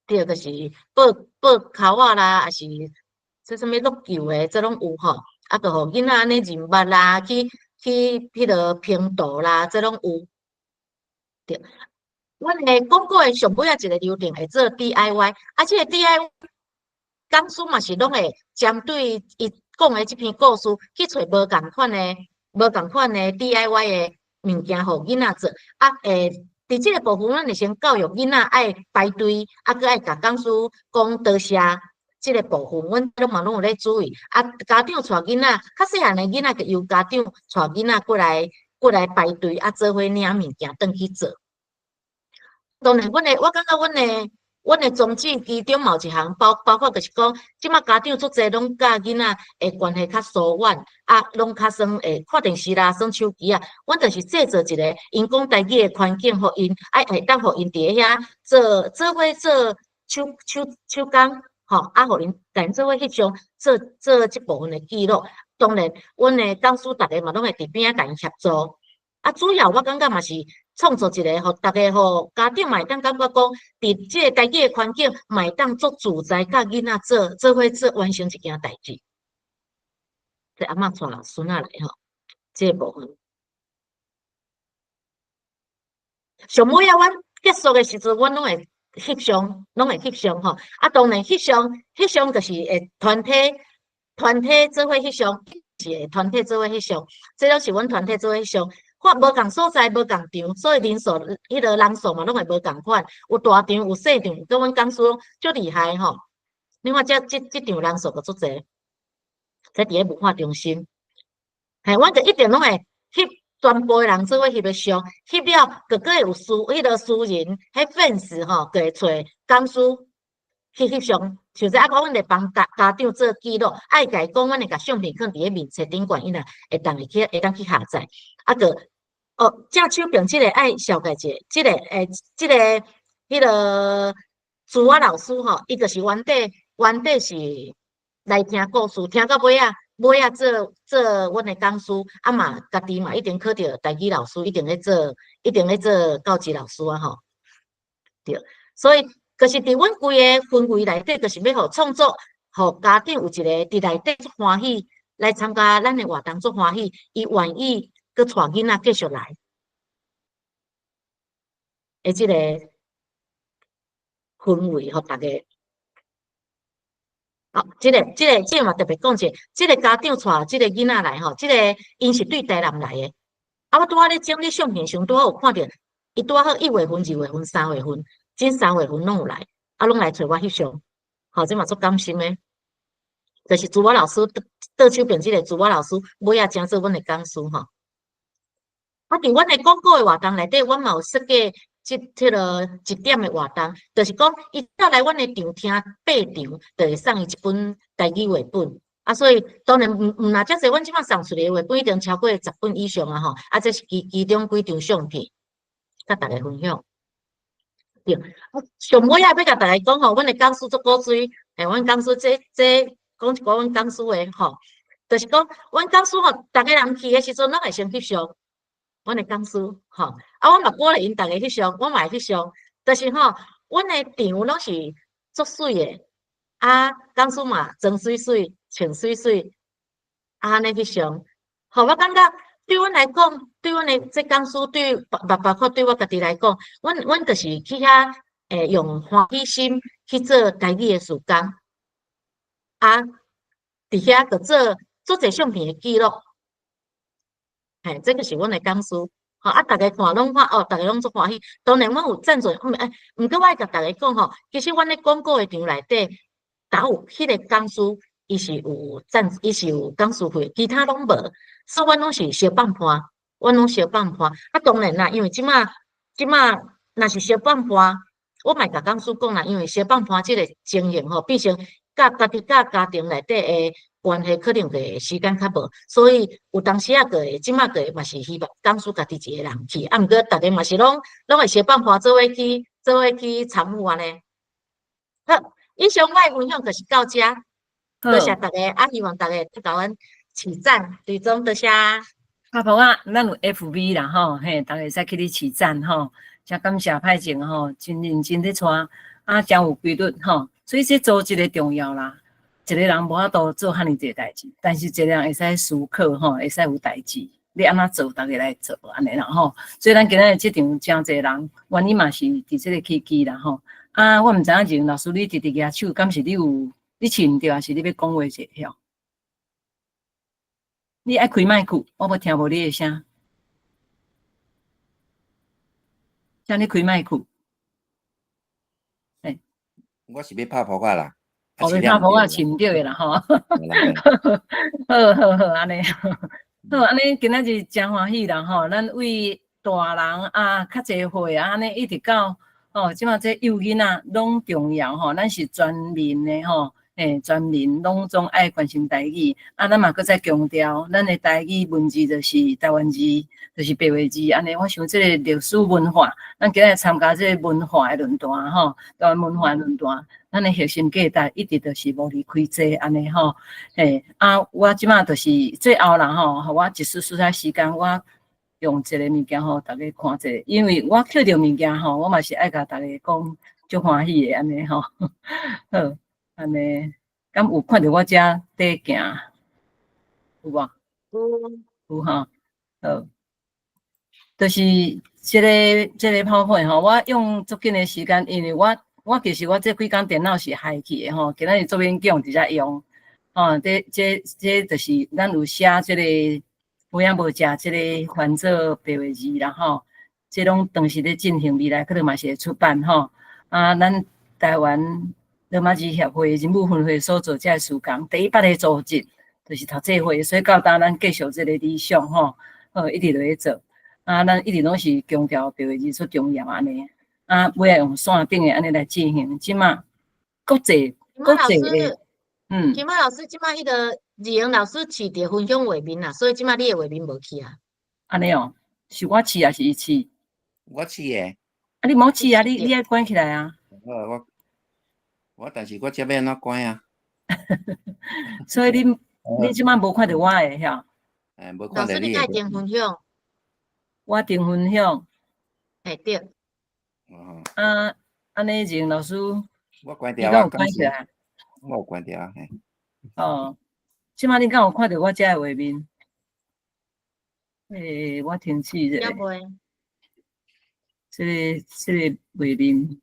第二个是报口仔啦，还是这什么录球的，这拢有吼。啊，就互囡仔安尼认捌啦，去迄个拼图啦，这拢有。对，阮的广告的上尾啊一个流程会做 DIY， 啊，这个 DIY 讲师嘛是拢会针对伊讲的这篇故事去找无共款的 DIY 的物件，互囡仔做啊，伫即个部分，咱会先教育囡仔爱排队，啊，佮爱甲讲师讲多谢。即个部分，阮拢有咧注意。啊，家长带囡仔，较细汉的囡仔，就由家长带囡仔过来排队，啊，做伙领物件，转去做。当然，我感觉阮的宗旨其中某一项包括就是讲，即马家长足济拢甲囡仔的关系较疏远，啊，拢较算看电视啦，耍手机啊。阮就是制作一个因讲台语的环境，互因会当互因伫遐做伙做手工，吼，啊，互因甲因做伙翕相，做即部分的记录。当然，阮的讲师逐个嘛拢会伫边仔甲因协助。啊，主要我感觉嘛是创造一个，互大家互家长嘛会当感觉讲，伫即个台语的环境，嘛会当足自在，甲囡仔做伙完成一件代志。这阿嬷带孙仔来吼，这部分。上尾啊，阮结束的时阵，阮拢会翕相吼。啊，当然翕相就是会团体做伙翕相。是团体做伙翕相，这拢是阮团体做伙翕相。
看无共所在、无共场，所以人数迄个人数嘛，拢会无共款。有大场，有细场，跟阮讲师足厉害吼。你看这场人数个足侪，这伫咧文化中心，嘿，阮就一定拢会翕全部的人做伙翕咧相，翕了，个有迄个私人，迄 fans 吼，个会找讲师去翕相。像说啊，阮会帮家长做记录，爱甲伊讲，阮会甲相片放伫咧面册顶悬，伊若会当去下载。啊个正手边即个爱小解者，即个迄个朱华老师吼，伊就是原底是来听故事，听到尾啊做阮的讲师，啊嘛家己嘛一定考着台语老师，一定咧做高级老师啊吼，对，所以就是伫阮规个氛围内底，就是要互创作，互家长有一个伫内底足欢喜来参加咱的活动，足欢喜，伊愿意佮带囡仔继续来，即个氛围，互大家。好，这个嘛特别讲者，这个家长带这个囡仔来吼，这个因是对台南来的。啊，我拄仔咧整理相片，上拄好有看到，伊拄好1月份、2月份、3月份，前3月份拢有来，啊，拢来找我翕相。好，这嘛足甘心的，就是朱华老师倒手边这个朱华老师，尾仔正做阮的讲师吼。啊，伫阮的广告的活动内底，阮嘛有设计迄个1点的活动，就是讲伊只要来阮的场听8场，就会送伊一本台语绘本。啊，所以当然毋若遮济，阮即摆送出来的绘本一定超过10本以上啊吼。啊，这是其中几张相片，甲大家分享。对，上尾啊，要甲大家讲吼，阮的讲师足古锥，阮讲师这讲一寡阮讲师的吼，就是讲阮讲师吼，逐个人去的时阵，拢会先翕相。阮的讲师吼，啊，我嘛鼓励因逐个翕相，我嘛会翕相。就是吼，阮的场拢是足水的，啊，讲师嘛装水水，穿水水，安尼翕相。吼，我感觉对阮来讲，对阮的这讲师，包括对我家己来讲，阮就是去遐用欢喜心去做台语的事工，啊，伫遐个做者相片的记录。嘿，这个是阮的讲师，吼啊，大家看拢看哦，大家拢足欢喜。当然，阮有赞助，毋过我爱甲大家讲吼，其实阮咧广告的场内底，有迄个讲师，伊是有讲师费，其他拢无，所以阮拢是小放盘，阮拢小放盘。啊，当然啦，因为即马若是小放盘，我嘛甲讲师讲啦，因为小放盘即个经营吼，毕竟甲家庭内底的关系可能个时间较无，所以有当时啊个即马个嘛是希望讲师家己一个人去，啊，毋过大家嘛是拢会小放盘做伙去参与安尼。好，以上我的分享就是到遮，多谢大家，啊，希望大家甲阮起赞，最终多谢。
阿婆啊，咱有 FB 啦吼，嘿，大家会使去你起赞吼，真感谢派情吼，真认真咧带，啊，真有规律吼，所以这做一个重要啦。一个人无法度做遐尼济代志，但是一个人会使思考吼，会使有代志，你安怎做，大家来做安尼啦吼。所以咱今日即场真济人，原因嘛是伫即个契机啦吼。啊，我毋知影前老师你直直举手，敢是你请着，还是你要讲话者晓？你爱开麦克，我无听无你的声。请你开麦克。
我是要拍扑克啦。
后面拍扑克请着的啦吼。好，安尼，好安尼，今仔日真欢喜啦吼。咱为大人啊，较济岁啊，安尼一直到哦，即马这幼囡仔拢重要吼。咱是全民的吼，全民拢总爱关心台语。啊，咱嘛搁再强调，咱的台语文字就是台湾字，就是白话字。安尼，我想这个历史文化，咱今日参加这个文化的论坛吼，台湾文化论坛。咱的核心价值一直都是无离开这安尼吼，我即马就是最后啦吼，互我一丝丝仔时间，我用一个物件吼，大家看者，因为我捡着物件吼，我嘛是爱甲大家讲足欢喜的安尼吼，好，安尼，敢有看着我遮在行，有无？有吼，好，就是这个泡粉吼，我用足紧的时间，因为我其实我这几工电脑是坏去的吼，今仔日做演讲直接用，吼，这就是咱有写这个无影无食即个翻做白话字啦吼，即拢当时咧进行，未来可能嘛是会出版吼。啊，咱台湾罗马字协会人物分会所做即个事工，第100个组织就是读这会，所以到当咱继续即个理想吼，一直落去做。啊，咱一直拢是强调白话字最重要安尼。啊，尾来用线顶的安尼来进行，即马国际的，
金马老师即马迄个字英老师饲伫分享画面啦，所以即马你的画面无去啊？
安尼哦，是我饲还是伊饲？
我饲诶。
啊，你莫饲啊，你爱关起来啊。
我但是我这要安怎关啊？
所以你即马无看到我诶遐？
无看到你。
老师你爱定分享？
我定分享。
对。
啊，安尼前老师，
我关掉
你敢有关起来？
我有关掉嘿。
哦，即马你敢有看到我遮诶画面？我停止一下。这个画面，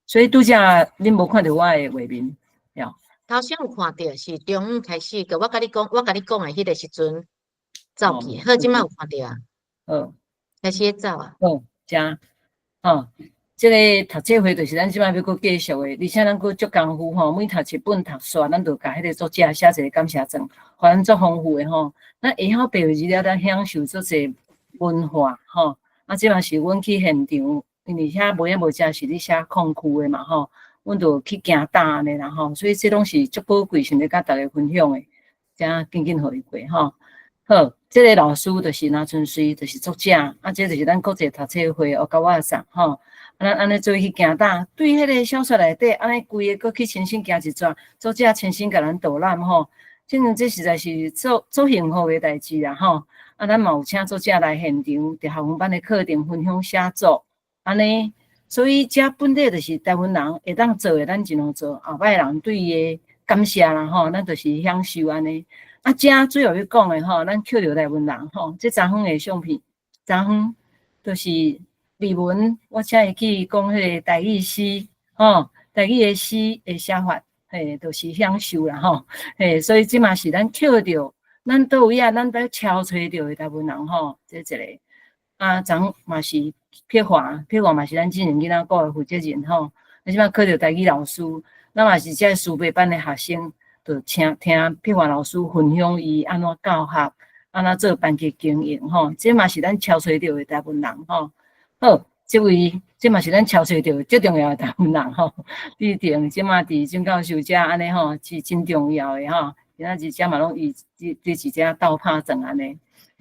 所以拄则恁无看到我诶画面，了。
头先有看到是中午开始个，我甲你讲诶迄个时阵走去，好，即摆有看到啊。开始走啊。
正，即个读册会就是咱即摆要搁继续诶，而且咱搁足功夫吼，每读一本读煞，咱就甲迄个作者写一个感谢状，互咱足丰富诶吼。咱会晓白话字了，咱享受足侪文化吼。啊，即嘛是阮去现场，因为遐无影无食是咧写矿区诶嘛吼，阮就去行搭安尼啦吼，所以这拢是足宝贵，想要甲大家分享诶，正紧紧互伊过吼。好，即个老师就是拿春水，就是作者，啊，这就是咱国际读册会学甲我上吼。咱安尼做去行搭，对迄个小说内底，安尼规个搁去亲身行一转，作者亲身甲咱导览吼，反正这实在是做幸福的代志啦吼。啊，咱嘛有请作者来现场，伫校园班的课程分享写作，安尼，所以遮本地就是台湾人会当做的，咱尽量做。后摆人对伊的感谢啦吼，咱就是享受安尼。啊，遮最后要讲的吼，咱扣着台湾人吼，这昨昏的相片，昨昏就是美文，我请伊去讲迄个台语诗吼，台语的诗的写法，就是享受啦吼，所以即嘛是咱扣着。咱倒位啊，咱在敲吹着的台湾人吼，这一个啊，昨嘛是撇华嘛是咱今年囡仔教的负责人吼。啊，即摆考着台语老师，咱嘛是遮师培班的学生，就听撇华老师分享伊安怎教学，安怎做班级经营吼。这嘛是咱敲吹着的台湾人吼。好，这嘛是咱敲吹着最重要的台湾人吼。毕竟即嘛伫郑教授遮安尼吼，是真重要的吼。今仔日遮嘛拢以对一遮斗拍阵安尼，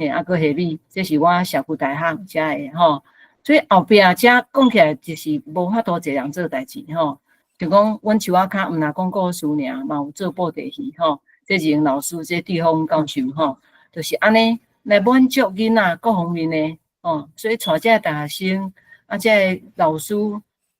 啊，搁下米，这是我社区大学遮的吼。所以后壁遮讲起来就是无法度一人做代志吼。就讲阮树仔脚毋若讲故事尔，嘛有做布袋戏吼。这是老师，这地方教授吼，就是安尼来满足囡仔各方面的哦。所以带遮大学生，啊，遮老师，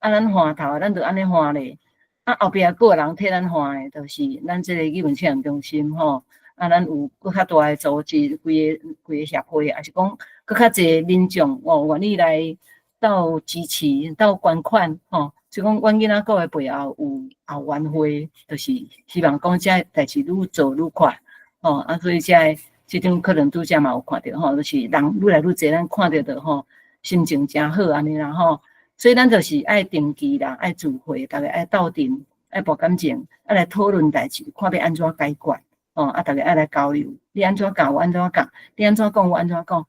啊，咱换头，咱就安尼换咧。啊，后壁佫有人替咱换诶，就是咱即个语文测验中心吼，啊，咱有佫较大诶组织，规个协会，还是讲佫较侪民众哦，愿意来到支持、到捐款吼，就讲阮囡仔教诶背后有后援会，就是希望讲遮代志愈做愈快吼，啊，所以即张可能拄则嘛有看到吼，就是人愈来愈侪，咱看到的吼，心情真好安尼啦吼。所以咱就是爱定期啦，爱聚会，大家爱斗阵，爱博感情，爱来讨论代志，看要安怎解决，啊，大家爱来交流，你安怎教我安怎教，你安怎讲我安怎讲，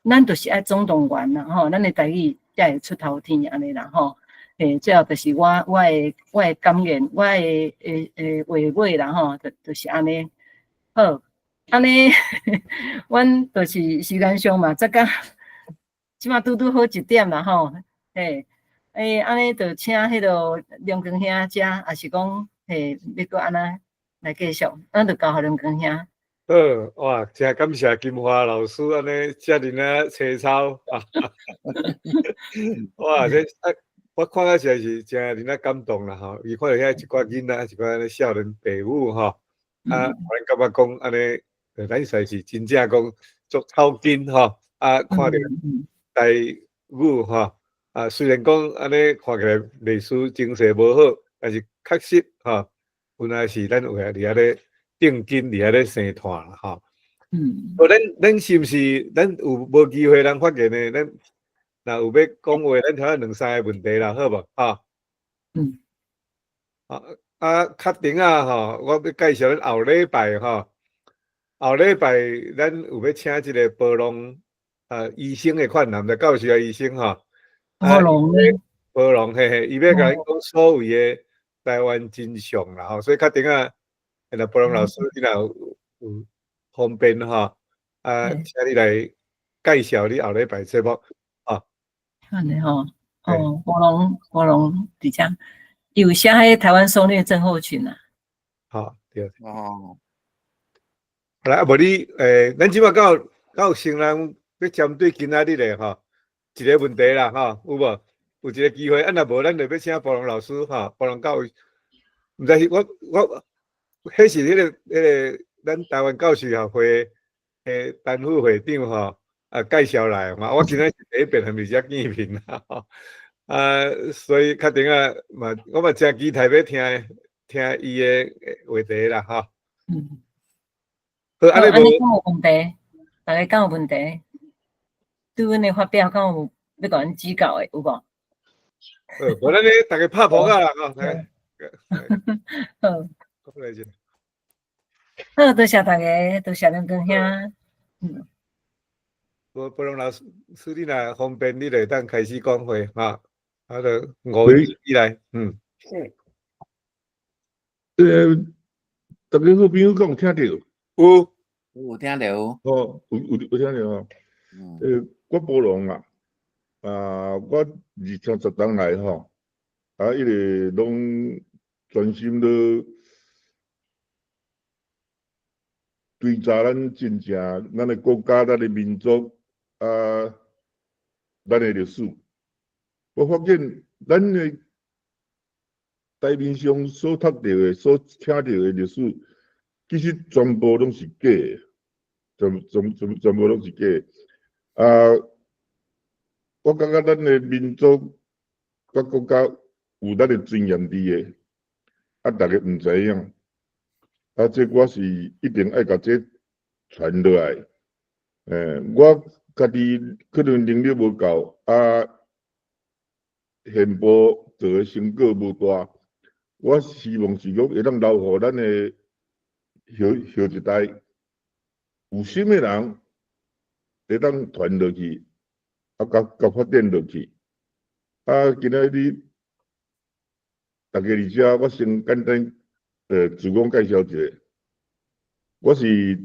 咱就是爱总动员啦，吼，咱的台语才会出头天安尼啦，吼，最后就是我的感言，我的话尾啦，吼，就是安尼，好，安尼，阮就是时间上嘛，即码拄好1点啦，吼，安尼就请迄个梁光兄食，也是讲要搁安那来继续，咱就交互梁光兄。
好哇，真感谢金华老师安尼遮尔啊切操啊！哇，这我看啊实在是真尔啊感动啦吼！伊看到遐一寡囡仔，一寡少年队伍吼，啊，咱感觉讲安尼，咱实在是真正讲足透紧吼，啊，看到台语吼。啊，虽然讲安尼看起来历史精势无好，但是确实吼，原来是咱有伫遐咧定根伫遐咧生团啦吼。咱是毋是咱有无机会咱发言呢？咱若有要讲话，咱挑两三个问题啦，好无？哈。较顶啊吼，我要介绍咱后礼拜吼，后礼拜咱有要请一个保龙医生的款，男的教授医生吼。保龙保龙嘿嘿，伊要甲咱讲所谓的台湾真相啦吼，所以较顶啊，那保龙老师你若有方便吼，请你来介绍你后礼拜节目啊。
安尼吼，保龙伫遮。有写迄台湾受虐症候群啊，
好对哦。来啊，无你咱即摆到有成人要针对今仔日的吼一个问题啦吼，有无？有一个机会，若无咱就要请保龙老师吼，保龙教育，毋知是我迄是迄个咱台湾教师协会诶单副会长吼介绍来嘛，我今仔是第一遍还未遮见面啦吼。所以确定啊，我嘛真期待要听伊的话题啦，哈。好，安尼
讲有问题，大家讲有问题，对阮的发表讲有要甲阮指教的，有无？
无咱咧大家拍扑啊啦，吼。
好，多谢大家，多谢恁哥兄。
保龙老师，你若方便，你就当开始讲话哈。就5月以来，
大家好朋友讲听到？
有听到？
哦，有听到哦。我保龙啊，我2010当来吼，一直拢专心咧追查咱真正咱的国家、咱的民族咱的历史。我发现咱的台面上所读到的、所听到的历史，其实全部拢是假的，全部拢是假的。我感觉咱的民族甲国家有咱的尊严伫的，大家毋知影。这我是一定爱甲这传落来。我家己可能能力无够现部做的成果无大，我希望是讲会当留互咱的下一代，有心的人会当传落去，甲发展落去。今仔日大家伫遮，我先简单自我介绍一下，我是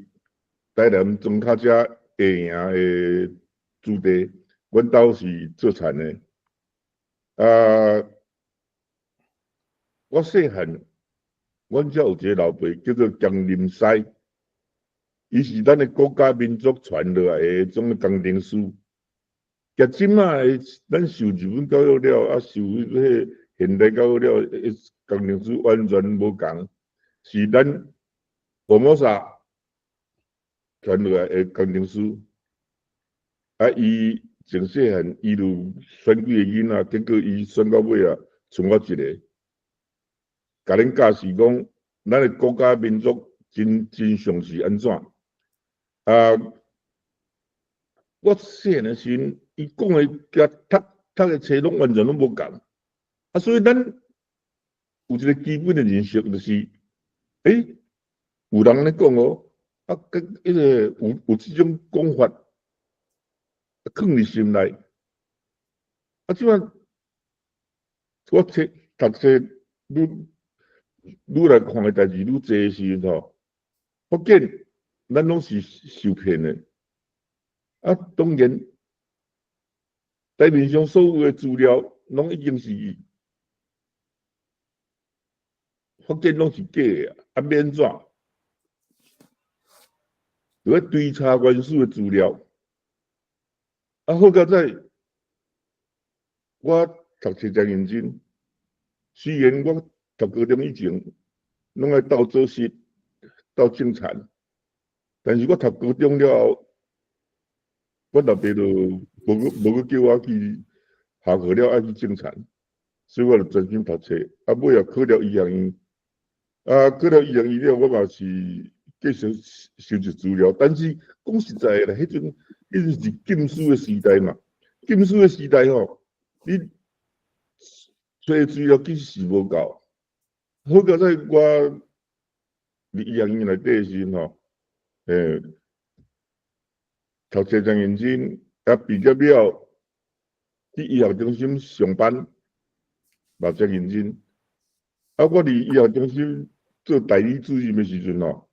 台南庄脚遮下营的子弟，阮兜是做田的。我细汉，阮遮有一个老爸叫做江林西，伊是咱的国家民族传落来的种工程师。甲即卖咱受日本教育了，受迄现代教育了，工程师完全无共，是咱福摩萨传落来的工程师。伊从细汉一路选几个囡仔，结果伊选到尾啊，剩我一个。甲恁教示讲，咱的国家民族真相是安怎？我细汉的时阵，伊讲的甲读的册拢完全拢无共。所以咱有一个基本的认识，就是有人咧讲哦，迄个有这种讲法。放入心内，即摆我读册愈来看的代志愈侪的时阵吼，发现咱拢是受骗的。当然，台面上所有的资料拢已经是发现拢是假的免怎？就要追查原始的资料。好佳在，我读册真认真。虽然我读高中以前拢爱斗做事、斗种田，但是我读高中了后，我老爸就无去叫我去下课了爱去种田，所以我就专心读册。尾也考了医学院，考了医学院了，我嘛是继继续收集资料。但是讲实在诶啦，迄阵是禁书诶时代嘛。禁书诶时代吼，你找资料其实是无够。好佳在我伫医学院内底时吼，读册真认真，啊毕业了去医学中心上班，嘛真认真。啊，我伫医学中心做代理主任诶时阵吼，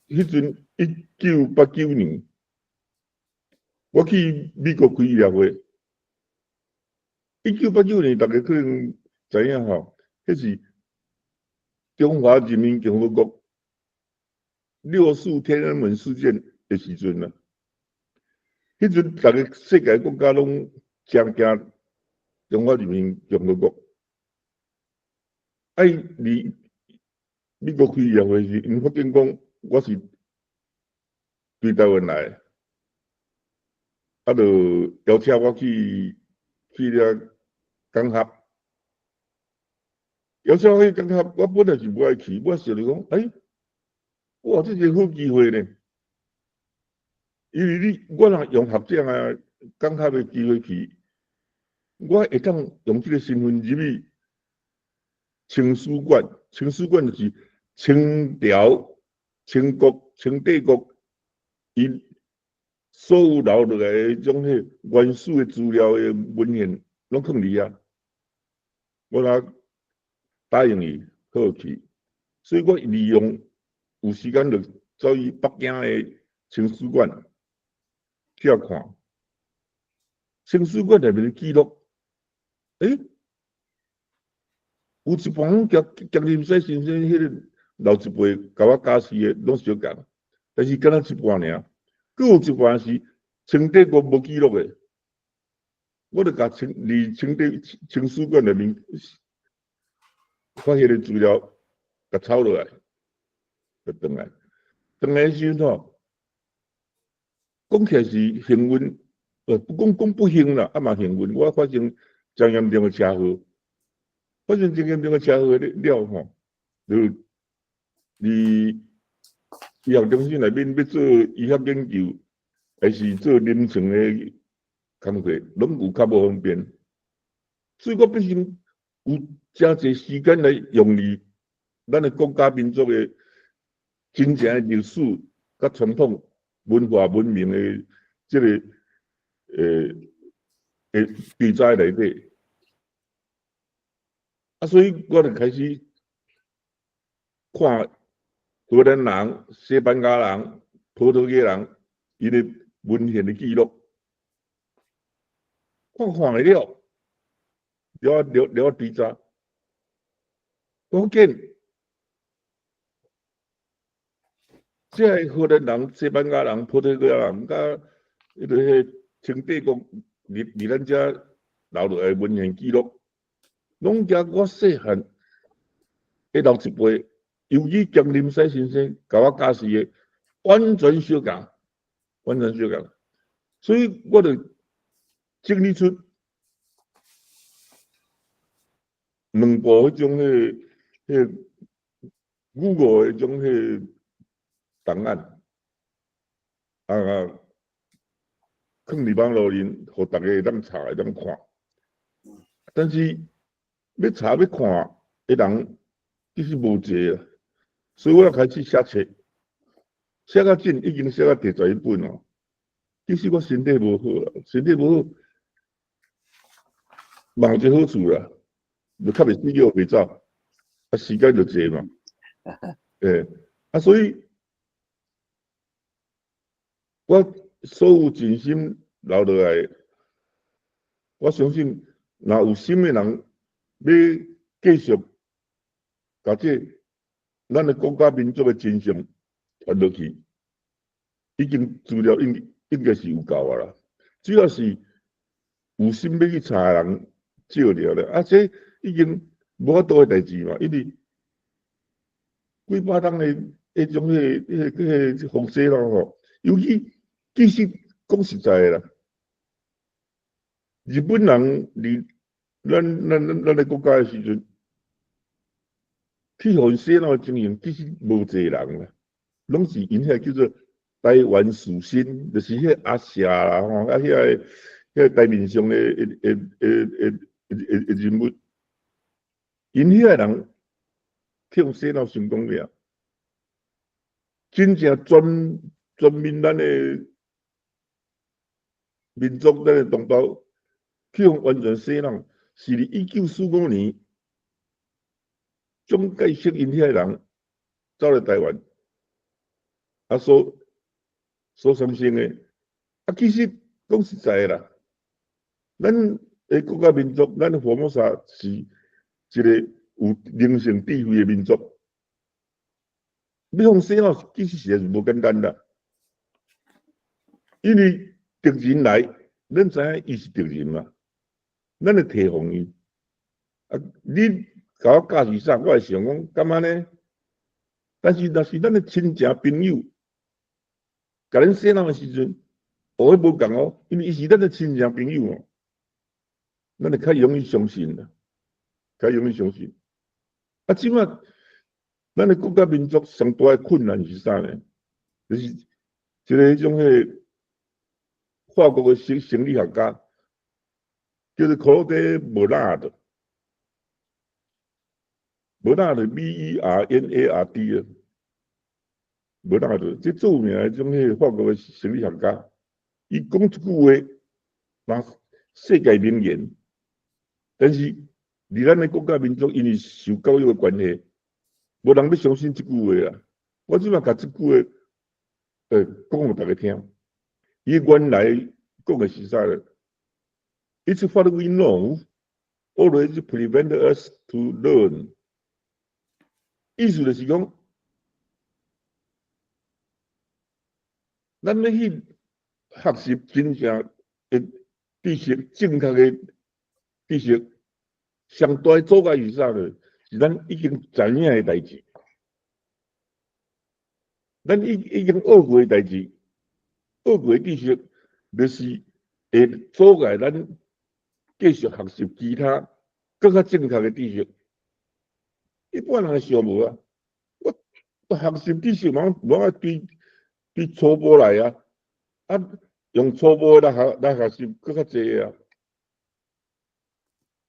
迄阵1989年，我去美国开医疗会。1989年，大家可能知影吼，迄是中华人民共和国6·4天安门事件的时阵啦。迄阵，大家世界国家拢真惊中华人民共和国。离美国开医疗会时，因发现讲我是对台湾来的，啊，就邀请我去了港合。邀请我去港合，我本来是无爱去，我想着讲，哇，这是好机会呢。因为我若用学长啊港合的机会去，我会当用这个身份入去清史馆。清史馆就是清朝、清国、清帝国伊所有留落来迄种原始的资料的文献，拢放伫遐。我答应伊，好去，所以我利用有时间就走去北京的清史馆去遐看。清史馆内面的记录，有一半江林西先生迄个老一辈甲我解释的拢相共，但是敢若一半尔，佫有一半是清帝国无记录的。我就甲清史馆内面发现的资料，甲抄落来，就转来。转来时吼，讲起来是幸运，讲不幸啦，嘛幸运。我发生真严重的车祸，了吼，就伫医学中心内面要做医学研究，还是做临床的工作，拢有较无方便。所以我必须有真侪时间来用于咱的国家民族的真正的历史、甲传统文化文明的这个记载内底。所以我就开始看荷兰人、西班牙人、葡萄牙人伊的文献的记录，看会了知查。我发现这荷兰人、西班牙人、葡萄牙人，甲迄个清帝国伫咱遮留落来文献记录，拢甲我细汉的老一辈，尤其江林西先生甲我解释的完全相共，完全相共。所以我就整理出两部迄种Google 迄种档案，放伫网络面，互大家会当查会当看。但是要查要看的人其实无济啊，所以我开始写册，写到真已经写到第11本了。其实我身体无好啦，身体无好，嘛有一个好处啦，就较袂死叫袂走，时间就济嘛。所以我所有真心留落来，我相信，若有心的人要继续把咱的国家民族的真相传落去，已经资料应该是有够啊啦。只要是有心要去查的人少了咧，这已经无法度的代志嘛，因为几百档的迄种方式咯吼，尤其实讲实在的啦，日本人离咱的国家的时阵，去互洗脑的情形，其实无侪人啦，拢是因遐叫做台湾士绅，就是迄阿霞啦，吼，啊遐台面上的人物，因遐人去互洗脑成功了，真正全面咱的民族，咱的同胞去互完全洗脑，是伫1945年。蒋介石因遐人走来台湾，啊所产生的，啊其实讲实在啦，咱的国家民族，咱的佛摩萨是一个有灵性智慧的民族。要互洗脑，其实是无简单啦，因为敌人来，咱知影伊是敌人嘛，咱会提防伊，啊你。甲我教是啥？我会想讲，干嘛呢？但是若是咱的亲情朋友，甲咱洗脑的时阵，学的无共哦，因为伊是咱的亲情朋友哦，咱就较容易相信啦，较容易相信。啊，即马咱的国家民族上大的困难是啥呢？就是一个迄种法国的心理学家，叫做克洛德·莫纳德。莫纳德 MERNARD 啊，莫纳德这著名的种法国的心理学家，伊讲一句话，嘛世界名言。但是伫咱的国家民族，因为受教育的关系，无人要相信这句话啦。我即马甲这句话，讲互大家听。伊原来讲的是啥呢 ？It's what we know always prevent us to learn。意思就是讲，咱要去学习真正的知识，正确的知识，上大的阻碍是啥呢？是咱已经知影的代志，咱已经学过的代志，学过的知识，就是会阻碍咱继续学习其他更较正确的知识。一般人想无啊，我学习知识，往啊对初步来啊，用初步来学习更较济啊。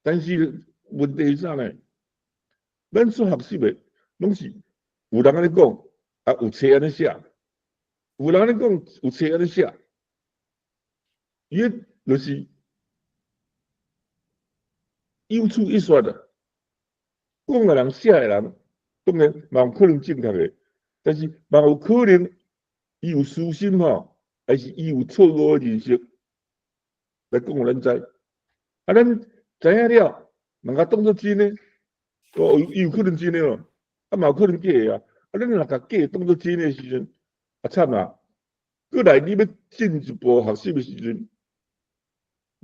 但是问题是啥呢？咱所学习的，拢是有人安尼讲，啊有册安尼写，有人安尼讲，有册安尼写，伊就是有处一说的。讲的人、写的人，当然嘛有可能正确的，但是嘛有可能伊有私心吼，还是伊有错误的认识来讲互咱知。啊，咱知影了，人家当作真的，伊有可能真的哦，啊嘛有可能假的啊。啊，咱若甲假当作真的时阵，啊惨啊！过来你要进一步学习的时阵，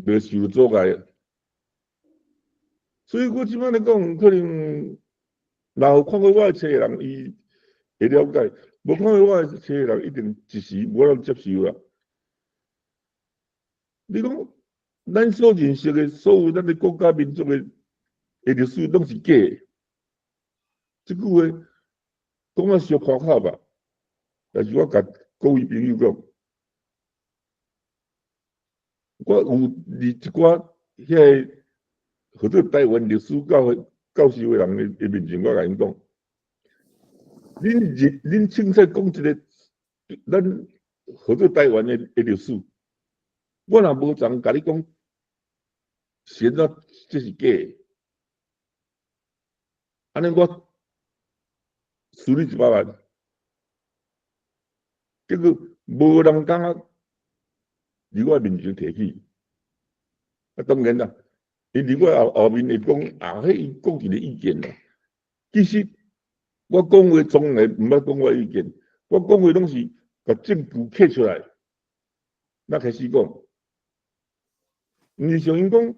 就受阻碍。所以我即摆来讲，可能若有看过我的册的人，伊会了解；无看过我的册的人，一定一时无能接受啦。你讲，咱所认识的所有咱的国家民族的历史，拢是假的。这句话讲啊小夸口吧，但是我甲各位朋友讲，我有伫一寡遐或者台湾历史教授的人的面前，我甲因讲，恁凊彩讲一个咱或者台湾的历史，我若无常甲你讲，显啊这是假的，安尼我输你100万，结果无人敢伫我面前提起，啊当然啦。伊伫我后面会讲，迄伊讲一个意见啦。其实我讲话从来毋捌讲我意见，我讲话拢是把证据摕出来，那开始讲。毋是像因讲，